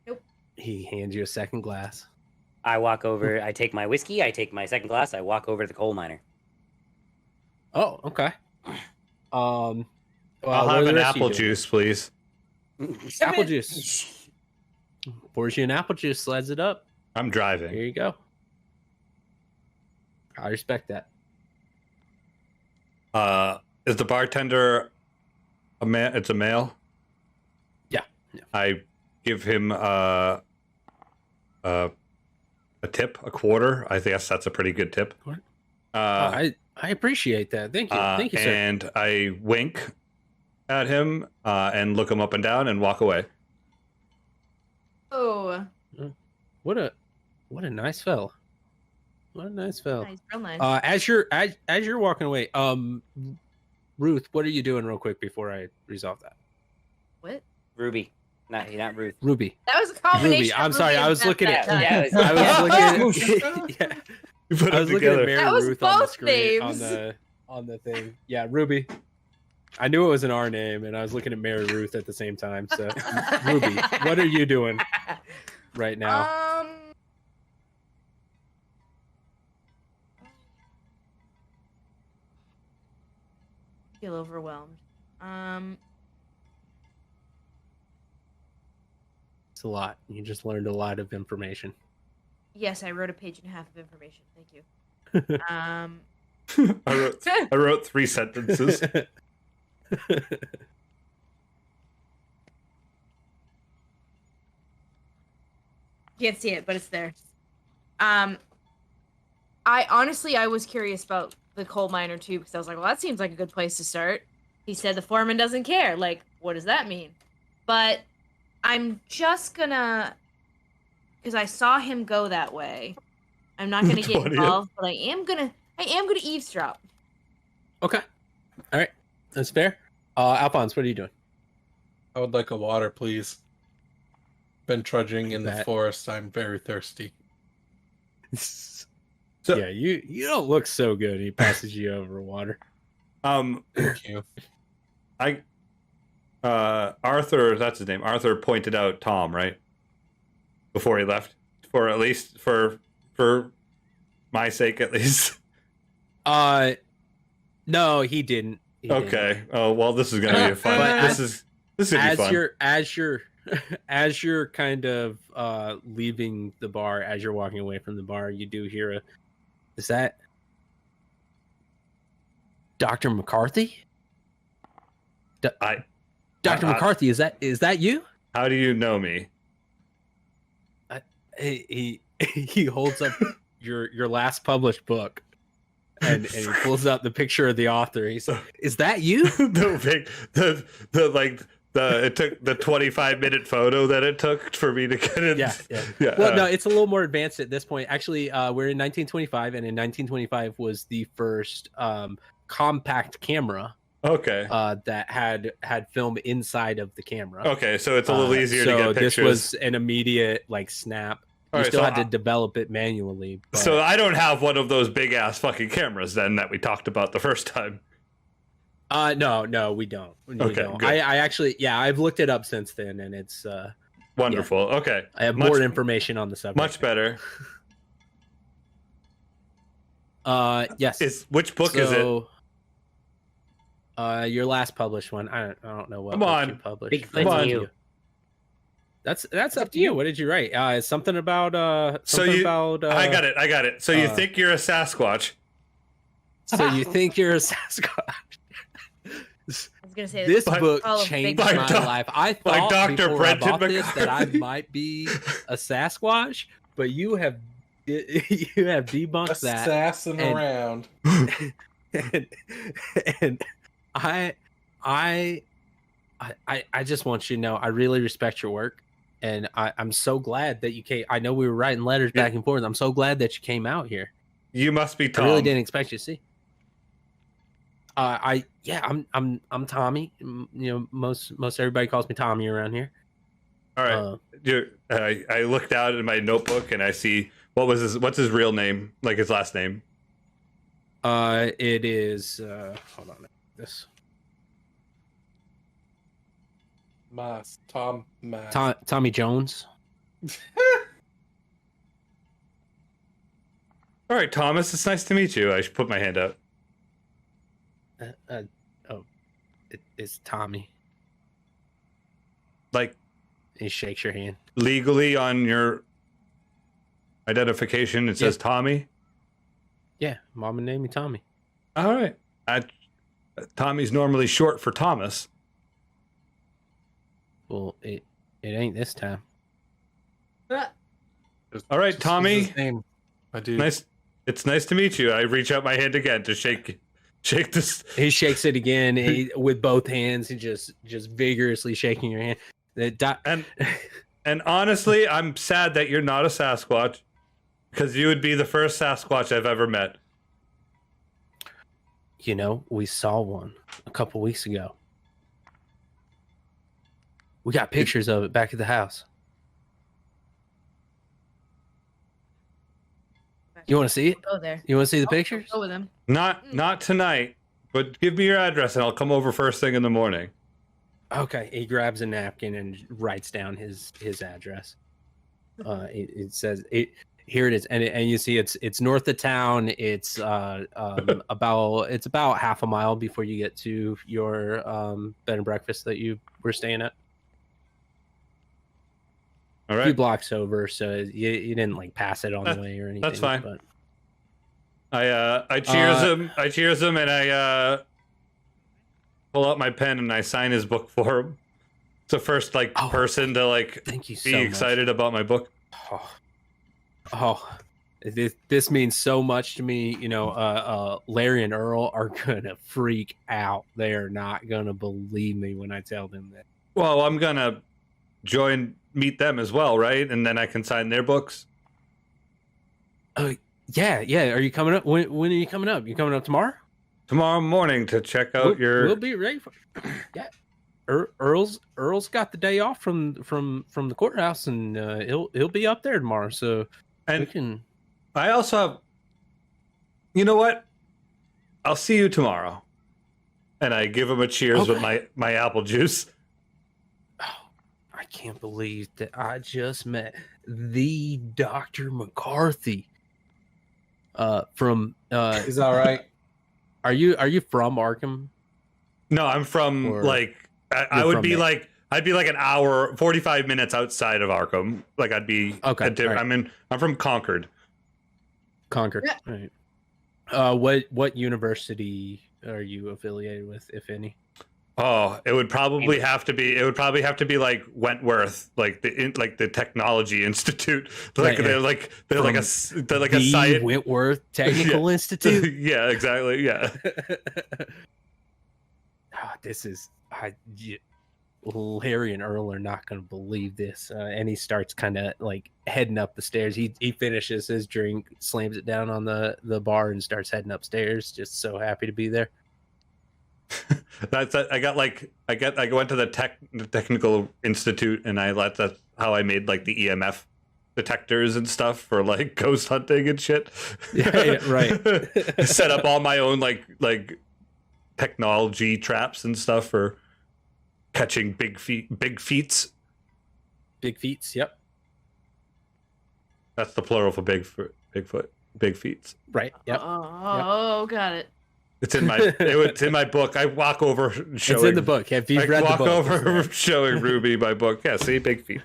Nope. He hands you a second glass. I walk over. I take my whiskey. I take my second glass. I walk over to the coal miner. Oh, okay. I'll what have are an the rest of you apple doing? juice, please. Apple juice. Pours you an apple juice, slides it up. I'm Here driving. you go. I respect that. Is the bartender a man? It's a male. Yeah. I give him a tip, a quarter. I guess that's a pretty good tip. I appreciate that. Thank you. Thank you, sir. And I wink at him and look him up and down and walk away. Oh, What a nice fella. What a nice fella. nice, real nice. As you're walking away, Ruth, what are you doing real quick before I resolve that? What? Ruby, not Ruth. Ruby. That was a combination. Ruby, I'm of sorry, Ruby I and was Beth looking that at time. Yeah, it I was looking You at put I them was looking at together. Mary That was Ruth on the both screen names. on the thing. Yeah, Ruby. I knew it was an R name, and I was looking at Mary Ruth at the same time. So, Ruby, what are you doing right now? Feel overwhelmed. It's a lot. You just learned a lot of information. Yes, I wrote a page and a half of information. Thank you. I wrote 3 sentences. Can't see it, but it's there. I honestly, I was curious about the coal miner too, because I was like, well, that seems like a good place to start. he said the foreman doesn't care. Like, what does that mean? But I'm just gonna, because I saw him go that way. I'm not gonna get involved, but I am gonna eavesdrop. Okay. All right. That's fair. Alphonse, what are you doing? I would like a water, please. Been trudging in the forest. I'm very thirsty. So, yeah, you don't look so good. He passes you over water. Thank you. Arthur, that's his name. Arthur pointed out Tom, right? Before he left, for at least for my sake, at least. No, he didn't. Okay. Didn't. Oh well, this is gonna be a fun. This is gonna be fun. As you're kind of leaving the bar, as you're walking away from the bar, you do hear is that Dr. McCarthy? Dr. McCarthy, is that you? How do you know me? He holds up your last published book, and he pulls out the picture of the author. He's like, "Is that you?" It took the 25-minute photo that it took for me to get it. Yeah. Well, no, it's a little more advanced at this point. Actually, we're in 1925, and in 1925 was the first compact camera. Okay. That had film inside of the camera. Okay, so it's a little easier to get pictures. So this was an immediate snap. You still had to develop it manually. But... So I don't have one of those big ass fucking cameras then that we talked about the first time. No, we don't. Okay, don't. Good. I actually, I've looked it up since then, and it's wonderful. Yeah. Okay, I have more information on the subject. Much better. Yes. Which book is it? Your last published one. I don't know what Come on. you published. Big on you. That's up to you. What did you write? Something about I got it. So you think you're a Sasquatch? So you think you're a Sasquatch? I was gonna say this book changed my life. I thought Dr. before Brenton I bought this that I might be a Sasquatch, but you have debunked that. Assassin around. And I just want you to know I really respect your work, and I'm so glad that you came. I know we were writing letters back and forth. I'm so glad that you came out here. You must be Tom. I really didn't expect you to see. I'm Tommy. Most everybody calls me Tommy around here. All right. I looked out at my notebook and I see what's his real name, like his last name. It is hold on. This Tommy Jones. All right, Thomas, it's nice to meet you. I should put my hand out. It's Tommy. Like, he shakes your hand. Legally on your identification, it says Tommy? Yeah, Mama named me Tommy. All right. Tommy's normally short for Thomas. Well, it ain't this time. All right, Tommy. I do. Nice. It's nice to meet you. I reach out my hand again to shake this. He shakes it again with both hands. He just vigorously shaking your hand. And honestly, I'm sad that you're not a Sasquatch, because you would be the first Sasquatch I've ever met. We saw one a couple weeks ago. We got pictures of it back at the house. You want to see it? Go there. You want to see the pictures? Go with him. Not tonight, but give me your address and I'll come over first thing in the morning. Okay. He grabs a napkin and writes down his address. It says it. Here it is, and you see it's north of town. It's about half a mile before you get to your bed and breakfast that you were staying at. All right. A few blocks over, so you didn't pass it on the way or anything. That's fine. But... I cheers him. I cheers him, and I pull out my pen and I sign his book for him. It's the first person to thank you be so excited much. about my book. Oh, This means so much to me. You know, Larry and Earl are gonna freak out. They are not gonna believe me when I tell them that. Well, I'm gonna meet them as well, right? And then I can sign their books. Yeah. Are you coming up? When are you coming up? You coming up tomorrow? Tomorrow morning to check out We'll be ready for. Yeah. Earl's got the day off from the courthouse, and he'll be up there tomorrow. So and we can. I also have. You know what? I'll see you tomorrow. And I give him a cheers with my apple juice. Oh, I can't believe that I just met the Dr. McCarthy. From Is that right? Are you from Arkham? No, I'm from I would be like I'd be like an hour, 45 minutes outside of Arkham. Like I'd be okay. I'm from Concord. Concord. Yeah. Right. What university are you affiliated with, if any? Oh, it would probably have to be like Wentworth, like the Technology Institute. Like they're like a science Wentworth Technical Institute. Yeah, exactly. Yeah. Larry and Earl are not going to believe this. And he starts kind of like heading up the stairs. He finishes his drink, slams it down on the bar, and starts heading upstairs. Just so happy to be there. I went to the Technical Institute, and that's how I made like the EMF detectors and stuff for like ghost hunting and shit. Yeah, right. I set up all my own like technology traps and stuff for catching big feets. Big feets. Yep. That's the plural for Bigfoot. Big feets. Right. Yep. Oh, got it. It's in my book. I walk over showing. It's in the book. Have you read the book? I walk over showing Ruby my book. Yeah, see, big feet.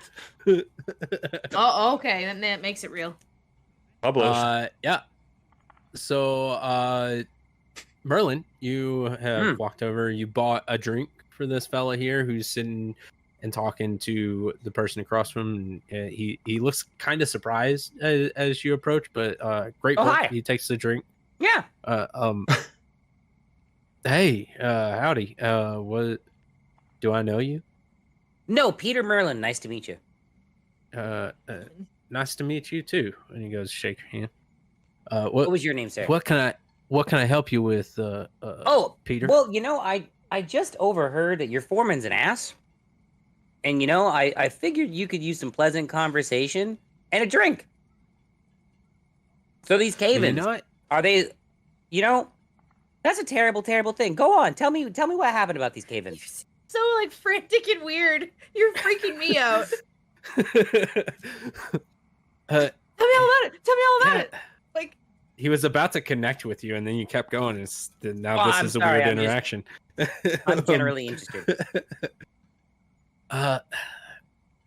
Oh, okay. That makes it real. Published. Yeah. So, Merlin, you have walked over. You bought a drink for this fella here who's sitting and talking to the person across from him. He looks kind of surprised as you approach, but great work. Hi. He takes the drink. Yeah. Hey, howdy. What do I know you? No, Peter Merlin. Nice to meet you. Nice to meet you too. And he goes, shake your hand. What was your name, sir? What can I help you with? Peter. Well, I just overheard that your foreman's an ass, and I figured you could use some pleasant conversation and a drink. So these cave-ins, are they? That's a terrible, terrible thing. Go on, tell me what happened about these cave-ins. So like frantic and weird. You're freaking me out. Tell me all about it. Like he was about to connect with you, and then you kept going. This is a weird interaction. I'm generally interested.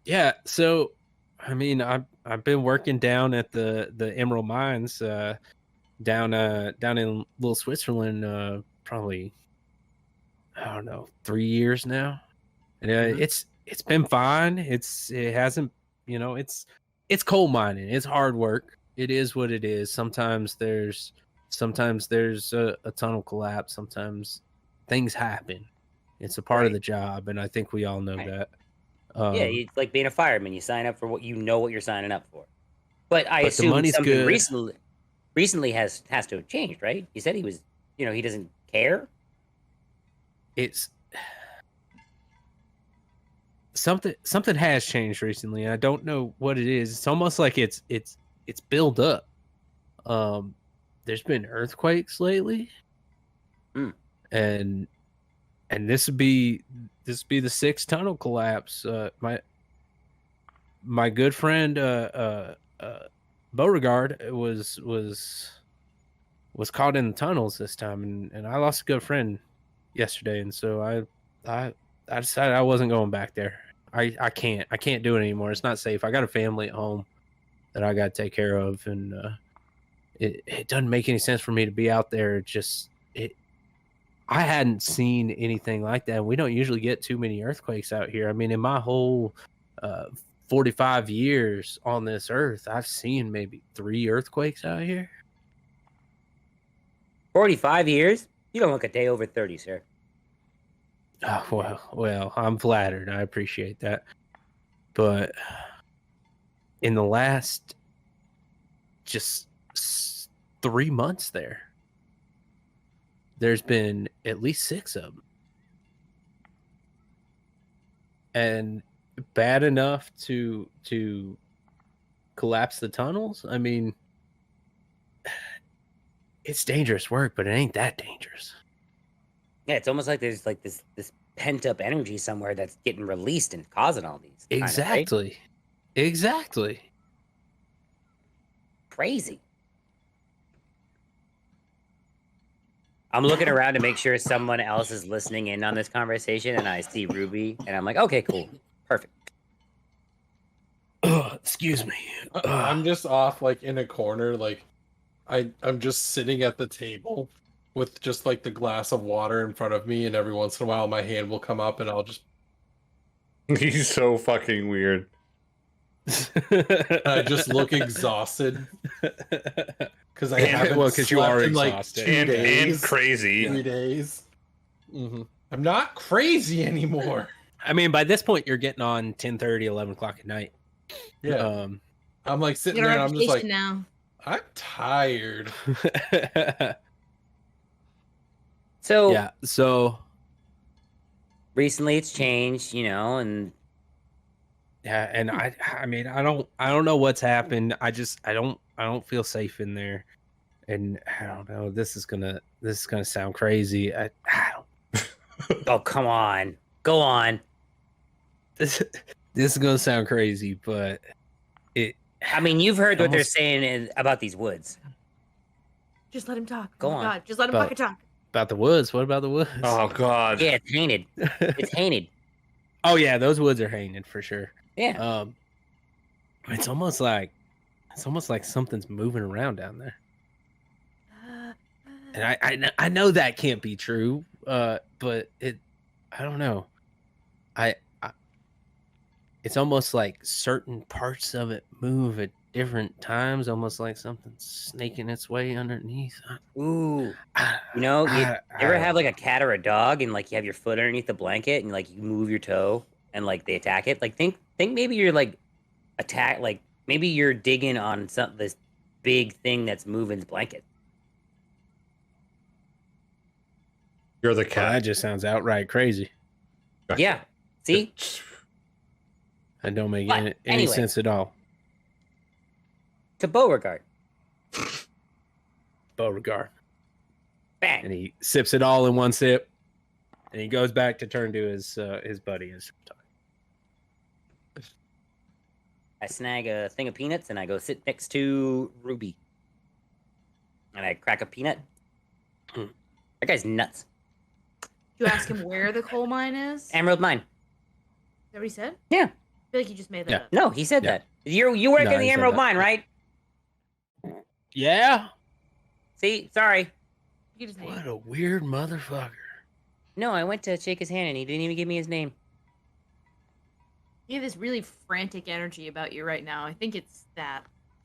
Yeah. So, I mean, I've been working down at the Emerald Mines, down in Little Switzerland, probably, I don't know, 3 years now, and it's been fine. It hasn't, it's coal mining. It's hard work. It is what it is. Sometimes there's a tunnel collapse. Sometimes things happen. It's a part of the job, and I think we all know that. Yeah, it's like being a fireman. You sign up for what you're signing up for. But I assume something good. recently has to have changed, right? You said he was, he doesn't care. It's something has changed recently. I don't know what it is. It's almost like it's built up. There's been earthquakes lately, and this would be the sixth tunnel collapse. My good friend Beauregard was caught in the tunnels this time, and I lost a good friend yesterday, and so I decided I wasn't going back there. I can't do it anymore. It's not safe. I got a family at home that I got to take care of, and it doesn't make any sense for me to be out there. I hadn't seen anything like that. We don't usually get too many earthquakes out here. I mean, in my whole 45 years on this earth, I've seen maybe 3 earthquakes out here. 45 years? You don't look a day over 30, sir. Oh, well, I'm flattered. I appreciate that. But in the last just 3 months there's been at least 6 of them. And bad enough to collapse the tunnels? I mean, it's dangerous work, but it ain't that dangerous. Yeah, it's almost like there's like this pent up energy somewhere that's getting released and causing all these. Exactly. Right? Exactly. Crazy. I'm looking around to make sure someone else is listening in on this conversation, and I see Ruby, and I'm like, okay, cool. Perfect. Excuse me. I'm just off like in a corner, like I'm just sitting at the table with just like the glass of water in front of me, and every once in a while my hand will come up and I'll just He's so fucking weird. I just look exhausted because I haven't because you are slept in like exhausted 2 days And crazy. 3 days. I'm not crazy anymore. I mean, by this point, you're getting on 10:30, 11 o'clock at night. Yeah, I'm like sitting Get there a and I'm just like, reputation now. I'm tired. So Yeah. So recently it's changed, and yeah, and I mean, I don't know what's happened. I don't feel safe in there, and I don't know. This is gonna sound crazy. I don't. oh, come on. Go on. This is gonna sound crazy, but I mean, you've heard what they're Almost- saying about these woods. Just let him talk. Go oh my on. God, just let him But- fucking talk. about the woods. What about the woods? Oh god. Yeah, it's tainted. It's tainted. Oh yeah, those woods are hanging for sure. Yeah. It's almost like something's moving around down there, and I know that can't be true. But I don't know. It's almost like certain parts of it move at different times, almost like something's snaking its way underneath. Ooh. You ever have like a cat or a dog and like you have your foot underneath the blanket and like you move your toe and like they attack it? Like think maybe you're like maybe you're digging on this big thing that's moving the blanket. You're the Well, cat. that just sounds outright crazy. Yeah. See? That don't make But any anyway. sense at all. To Beauregard. Beauregard. Bang. And he sips it all in one sip, and he goes back to turn to his buddy. I snag a thing of peanuts and I go sit next to Ruby. And I crack a peanut. That guy's nuts. You ask him where the coal mine is? Is Emerald Mine. that what he said? Yeah. I feel like you just made that Yeah. up. No, he said Yeah. that. You work No, in the he said Emerald that. Mine, right? Yeah. See, sorry. You just What a weird motherfucker. No, I went to shake his hand and he didn't even give me his name. You have this really frantic energy about you right now. I think it's that.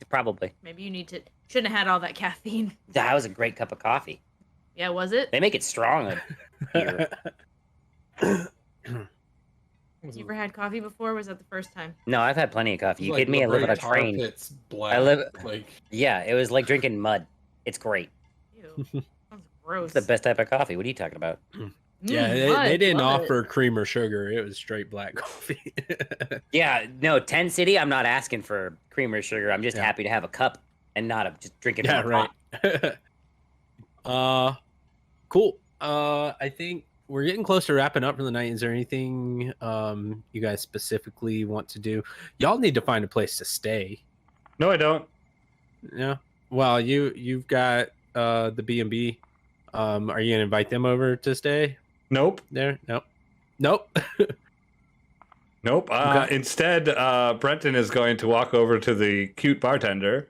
Probably. Maybe you shouldn't have had all that caffeine. That was a great cup of coffee. Yeah, was it? They make it strong here. You ever had coffee before? Or was that the first time? No, I've had plenty of coffee. You Like kidding me? I live on a tar train. pits black. I live- like Yeah, it was like drinking mud. It's great. Ew. Sounds gross. It's the best type of coffee. What are you talking about? Yeah, mud, they didn't love it. offer cream or sugar. It was straight black coffee. Yeah, no, 10 City, I'm not asking for cream or sugar. I'm just Yeah. happy to have a cup and not just drink it Yeah, from a right. pot. Cool. I think we're getting close to wrapping up for the night. Is there anything you guys specifically want to do? Y'all need to find a place to stay. No, I don't. Yeah. Well, you've got the B&B. Are you gonna invite them over to stay Nope. there? Nope. Nope. Okay. Instead, Brenton is going to walk over to the cute bartender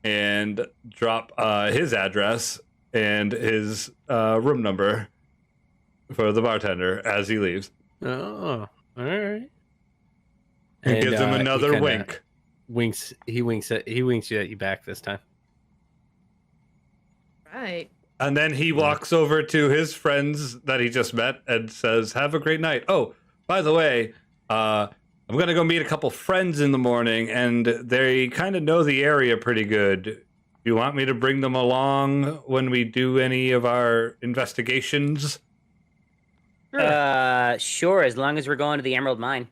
and drop his address and his room number for the bartender as he leaves. Oh, all right. He gives him he another kinda wink. He winks at you back this time. Right. And then he walks over to his friends that he just met and says, "Have a great night. Oh, by the way, I'm going to go meet a couple friends in the morning, and they kind of know the area pretty good. Do you want me to bring them along when we do any of our investigations?" Sure, as long as we're going to the Emerald Mine.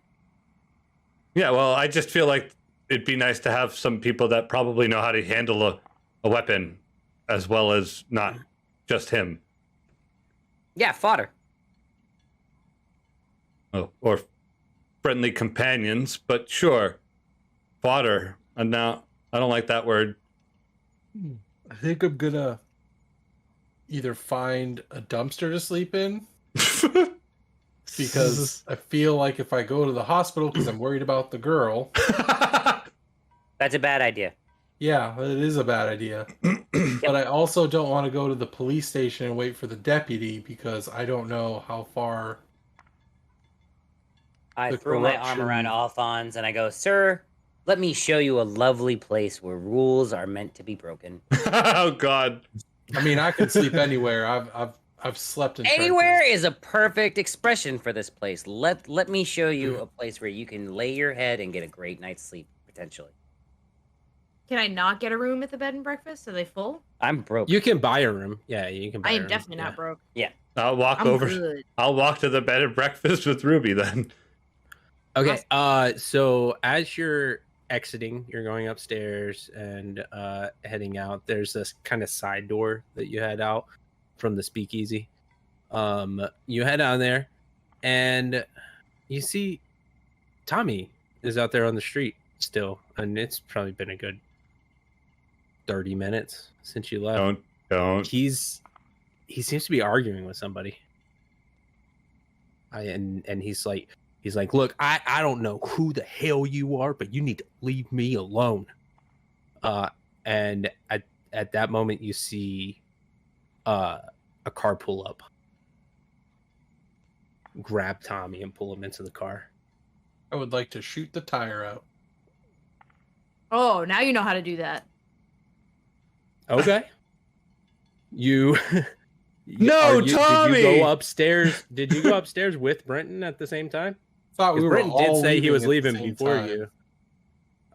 Yeah, well, I just feel like it'd be nice to have some people that probably know how to handle a weapon as well as not just him. Yeah, fodder. Oh, or friendly companions, but sure. Fodder. And now, I don't like that word. I think I'm gonna either find a dumpster to sleep in, because I feel like if I go to the hospital because I'm worried about the girl. That's a bad idea. Yeah, it is a bad idea. But I also don't want to go to the police station and wait for the deputy because I don't know how far. I The throw my arm corruption- around Alphonse and I go, "Sir, let me show you a lovely place where rules are meant to be broken." Oh, God. I mean, I can sleep anywhere. I've slept in Anywhere churches. is a perfect expression for this place. Let me show you a place where you can lay your head and get a great night's sleep, potentially. Can I not get a room at the bed and breakfast? Are they full? I'm broke. You can buy a room. Yeah, you can buy I a am room. definitely Yeah. not broke. I'll walk I'm over. good. I'll walk to the bed and breakfast with Ruby then. Okay, so as you're exiting, you're going upstairs and heading out. There's this kind of side door that you head out from the speakeasy. You head out there, and you see Tommy is out there on the street still, and it's probably been a good 30 minutes since you left. Don't. He seems to be arguing with somebody. And he's like, "Look, I don't know who the hell you are, but you need to leave me alone." And at that moment you see a car pull up, grab Tommy and pull him into the car. I would like to shoot the tire out. Oh, now you know how to do that. Okay. You No, Tommy! Did you go upstairs? Did you go upstairs with Brenton at the same time? Thought we 'Cause were Brenton did all say he was at the leaving same before time. you.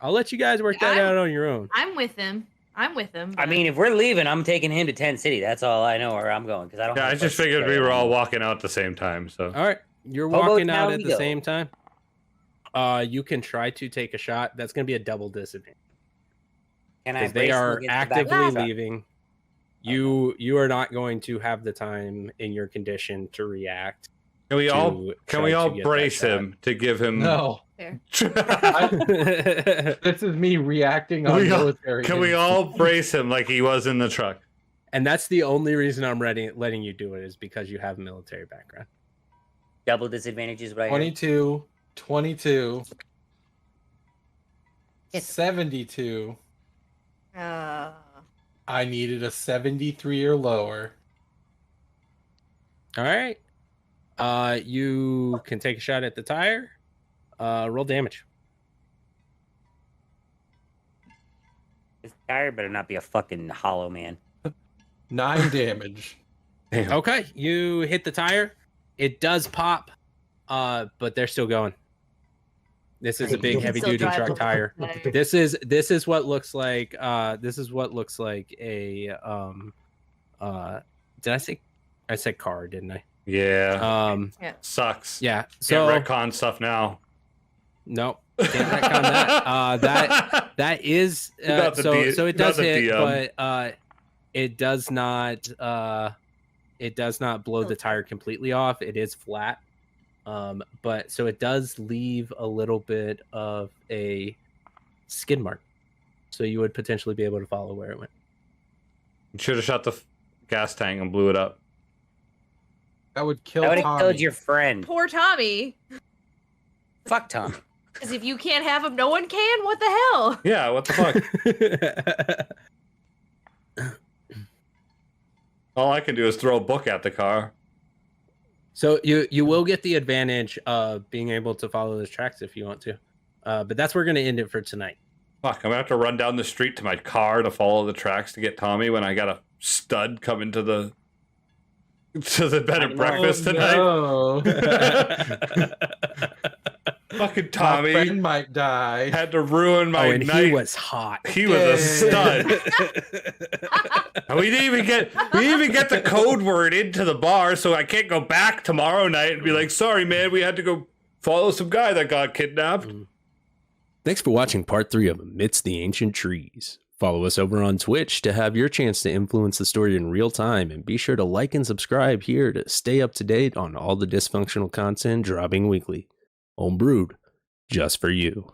I'll let you guys work that out on your own. I'm with him. I but- mean, if we're leaving, I'm taking him to Tent City. That's all I know where I'm going because I don't. Yeah, have I a just place to figured stay we were all anymore. walking out at the same time, so. All right, you're Hobo walking out Town at we the go. same time. You can try to take a shot. That's going to be a double disadvantage Can I? because they brace him are against the back of the actively truck? leaving. You are not going to have the time in your condition to react. Can we to all try to get that brace shot. him to give him? No, Fair. this is me reacting on military. Can we all brace him like he was in the truck? And that's the only reason I'm letting you do it is because you have a military background. Double disadvantages, what I heard. 22, Yes. 72. Uh, I needed a 73 or lower. All right. You can take a shot at the tire. Roll damage. This tire better not be a fucking hollow man. 9 damage. Okay, you hit the tire. It does pop, but they're still going. This is a big You can heavy still duty drive truck the tire. tire. This is what looks like a did I said car, didn't I? Yeah. Sucks. Yeah. Can't So retcon stuff now. no, can't retcon that. That is Not the D- so it not does the hit, DM. but it does not blow the tire completely off. It is flat. But so it does leave a little bit of a skid mark. So you would potentially be able to follow where it went. You should have shot the gas tank and blew it up. That would kill That would have Tommy. killed your friend. poor Tommy. Fuck Tommy. Because if you can't have him, no one can. What the hell? Yeah, what the fuck? All I can do is throw a book at the car. So you will get the advantage of being able to follow those tracks if you want to. But that's where we're going to end it for tonight. Fuck, I'm going to have to run down the street to my car to follow the tracks to get Tommy when I got a stud coming to the bed and breakfast tonight. No. Fucking My Tommy friend might die. had to ruin my and night. he was hot. He was a stud. And we didn't even get the code word into the bar, so I can't go back tomorrow night and be like, sorry, man, we had to go follow some guy that got kidnapped. Thanks for watching part 3 of Amidst the Ancient Trees. Follow us over on Twitch to have your chance to influence the story in real time, and be sure to like and subscribe here to stay up to date on all the dysfunctional content dropping weekly. Homebrewed, just for you.